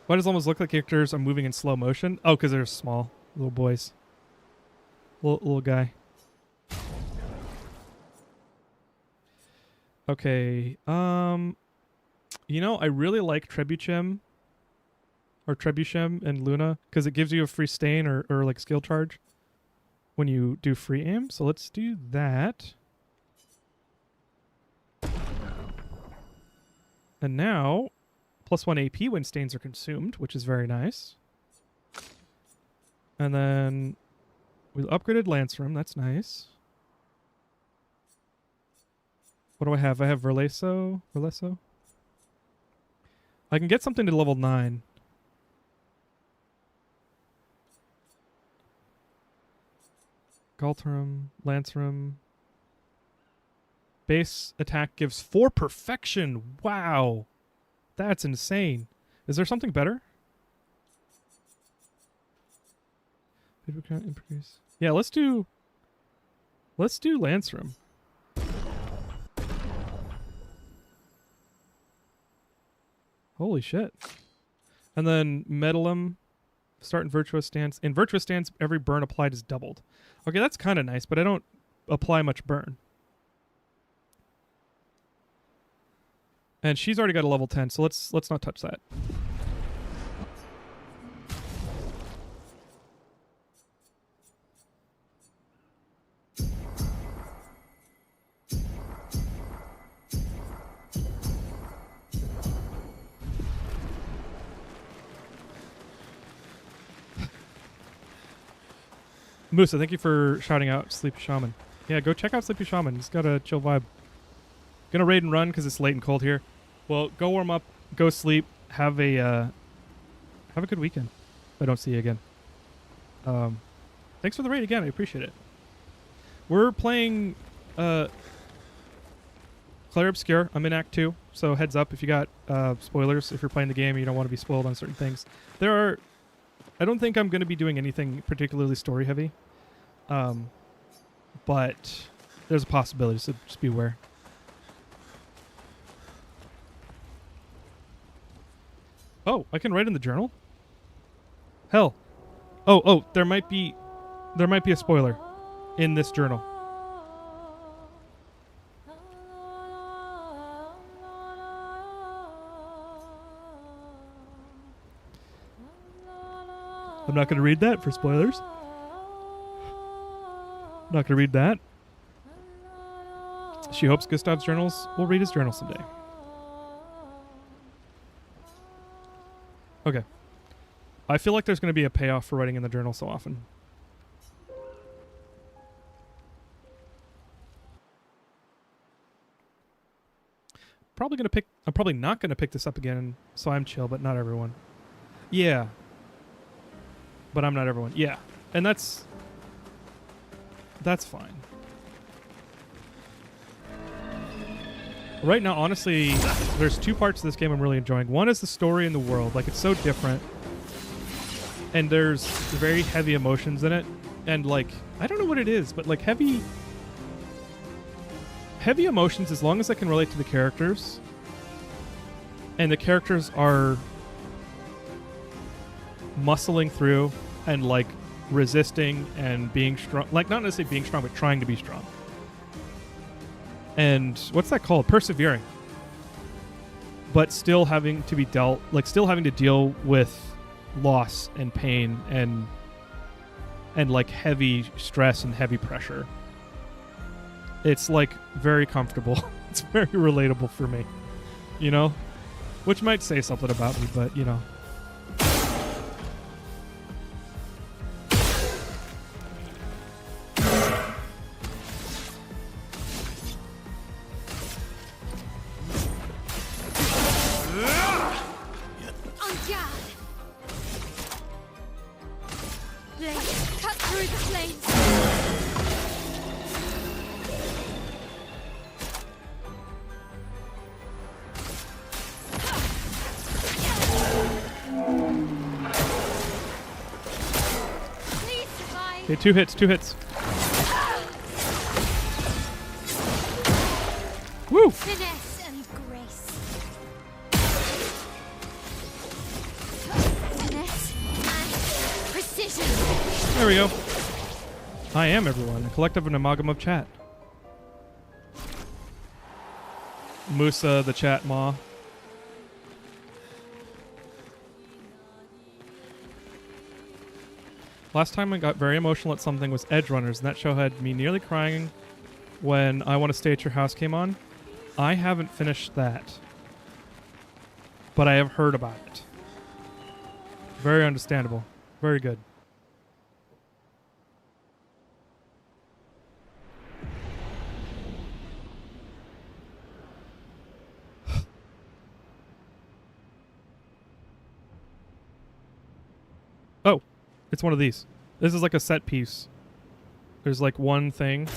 Why does it almost look like characters are moving in slow motion? Oh, because they're small. Little boys. Little guy. Okay. You know, I really like Trebuchem. Or Trebuchem and Luna. Because it gives you a free stain or like skill charge. When you do free aim. So let's do that. And now, +1 AP when stains are consumed, which is very nice. And then we upgraded Lance Room. That's nice. What do I have? I have Verso. I can get something to level 9. Galtrum, Lance Room. Base attack gives 4 perfection. Wow. That's insane. Is there something better? Yeah, let's do Lance Room. Holy shit. And then Metalum, start in Virtuous Stance. In Virtuous Stance, every burn applied is doubled. Okay, that's kind of nice, but I don't apply much burn. And she's already got a level 10, so let's not touch that. Musa, thank you for shouting out Sleepy Shaman. Yeah, go check out Sleepy Shaman. He's got a chill vibe. Gonna raid and run because it's late and cold here. Well, go warm up, go sleep, have a good weekend. If I don't see you again. Thanks for the raid again. I appreciate it. We're playing Clair Obscure. I'm in Act 2, so heads up if you got spoilers. If you're playing the game and you don't want to be spoiled on certain things. I don't think I'm going to be doing anything particularly story heavy. But there's a possibility, so just be aware. Oh, I can write in the journal? Hell. Oh, there might be a spoiler in this journal. I'm not going to read that for spoilers. I'm not going to read that. She hopes Gustav's journals will read his journal someday. Okay. I feel like there's going to be a payoff for writing in the journal so often. I'm probably not going to pick this up again, so I'm chill, but not everyone. Yeah. But I'm not everyone. Yeah. And that's fine. Right now, honestly, there's 2 parts of this game I'm really enjoying. One is the story and the world. Like, it's so different. And there's very heavy emotions in it. And, like, I don't know what it is, but, like, heavy emotions, as long as I can relate to the characters. And the characters are muscling through and, like, resisting and being strong. Like, not necessarily being strong, but trying to be strong. And what's that called? Persevering. But still having to be still having to deal with loss and pain and like heavy stress and heavy pressure. It's like very comfortable. It's very relatable for me. You know? Which might say something about me, but you know. Okay, 2 hits. Woo! Finesse and grace. Finesse and precision. There we go. I am everyone, a collective and amalgam of chat. Musa, the chat maw. Last time I got very emotional at something was Edge Runners, and that show had me nearly crying when I Want to Stay at Your House came on. I haven't finished that, but I have heard about it. Very understandable. Very good. Oh, it's one of these. This is like a set piece. There's like one thing.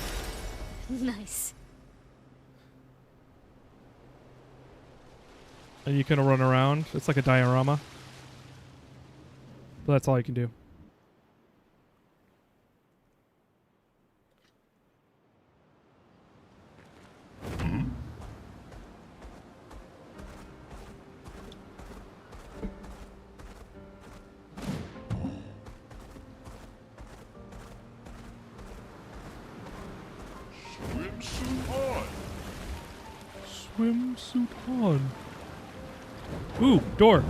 Nice. And you can run around. It's like a diorama. But that's all you can do. Swimsuit on. Ooh, door.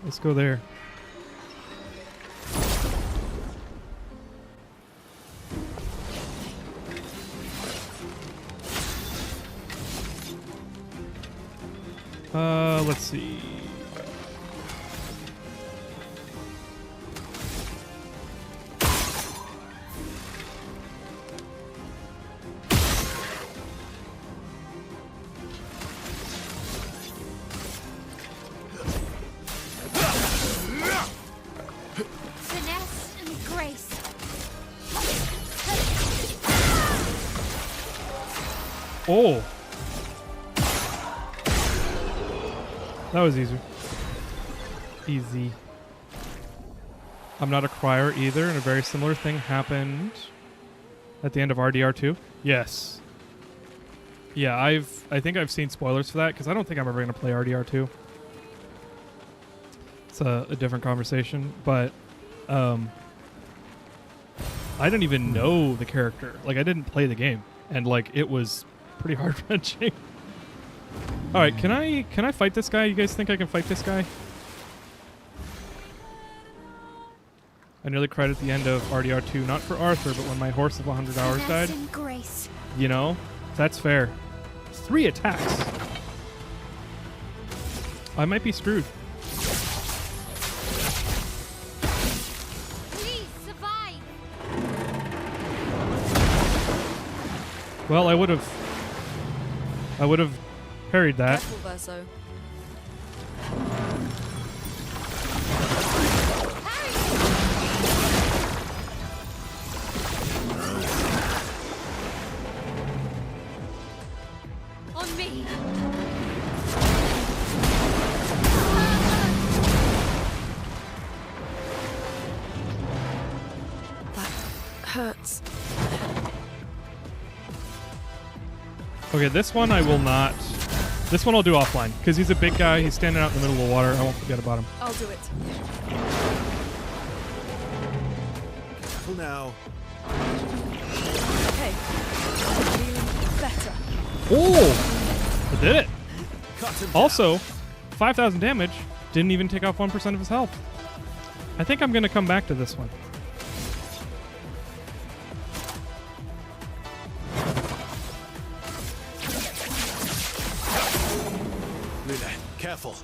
Let's go there. Let's see. Finesse and grace. Oh. That was easy. Easy. I'm not a crier either, and a very similar thing happened at the end of RDR2. Yes. Yeah, I think I've seen spoilers for that, because I don't think I'm ever going to play RDR2. It's a different conversation, but I didn't even know the character. Like, I didn't play the game, and like it was pretty heart-wrenching. All right, can I fight this guy? You guys think I can fight this guy? I nearly cried at the end of RDR2, not for Arthur, but when my horse of 100 hours died. Finesse and grace. You know, that's fair. 3 attacks. I might be screwed. Please survive. Well, I would have parried that. Careful, Verso. On me. Hurts. Okay, this one I will not. This one I'll do offline, because he's a big guy. He's standing out in the middle of the water. I won't forget about him. I'll do it. Careful now. Okay. Feeling better. Oh! I did it! Cut him Also, 5,000 damage. Didn't even take off 1% of his health. I think I'm going to come back to this one. Luna, careful.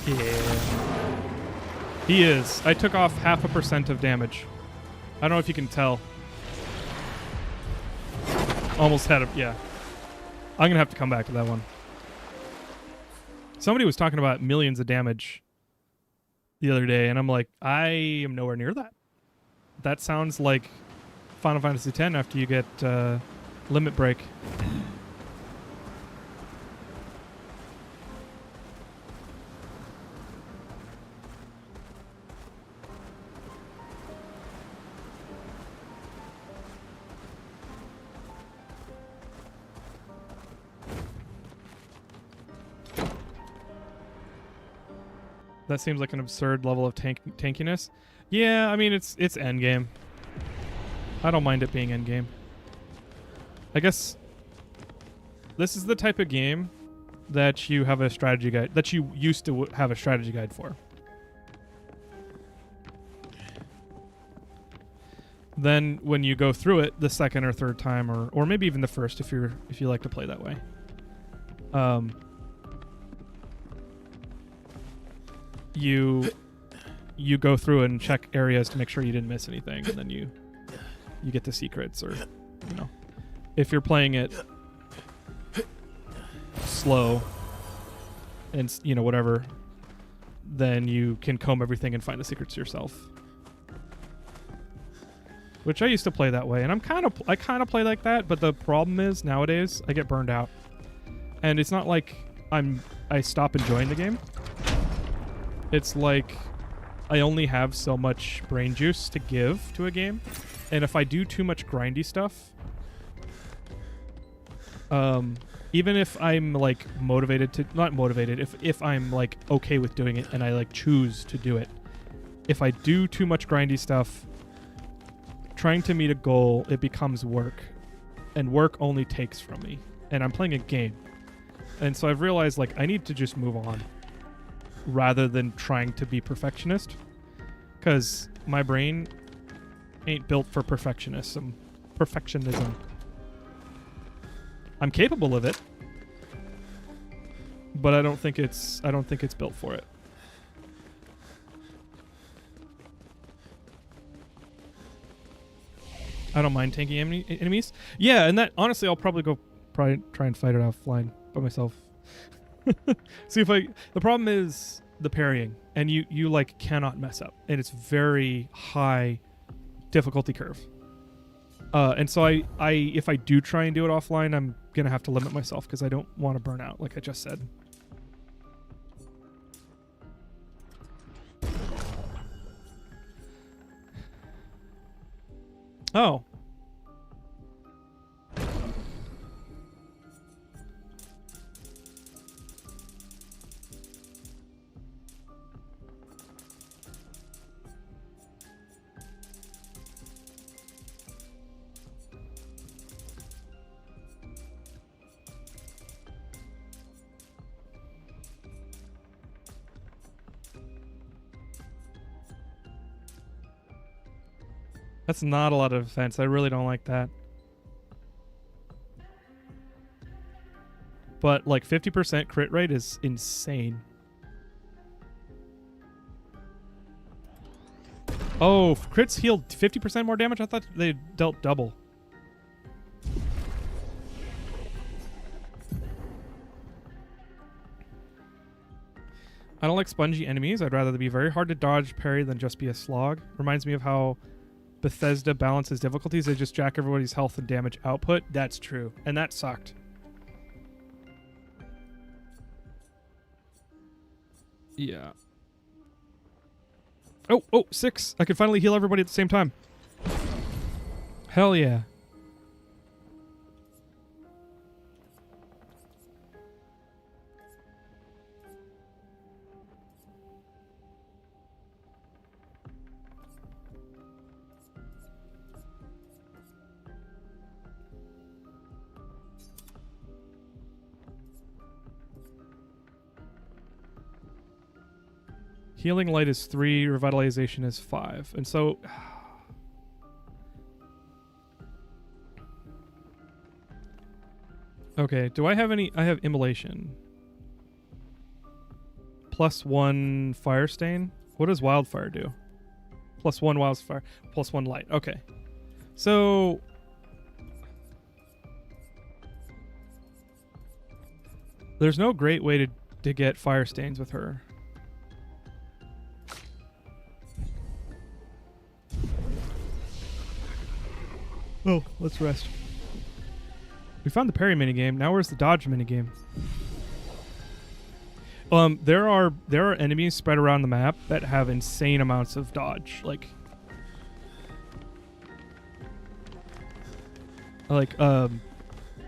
Yeah. He is. I took off 0.5% of damage. I don't know if you can tell. Almost had a... Yeah. I'm going to have to come back to that one. Somebody was talking about millions of damage the other day, and I'm like, I am nowhere near that. That sounds like Final Fantasy X after you get Limit Break. That seems like an absurd level of tankiness. Yeah, I mean it's endgame. I don't mind it being endgame. I guess this is the type of game that you have a strategy guide that you used to have a strategy guide for. Then when you go through it the second or third time, or maybe even the first if you like to play that way, you go through and check areas to make sure you didn't miss anything, and then you get the secrets, or if you're playing it slow and whatever, then you can comb everything and find the secrets yourself. Which I used to play that way, and I kind of play like that, but the problem is nowadays I get burned out. And it's not like I stop enjoying the game. It's like I only have so much brain juice to give to a game, and if I do too much grindy stuff, even if I'm like if I'm like okay with doing it and I like choose to do it, if I do too much grindy stuff, trying to meet a goal, it becomes work, and work only takes from me, and I'm playing a game. And so I've realized like I need to just move on rather than trying to be perfectionist, because my brain ain't built for perfectionism. I'm capable of it, but I don't think it's built for it. I don't mind tanking enemies. Yeah, and that honestly, I'll probably try and fight it offline by myself. See if the problem is the parrying, and you like cannot mess up, and it's very high difficulty curve. And so I if I do try and do it offline, I'm gonna have to limit myself because I don't want to burn out, like I just said. Oh. That's not a lot of defense. I really don't like that. But like 50% crit rate is insane. Oh, crits healed 50% more damage? I thought they dealt double. I don't like spongy enemies. I'd rather they be very hard to dodge, parry than just be a slog. Reminds me of how Bethesda balances difficulties. They just jack everybody's health and damage output. That's true. And that sucked. Yeah. Oh, 6. I can finally heal everybody at the same time. Hell yeah. Healing light is 3, revitalization is 5. And so okay, do I have any? I have immolation. +1 fire stain. What does wildfire do? +1 wildfire, +1 light. Okay. So there's no great way to get fire stains with her. Oh, let's rest. We found the parry minigame. Now where's the dodge minigame? There are enemies spread around the map that have insane amounts of dodge. Like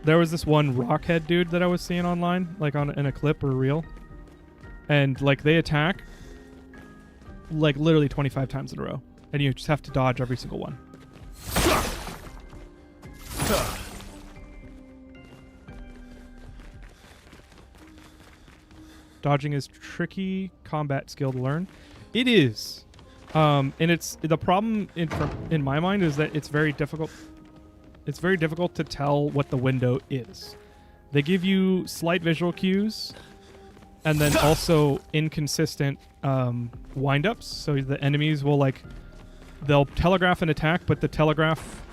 there was this one rockhead dude that I was seeing online, like in a clip or a reel, and like they attack, like literally 25 times in a row, and you just have to dodge every single one. Dodging is tricky combat skill to learn. It is, and it's the problem in my mind is that it's very difficult. It's very difficult to tell what the window is. They give you slight visual cues, and then also inconsistent wind-ups. So the enemies will they'll telegraph an attack, but the telegraph,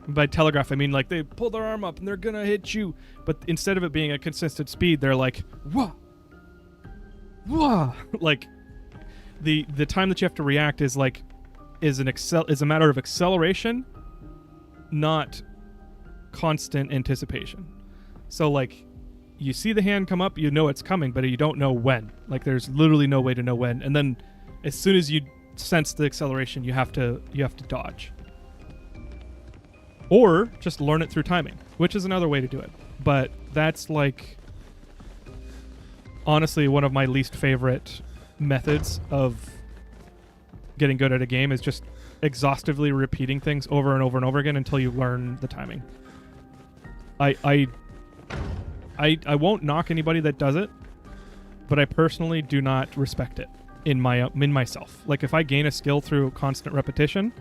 by telegraph I mean like they pull their arm up and they're gonna hit you, but instead of it being a consistent speed, they're like wah, wah. Like the time that you have to react is a matter of acceleration, not constant anticipation. So like you see the hand come up, you know it's coming, but you don't know when. Like there's literally no way to know when. And then as soon as you sense the acceleration, you have to dodge. Or just learn it through timing, which is another way to do it. But that's like honestly one of my least favorite methods of getting good at a game, is just exhaustively repeating things over and over and over again until you learn the timing. I won't knock anybody that does it, but I personally do not respect it in myself. Like if I gain a skill through constant repetition,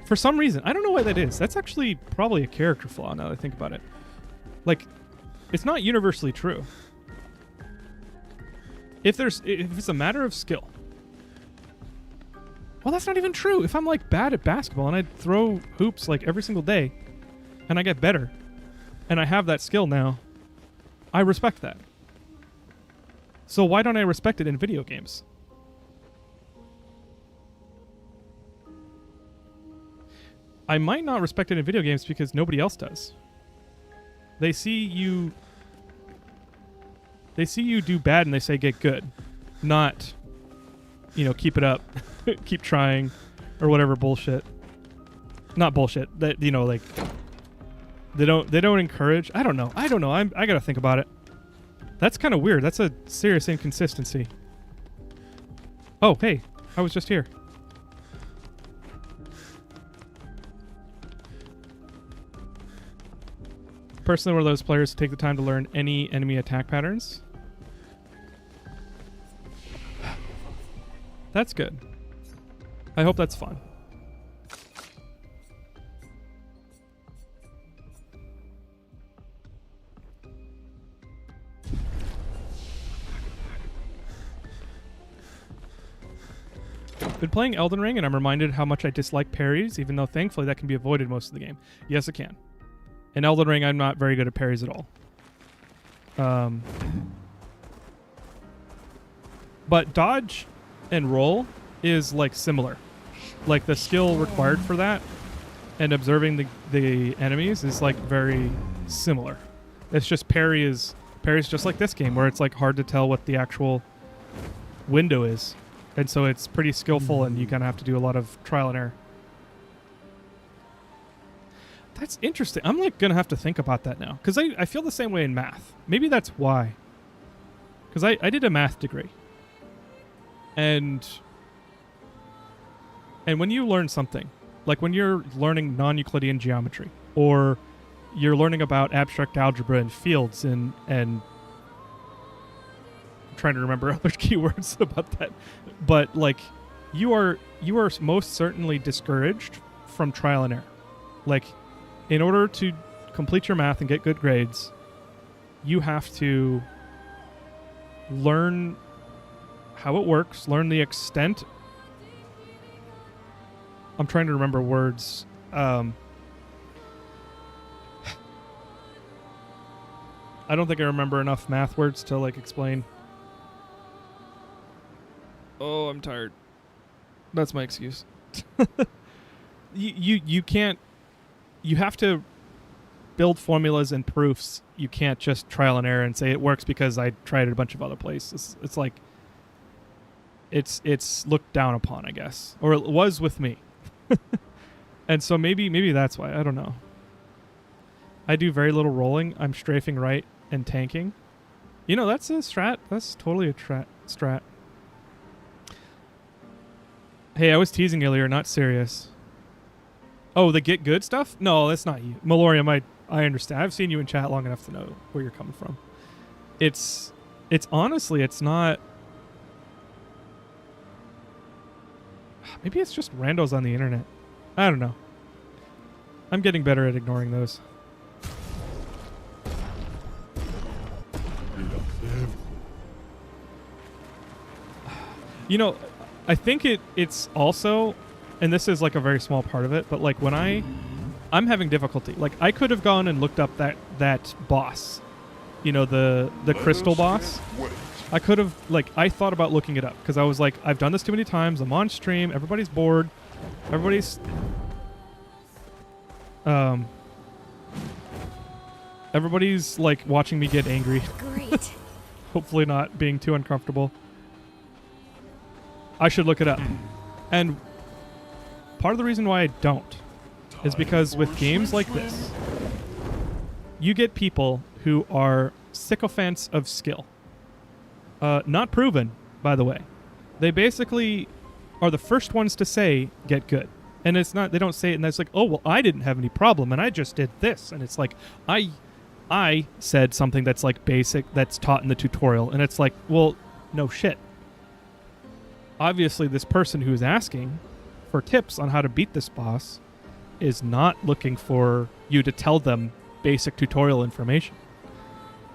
for some reason, I don't know why that is. That's actually probably a character flaw now that I think about it. Like, it's not universally true. If it's a matter of skill. Well, that's not even true. If I'm like bad at basketball and I throw hoops like every single day and I get better and I have that skill now, I respect that. So why don't I respect it in video games? I might not respect it in video games because nobody else does. They see you do bad and they say get good, not, keep it up, keep trying, or whatever bullshit. Not bullshit. That like they don't encourage. I don't know. I gotta think about it. That's kind of weird. That's a serious inconsistency. Oh, hey, I was just here. Personally, one of those players to take the time to learn any enemy attack patterns. That's good. I hope that's fun. Been playing Elden Ring and I'm reminded how much I dislike parries, even though thankfully that can be avoided most of the game. Yes, it can. In Elden Ring, I'm not very good at parries at all. But dodge and roll is like similar. Like the skill required for that and observing the enemies is like very similar. It's just parry's just like this game where it's like hard to tell what the actual window is. And so it's pretty skillful and you kind of have to do a lot of trial and error. That's interesting. I'm like going to have to think about that now. Because I feel the same way in math. Maybe that's why. Because I did a math degree. And when you learn something, like when you're learning non-Euclidean geometry, or you're learning about abstract algebra and fields and I'm trying to remember other keywords about that. But like you are most certainly discouraged from trial and error. Like, in order to complete your math and get good grades, you have to learn how it works, learn the extent. I'm trying to remember words. I don't think I remember enough math words to like explain. Oh, I'm tired. That's my excuse. You can't. You have to build formulas and proofs. You can't just trial and error and say it works because I tried it a bunch of other places. It's like it's looked down upon, I guess, or it was with me. And so maybe that's why. I don't know. I do very little rolling. I'm strafing right and tanking. That's a strat. That's totally a strat. Hey, I was teasing earlier, not serious. Oh, the get good stuff? No, that's not you. Malorium, I understand. I've seen you in chat long enough to know where you're coming from. It's honestly, it's not... Maybe it's just randos on the internet. I don't know. I'm getting better at ignoring those. You know, I think it's also, and this is like a very small part of it, but like when I'm having difficulty. Like I could have gone and looked up that boss, you know, the crystal boss. I could have, like, I thought about looking it up because I was like, I've done this too many times. I'm on stream. Everybody's bored. Everybody's like watching me get angry. Great. Hopefully not being too uncomfortable. I should look it up. And part of the reason why I don't is because with games like this, you get people who are sycophants of skill. Not proven, by the way. They basically are the first ones to say, get good. And it's not, they don't say it and that's like, oh, well, I didn't have any problem and I just did this. And it's like, I said something that's like basic, that's taught in the tutorial. And it's like, well, no shit. Obviously, this person who's asking for tips on how to beat this boss is not looking for you to tell them basic tutorial information.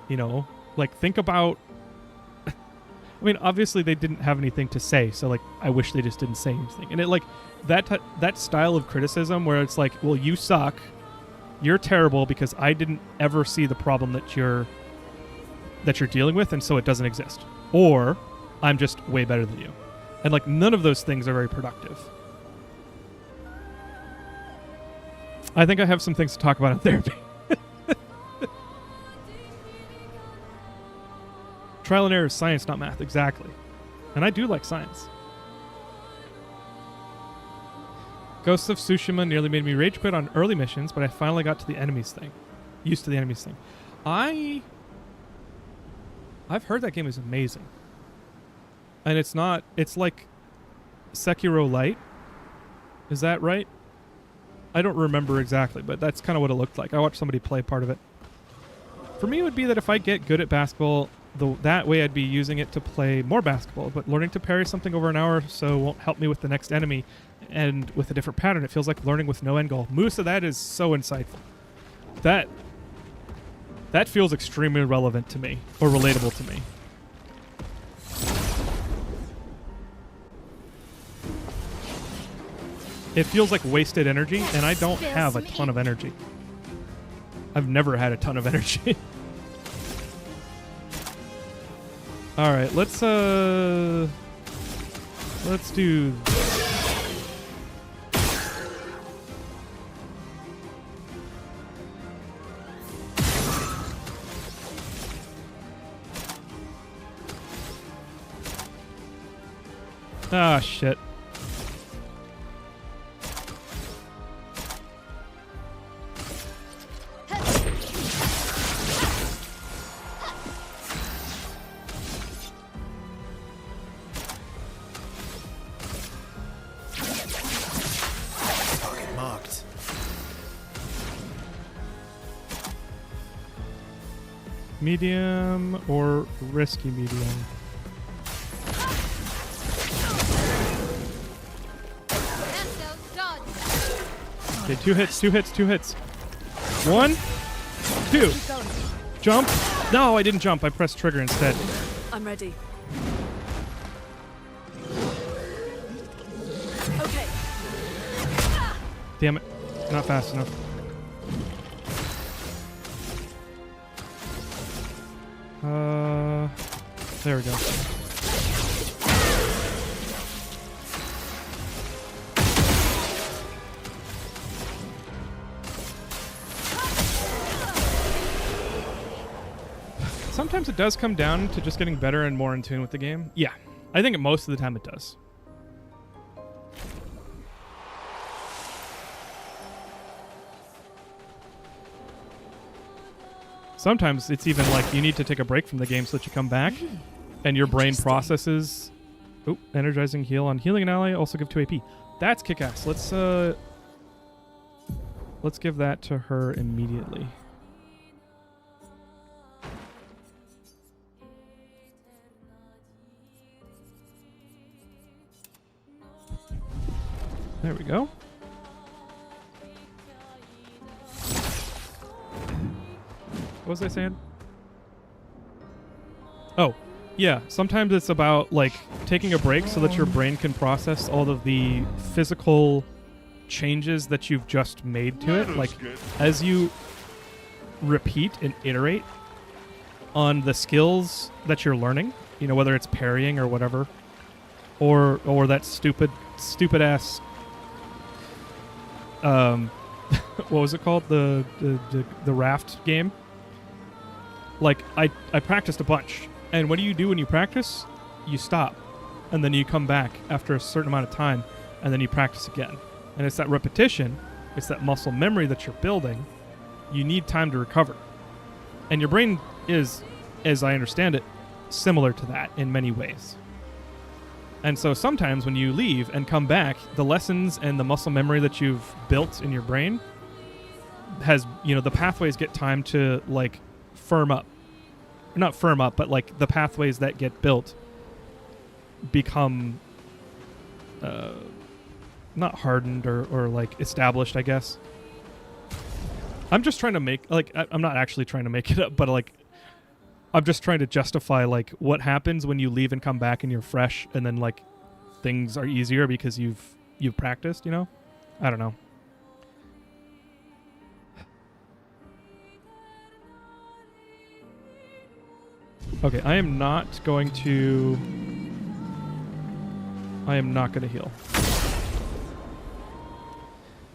You know, like think about... I mean, obviously they didn't have anything to say, so like I wish they just didn't say anything. And it like that style of criticism where it's like, well, you suck, you're terrible because I didn't ever see the problem that you're dealing with, and so it doesn't exist. Or I'm just way better than you. And like none of those things are very productive. I think I have some things to talk about in therapy. Trial and error is science, not math. Exactly. And I do like science. Ghost of Tsushima nearly made me rage quit on early missions, but I finally got to the enemies thing. Used to the enemies thing. I've heard that game is amazing. And it's not... It's like Sekiro Light. Is that right? I don't remember exactly, but that's kind of what it looked like. I watched somebody play part of it. For me, it would be that if I get good at basketball, that way I'd be using it to play more basketball. But learning to parry something over an hour or so won't help me with the next enemy. And with a different pattern, it feels like learning with no end goal. Musa, that is so insightful. That feels extremely relevant to me, or relatable to me. It feels like wasted energy, and I don't have a ton of energy. I've never had a ton of energy. All right, let's do. Ah, shit. Target marked. Medium or risky medium? Okay, two hits. 1, 2. Jump. No, I didn't jump. I pressed trigger instead. I'm ready. Okay. Damn it. Not fast enough. There we go. Sometimes it does come down to just getting better and more in tune with the game. Yeah, I think most of the time it does. Sometimes it's even like you need to take a break from the game so that you come back and your brain processes Oh, energizing heal on healing an ally. Also give 2 AP. That's kick-ass. Let's give that to her immediately. There we go. What was I saying? Oh, yeah. Sometimes it's about like taking a break so that your brain can process all of the physical changes that you've just made to it. Like as you repeat and iterate on the skills that you're learning, you know, whether it's parrying or whatever, or that stupid ass what was it called? The raft game. Like I practiced a bunch. And what do you do when you practice? You stop. And then you come back after a certain amount of time and then you practice again. And it's that repetition, it's that muscle memory that you're building. You need time to recover. And your brain is, as I understand it, similar to that in many ways. And so sometimes when you leave and come back, the lessons and the muscle memory that you've built in your brain has, you know, the pathways get time to like firm up. Not firm up, but like the pathways that get built become not hardened or like established, I guess. I'm just trying to make, like, I'm not actually trying to make it up, but like I'm just trying to justify like what happens when you leave and come back and you're fresh and then like things are easier because you've practiced, you know? I don't know. Okay, I am not going to heal.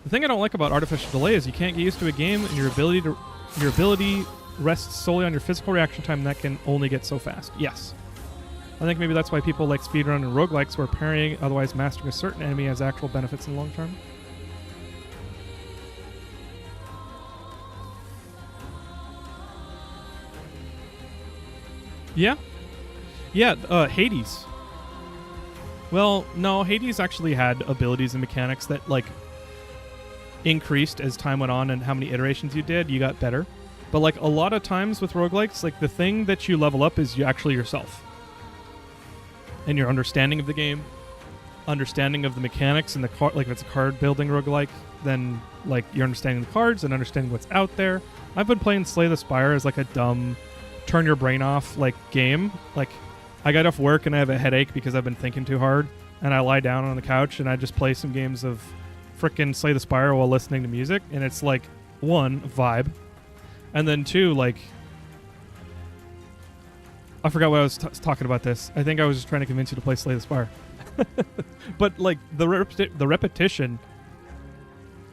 The thing I don't like about artificial delay is you can't get used to a game and your ability rests solely on your physical reaction time, and that can only get so fast. Yes. I think maybe that's why people like speedrun and roguelikes, where parrying, otherwise mastering a certain enemy, has actual benefits in the long term. Yeah. Yeah, Hades. Well, no, Hades actually had abilities and mechanics that, like, increased as time went on and how many iterations you did, you got better. But, like, a lot of times with roguelikes, like, the thing that you level up is actually yourself. And your understanding of the game, understanding of the mechanics and the card, like, if it's a card-building roguelike, then, like, you're understanding the cards and understanding what's out there. I've been playing Slay the Spire as, like, a dumb turn your brain off like game. Like I got off work and I have a headache because I've been thinking too hard, and I lie down on the couch and I just play some games of frickin' Slay the Spire while listening to music, and it's like, one, vibe, and then two, like, I forgot what I was talking about this. I think I was just trying to convince you to play Slay the Spire. But like the repetition,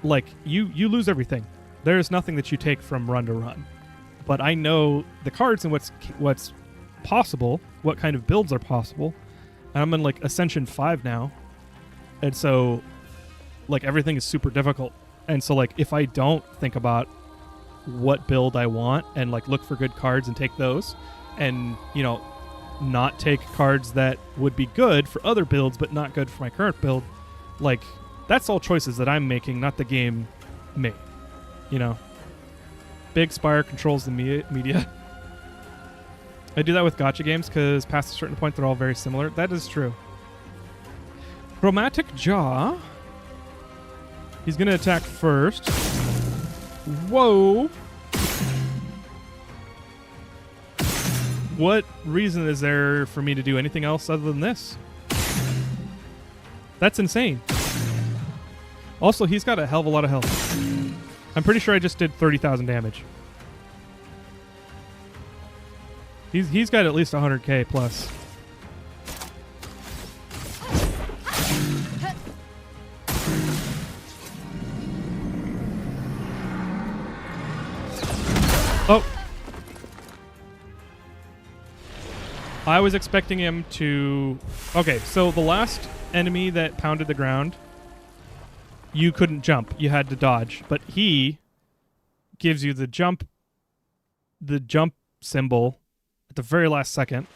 like you lose everything. There's nothing that you take from run to run. But I know the cards and what's possible, what kind of builds are possible. And I'm in like Ascension 5 now. And so like everything is super difficult. And so like if I don't think about what build I want and like look for good cards and take those, and, you know, not take cards that would be good for other builds but not good for my current build, like that's all choices that I'm making, not the game made, you know. Big Spire controls the media. I do that with gacha games because past a certain point they're all very similar. That is true. Chromatic Jaw. He's going to attack first. Whoa. What reason is there for me to do anything else other than this? That's insane. Also, he's got a hell of a lot of health. I'm pretty sure I just did 30,000 damage. He's got at least 100k plus. Oh. I was expecting him to... Okay, so the last enemy that pounded the ground, you couldn't jump. You had to dodge. But he gives you the jump symbol at the very last second.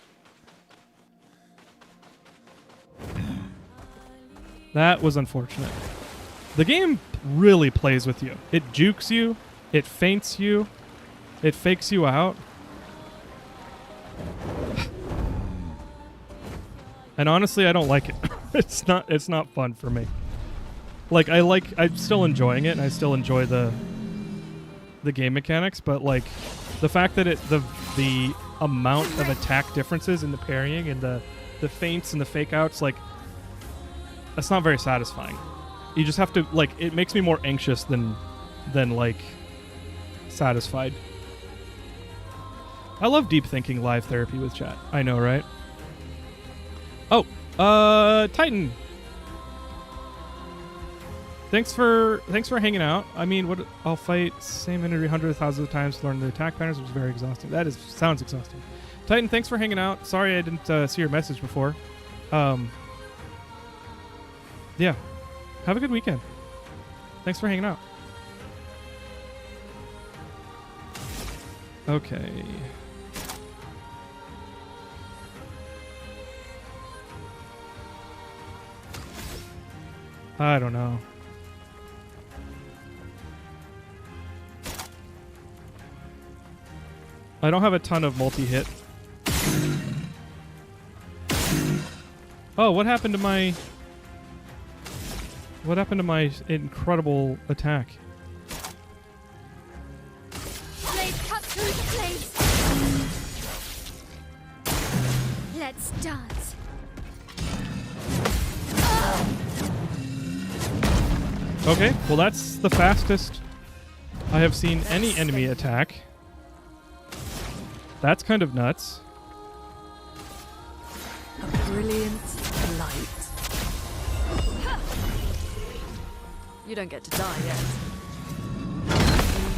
That was unfortunate. The game really plays with you. It jukes you. It feints you. It fakes you out. And honestly, I don't like it. It's not fun for me. Like I'm still enjoying it and I still enjoy the game mechanics, but like the fact that the amount of attack differences in the parrying and the feints and the fake outs, like that's not very satisfying. You just have to like, it makes me more anxious than like satisfied. I love deep thinking live therapy with chat. I know, right? Oh, Titan. Thanks for hanging out. I mean, what I'll fight same enemy hundreds of thousands of times to learn the attack patterns, which is very exhausting. Sounds exhausting. Titan, thanks for hanging out. Sorry I didn't see your message before. Yeah. Have a good weekend. Thanks for hanging out. Okay. I don't know. I don't have a ton of multi-hit. Oh, what happened to my incredible attack? Blades cut through the blades. Let's dance. Okay, well that's the fastest I have seen any enemy attack. That's kind of nuts. A brilliant light. You don't get to die yet.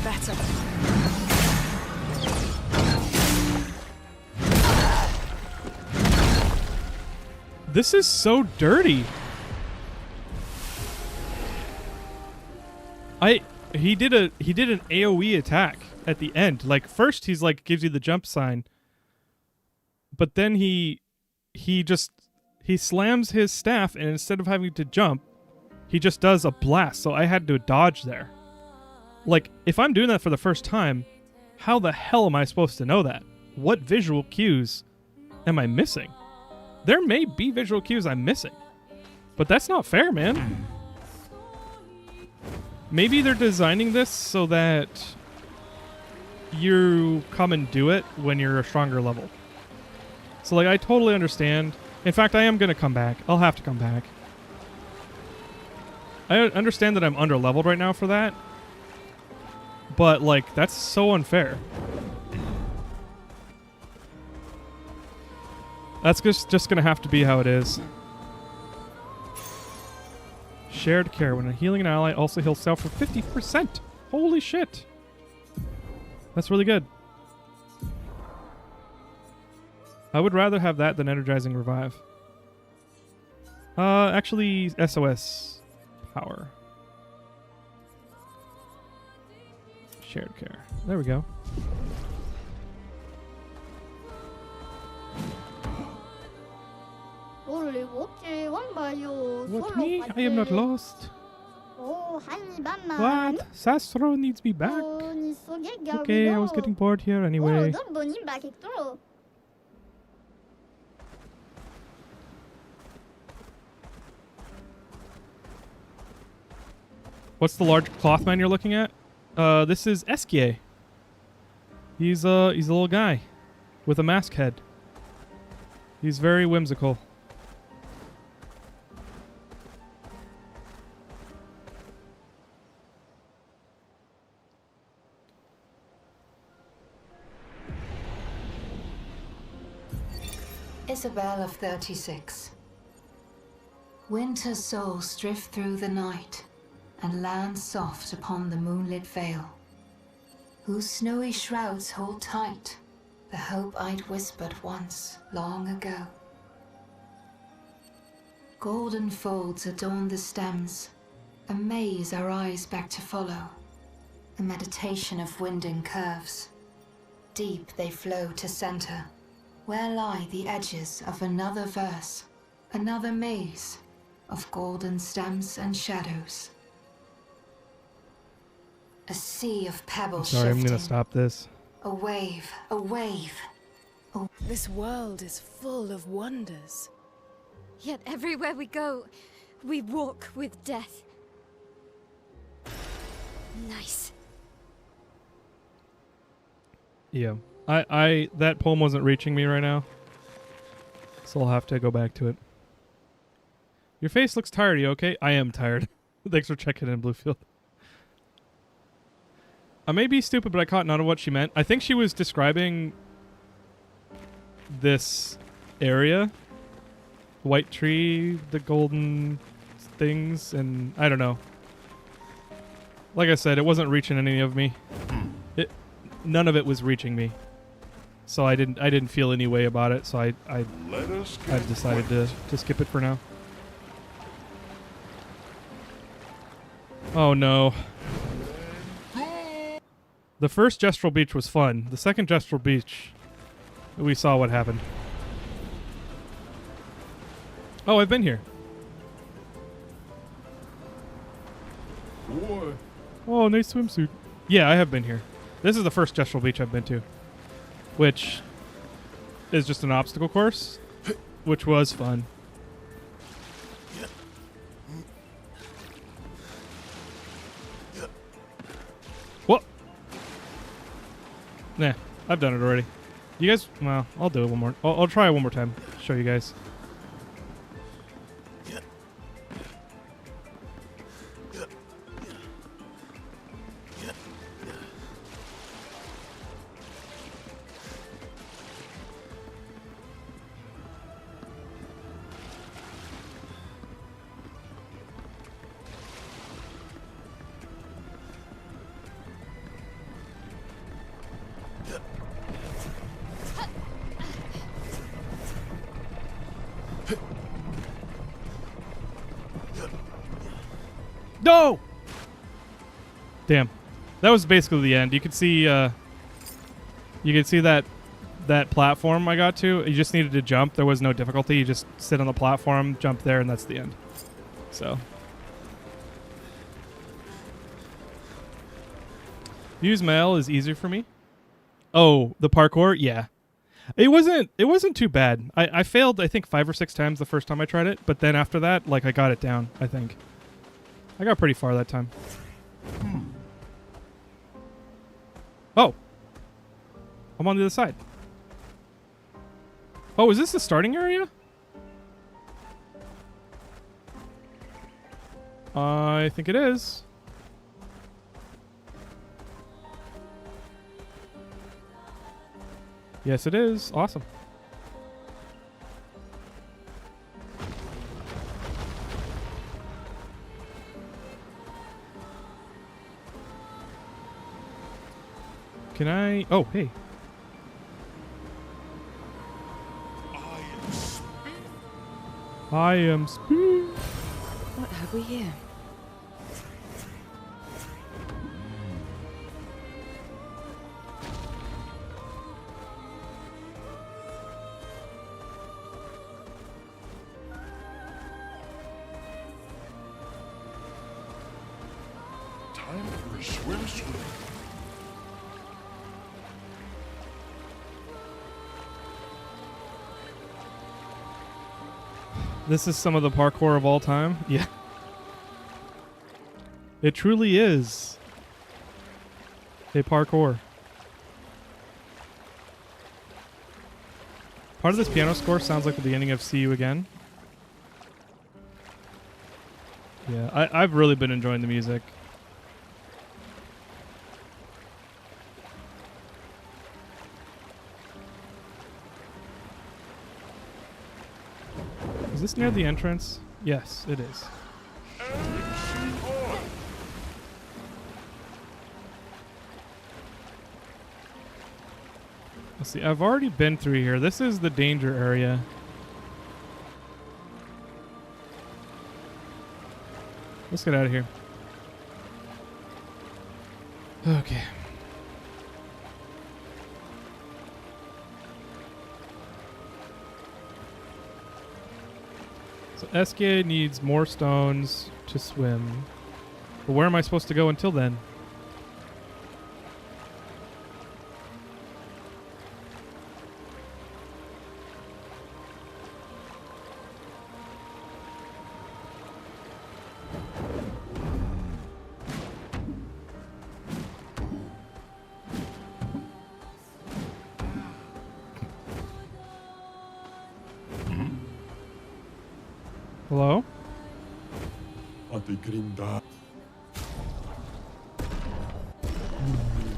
Better. This is so dirty. He did an AoE attack at the end. Like first he's like gives you the jump sign, but then he slams his staff and instead of having to jump, he just does a blast. So I had to dodge there. Like if I'm doing that for the first time, how the hell am I supposed to know that? What visual cues am I missing? There may be visual cues I'm missing, but that's not fair, man. Maybe they're designing this so that you come and do it when you're a stronger level. So like I totally understand. In fact, I am going to come back. I'll have to come back. I understand that I'm under leveled right now for that. But like that's so unfair. That's just going to have to be how it is. Shared care. When healing an ally, also heals self for 50%. Holy shit. That's really good. I would rather have that than energizing revive. Actually, SOS power. Shared care. There we go. What, me? I am not lost. What? Sastro needs me back. Okay, I was getting bored here anyway. What's the large cloth man you're looking at? This is Eskie. He's a little guy with a mask head. He's very whimsical. Isabel of 36. Winter souls drift through the night and land soft upon the moonlit vale, whose snowy shrouds hold tight the hope I'd whispered once long ago. Golden folds adorn the stems, a maze our eyes back to follow, a meditation of winding curves. Deep they flow to center, where lie the edges of another verse, another maze, of golden stems and shadows. A sea of pebbles Sorry, I'm shifting. gonna stop this. A wave, a wave. This world is full of wonders. Yet everywhere we go, we walk with death. Nice. Yeah. That poem wasn't reaching me right now. So I'll have to go back to it. Your face looks tired. Are you okay? I am tired. Thanks for checking in, Bluefield. I may be stupid, but I caught none of what she meant. I think she was describing this area. White tree, the golden things, and I don't know. Like I said, it wasn't reaching any of me. None of it was reaching me. So I didn't feel any way about it, so I've decided to skip it for now. Oh no. The first Gestural Beach was fun. The second Gestural Beach, we saw what happened. Oh, I've been here. Boy. Oh, nice swimsuit. Yeah, I have been here. This is the first Gestural Beach I've been to, which is just an obstacle course, which was fun. What? Nah, I've done it already. You guys, well, I'll do it one more. I'll try it one more time. Show you guys. No! Damn. That was basically the end. You could see that platform I got to. You just needed to jump. There was no difficulty. You just sit on the platform, jump there, and that's the end. So. Use mail is easier for me. Oh, the parkour? Yeah. It wasn't too bad. I failed, I think, 5 or 6 times the first time I tried it, but then after that, like, I got it down, I think. I got pretty far that time. Oh. I'm on the other side. Oh, is this the starting area? I think it is. Yes, it is. Awesome. Can I... Oh, hey. I am speed. What have we here? Time for a swim. This is some of the parkour of all time. Yeah. It truly is a parkour. Part of this piano score sounds like the beginning of See You Again. Yeah, I've really been enjoying the music. Is this near the entrance? Yes, it is. Let's see, I've already been through here. This is the danger area. Let's get out of here. Okay. So SK needs more stones to swim. But where am I supposed to go until then? Hello?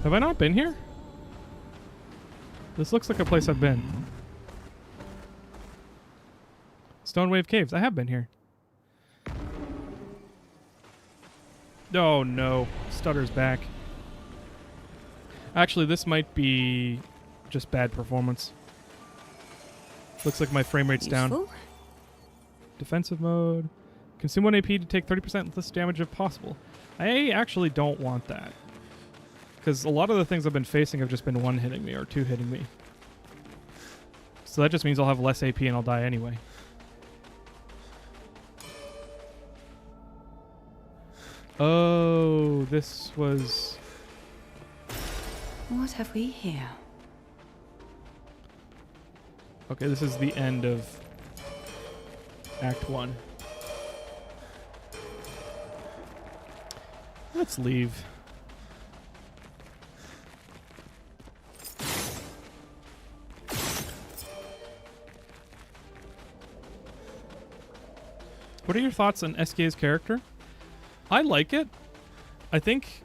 Have I not been here? This looks like a place I've been. Stone Wave Caves. I have been here. Oh no. Stutter's back. Actually, this might be just bad performance. Looks like my frame rate's down. Defensive mode. Consume 1 AP to take 30% less damage if possible. I actually don't want that. Because a lot of the things I've been facing have just been one hitting me or two hitting me. So that just means I'll have less AP and I'll die anyway. Oh, this was... What have we here? Okay, this is the end of Act 1. Let's leave. What are your thoughts on SK's character? I like it. I think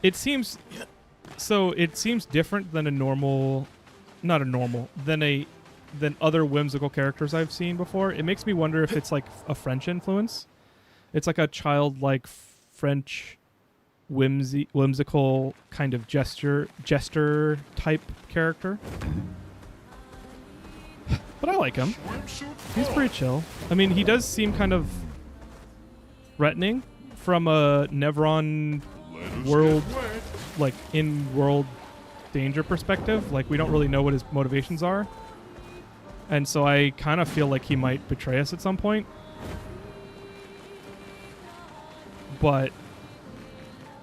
it seems different than a normal, not a normal, than other whimsical characters I've seen before. It makes me wonder if it's like a French influence. It's like a childlike French whimsical kind of jester type character. But I like him. He's pretty chill. I mean, he does seem kind of threatening from a Nevron world, like in-world danger perspective. Like, we don't really know what his motivations are. And so I kind of feel like he might betray us at some point. But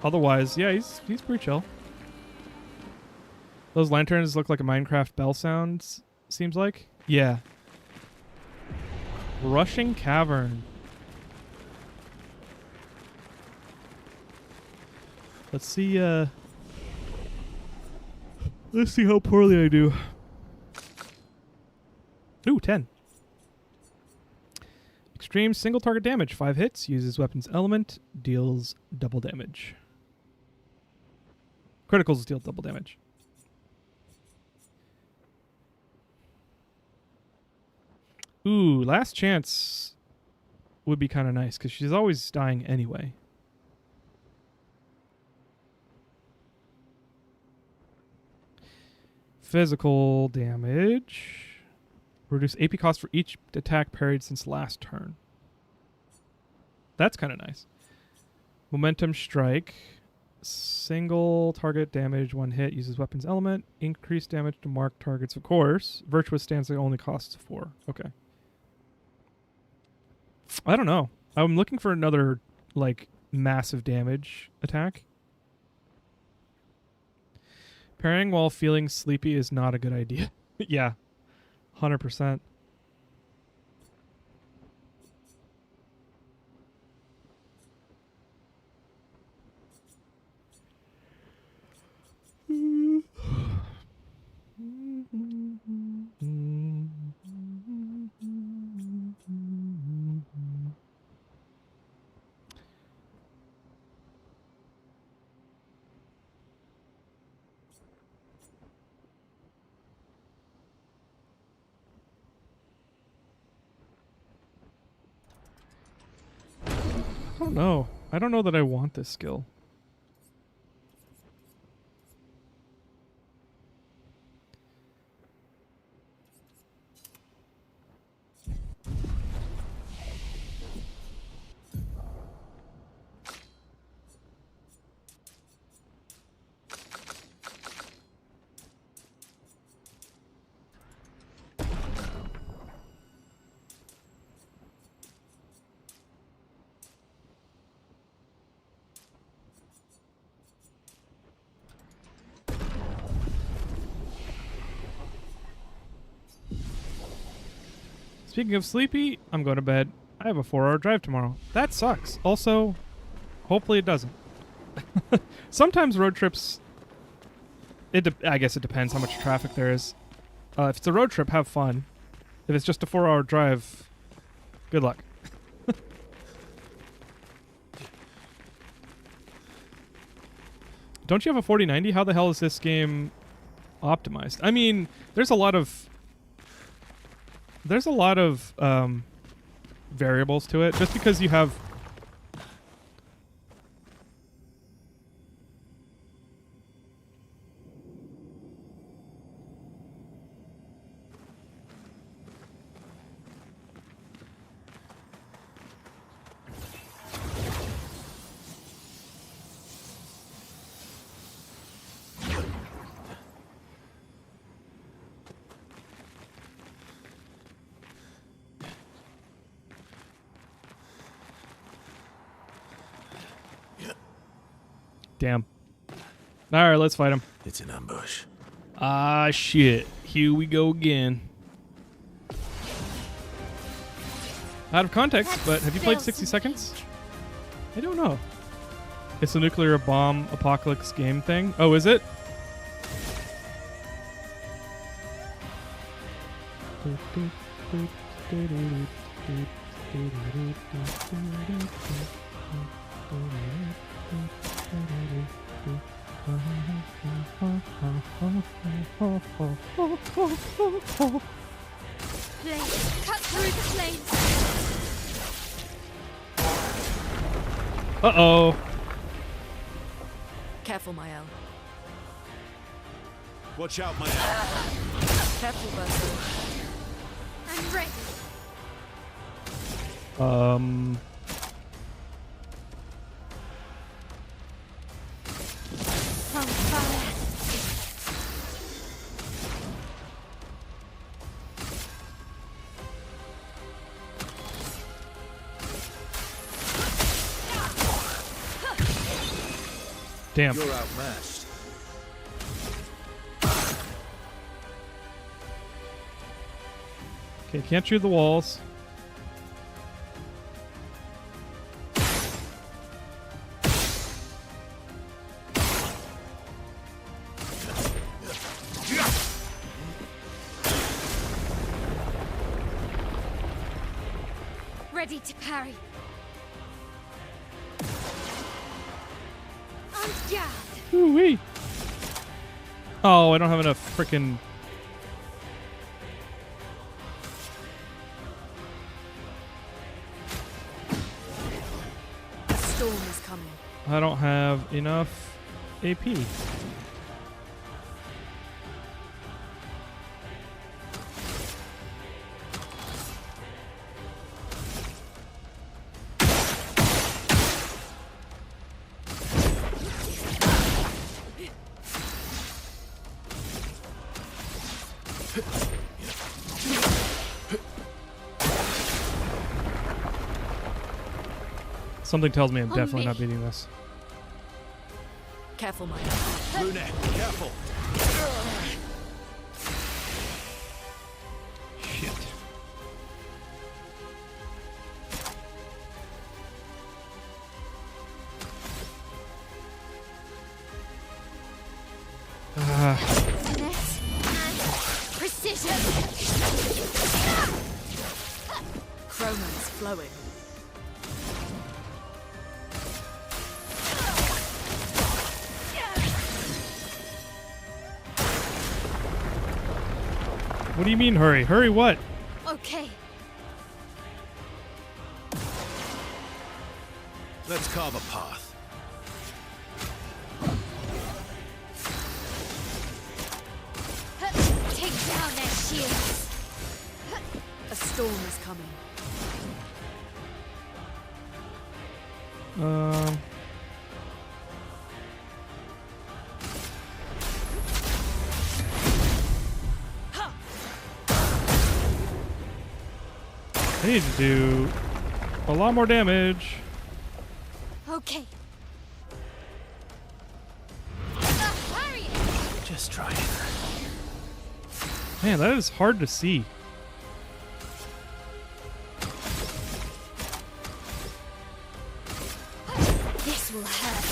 otherwise, yeah, he's pretty chill. Those lanterns look like a Minecraft bell sound, seems like. Yeah. Rushing Cavern. Let's see how poorly I do. Ooh, 10. Extreme single target damage. 5 hits. Uses weapons element. Deals double damage. Criticals deal double damage. Ooh, last chance would be kind of nice because she's always dying anyway. Physical damage. Reduce AP cost for each attack parried since last turn. That's kind of nice. Momentum strike. Single target damage, 1 hit. Uses weapons element. Increased damage to marked targets, of course. Virtuous stance only costs 4. Okay. I don't know. I'm looking for another, like, massive damage attack. Parrying while feeling sleepy is not a good idea. Yeah. 100%. I don't know. I don't know that I want this skill. Speaking of sleepy, I'm going to bed. I have a 4-hour drive tomorrow. That sucks. Also, hopefully it doesn't. Sometimes road trips, I guess it depends how much traffic there is. If it's a road trip, have fun. If it's just a 4-hour drive, good luck. Don't you have a 4090? How the hell is this game optimized? I mean, there's a lot of variables to it. Just because you have damn. Alright, let's fight him. It's an ambush. Ah, shit. Here we go again. Out of context, but have you played 60 Seconds? I don't know. It's a nuclear bomb apocalypse game thing. Oh, is it? Blade, cut through the flames. Uh-oh. Careful, Mael. Watch out, my Careful, Verso. I'm ready. On fire. Damn. You're outmatched. Okay, can't shoot the walls. Ready to parry. On guard. Ooh-wee. Oh, I don't have enough frickin'... A storm is coming. I don't have enough AP. Something tells me I'm On definitely me. not beating this. Careful, Mael. Brunette, careful. Shit. Finesse and precision. Chroma's flowing. What do you mean hurry? Hurry what? Okay. Let's carve a path. Take down their shields. A storm is coming. I need to do a lot more damage. Okay. Hurry it. Just try it. Man, that is hard to see. will hurt.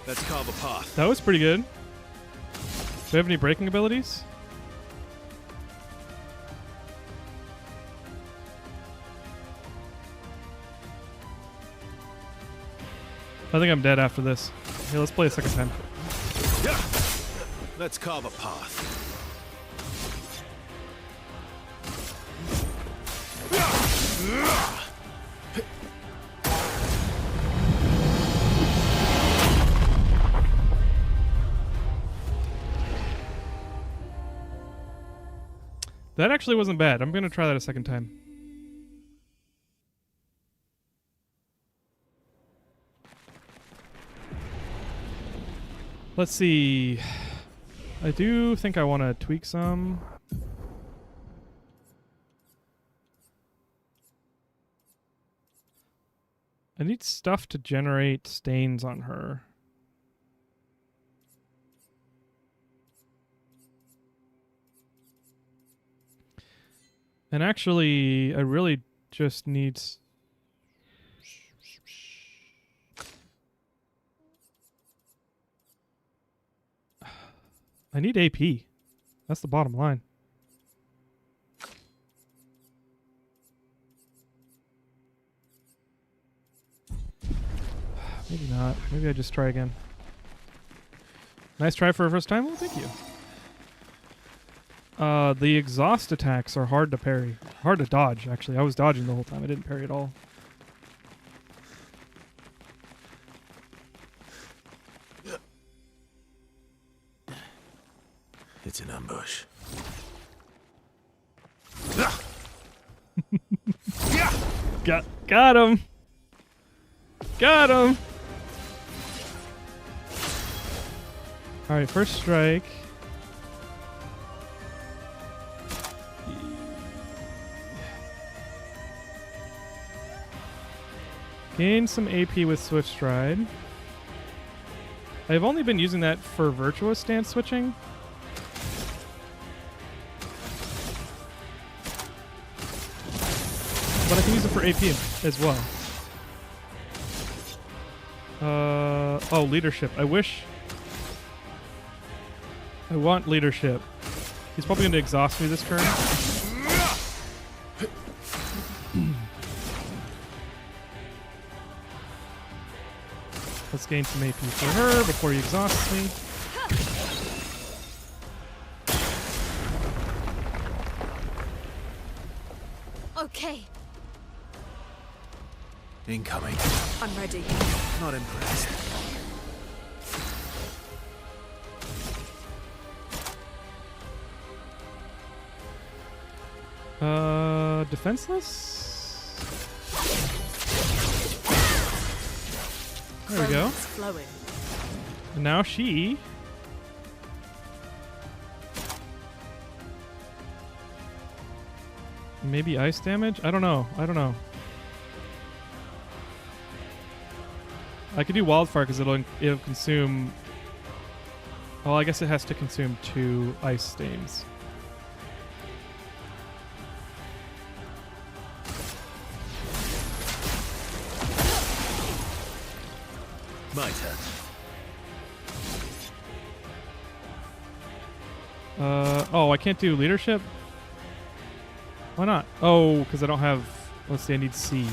Let's carve a path. That was pretty good. Do we have any breaking abilities? I think I'm dead after this. Hey, let's play a second time. Yeah. Let's carve a path. That actually wasn't bad. I'm going to try that a second time. Let's see. I do think I want to tweak some. I need stuff to generate stains on her. And actually, I really just need... I need AP. That's the bottom line. Maybe not. Maybe I just try again. Nice try for a first time. Well, thank you. The exhaust attacks are hard to parry. Hard to dodge, actually. I was dodging the whole time. I didn't parry at all. It's an ambush. Got him. Got him. All right, first strike. Gain some AP with Swift Stride. I've only been using that for virtuous stance switching. But I can use it for AP as well. Oh, leadership. I want leadership. He's probably going to exhaust me this turn. Let's gain some AP for her before he exhausts me. Okay, Incoming. I'm ready. Not impressed. Defenseless? There we go. It's flowing. And now she... Maybe ice damage? I don't know. I could do wildfire because it'll consume... Well, I guess it has to consume 2 ice stains. My turn. Oh, I can't do leadership? Why not? Oh, because I don't have... Let's see, I need C.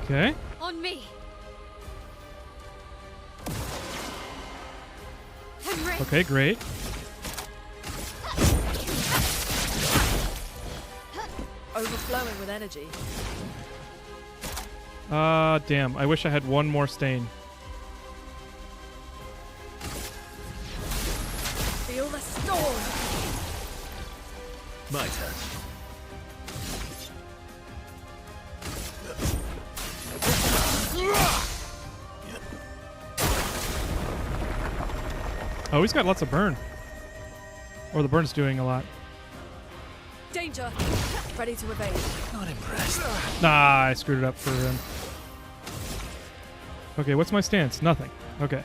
Okay. on me. Henry. Okay, great. Overflowing with energy. Damn. I wish I had one more stain. Feel the storm. My turn. Oh, he's got lots of burn. Or the burn's doing a lot. Danger! Ready to evade. Not impressed. Nah, I screwed it up for him. Okay, what's my stance? Nothing. Okay.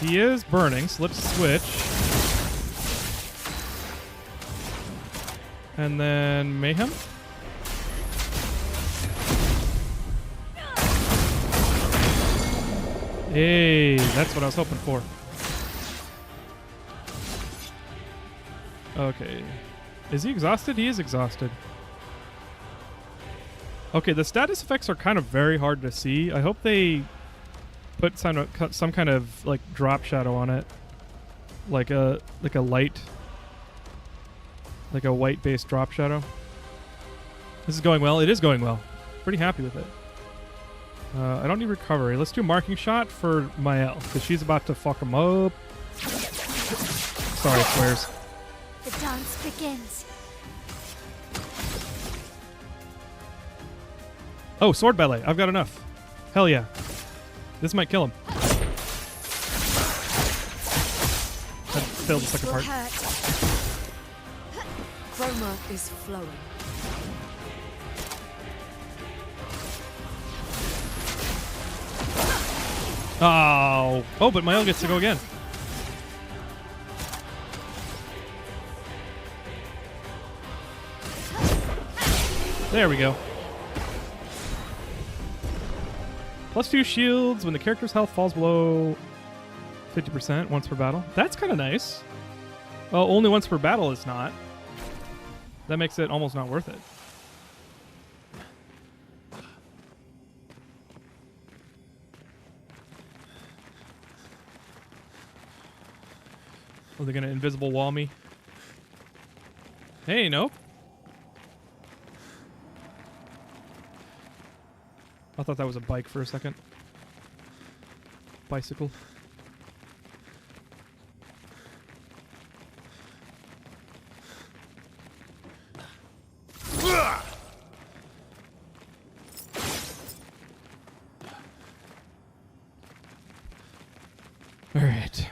He is burning, so let's switch. And then Mayhem. Hey, that's what I was hoping for. Okay. Is he exhausted? He is exhausted. Okay, the status effects are kind of very hard to see. I hope they put some kind of like drop shadow on it. Like a light. Like a white based drop shadow. This is going well. It is going well. Pretty happy with it. I don't need recovery. Let's do marking shot for Mael, because she's about to fuck him up. Sorry, squares. The dance begins. Oh, sword ballet. I've got enough. Hell yeah. This might kill him. That failed the second Will part. hurt. Chroma is flowing. Oh. Oh, but Mael gets to go again. There we go. +2 shields when the character's health falls below 50% once per battle. That's kind of nice. Oh, only once per battle is not. That makes it almost not worth it. Oh, they're gonna invisible wall me. Hey, nope. I thought that was a bike for a second. Bicycle. All right.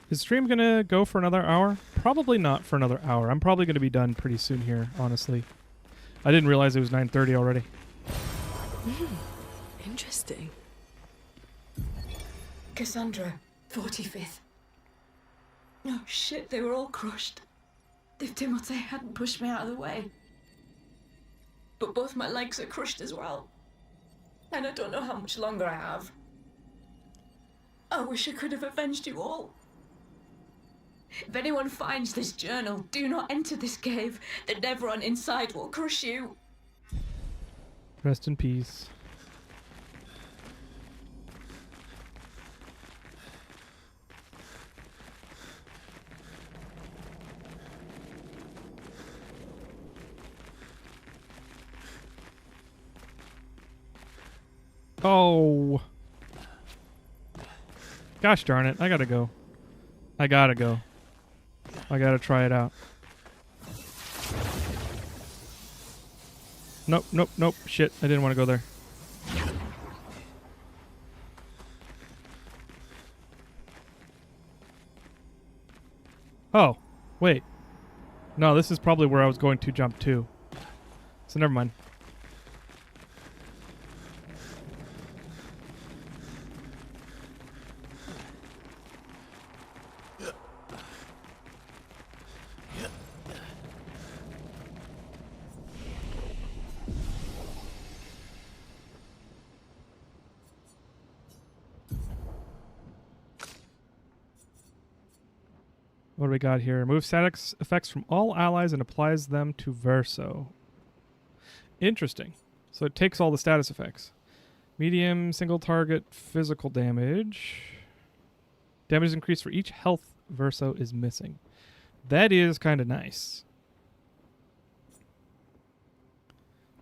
Is stream gonna go for another hour? Probably not for another hour. I'm probably gonna be done pretty soon here, honestly. I didn't realize it was 9:30 already. Interesting. Cassandra, 45th. Oh shit, they were all crushed. If Timothy hadn't pushed me out of the way. But both my legs are crushed as well. And I don't know how much longer I have. I wish I could have avenged you all. If anyone finds this journal, do not enter this cave. The Nevron inside will crush you. Rest in peace. Oh. Gosh darn it. I gotta go. I gotta go. I gotta try it out. Nope, nope, nope. Shit, I didn't want to go there. Oh, wait. No, this is probably where I was going to jump to. So never mind. What do we got here? Remove static effects from all allies and applies them to Verso. Interesting. So it takes all the status effects. Medium, single target, physical damage. Damage is increased for each health Verso is missing. That is kind of nice.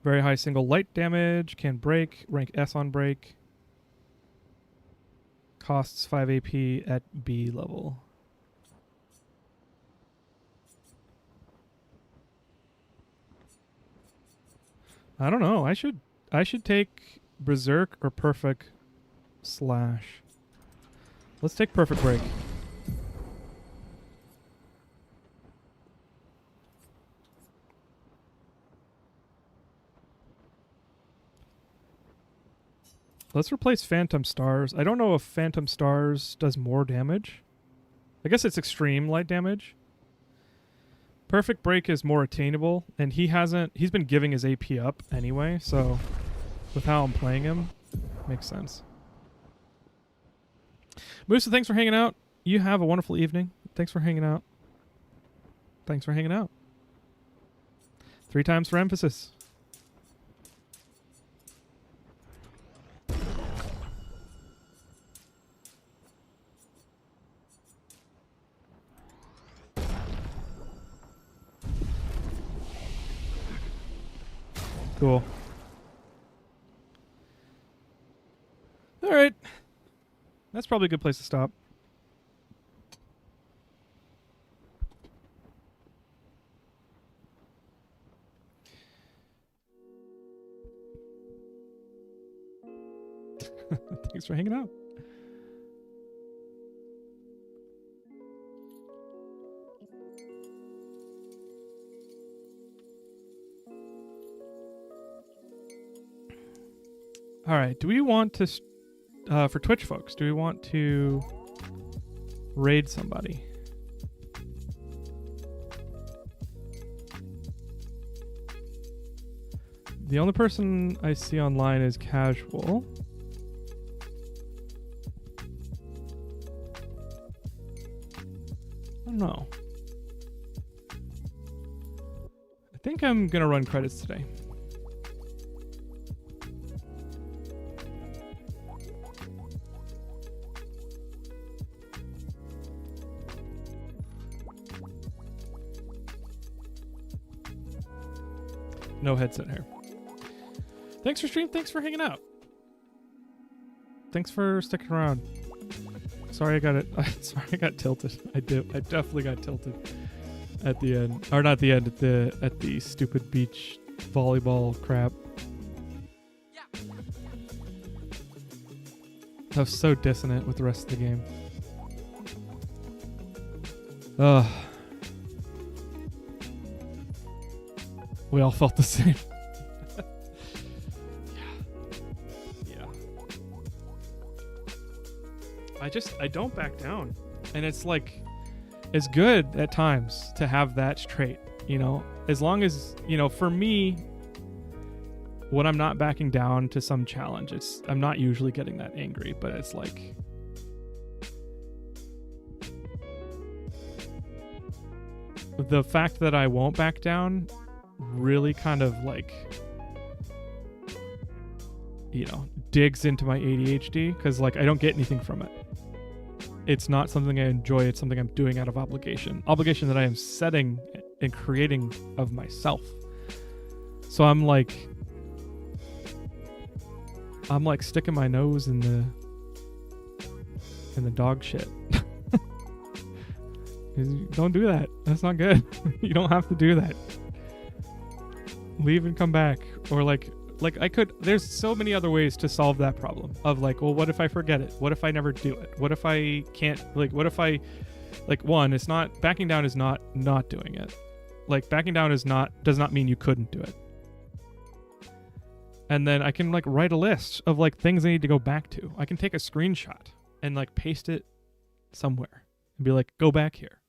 Very high single light damage. Can break. Rank S on break. Costs 5 AP at B level. I don't know. I should take Berserk or Perfect Slash. Let's take Perfect Break. Let's replace Phantom Stars. I don't know if Phantom Stars does more damage. I guess it's extreme light damage. Perfect Break is more attainable, and he's been giving his AP up anyway, so with how I'm playing him, makes sense. Musa, thanks for hanging out. You have a wonderful evening. Thanks for hanging out. Thanks for hanging out. 3 times for emphasis. Cool. All right. That's probably a good place to stop. Thanks for hanging out. All right. Do we want to, for Twitch folks, do we want to raid somebody? The only person I see online is casual. I don't know. I think I'm going to run credits today. No headset here. Thanks for stream. Thanks for hanging out. Thanks for sticking around. Sorry I got it. Sorry I got tilted. I definitely got tilted at the end, or not the end, at the stupid beach volleyball crap. That was so dissonant with the rest of the game. Ugh. We all felt the same. Yeah. I don't back down. And it's like, it's good at times to have that trait, you know, as long as, you know, for me, when I'm not backing down to some challenge, I'm not usually getting that angry, but it's like, the fact that I won't back down really kind of like, you know, digs into my ADHD, because like I don't get anything from it. It's not something I enjoy. It's something I'm doing out of obligation that I am setting and creating of myself. So I'm like sticking my nose in the dog shit. Don't do that. That's not good. You don't have to do that. Leave and come back. Or like there's so many other ways to solve that problem of like, well, what if I forget it? What if I never do it? What if I can't, like, what if I, like, one, it's not, backing down is not doing it. Like, backing down does not mean you couldn't do it. And then I can like write a list of like things I need to go back to. I can take a screenshot and like paste it somewhere and be like, go back here.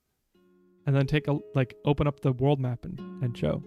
And then open up the world map and show.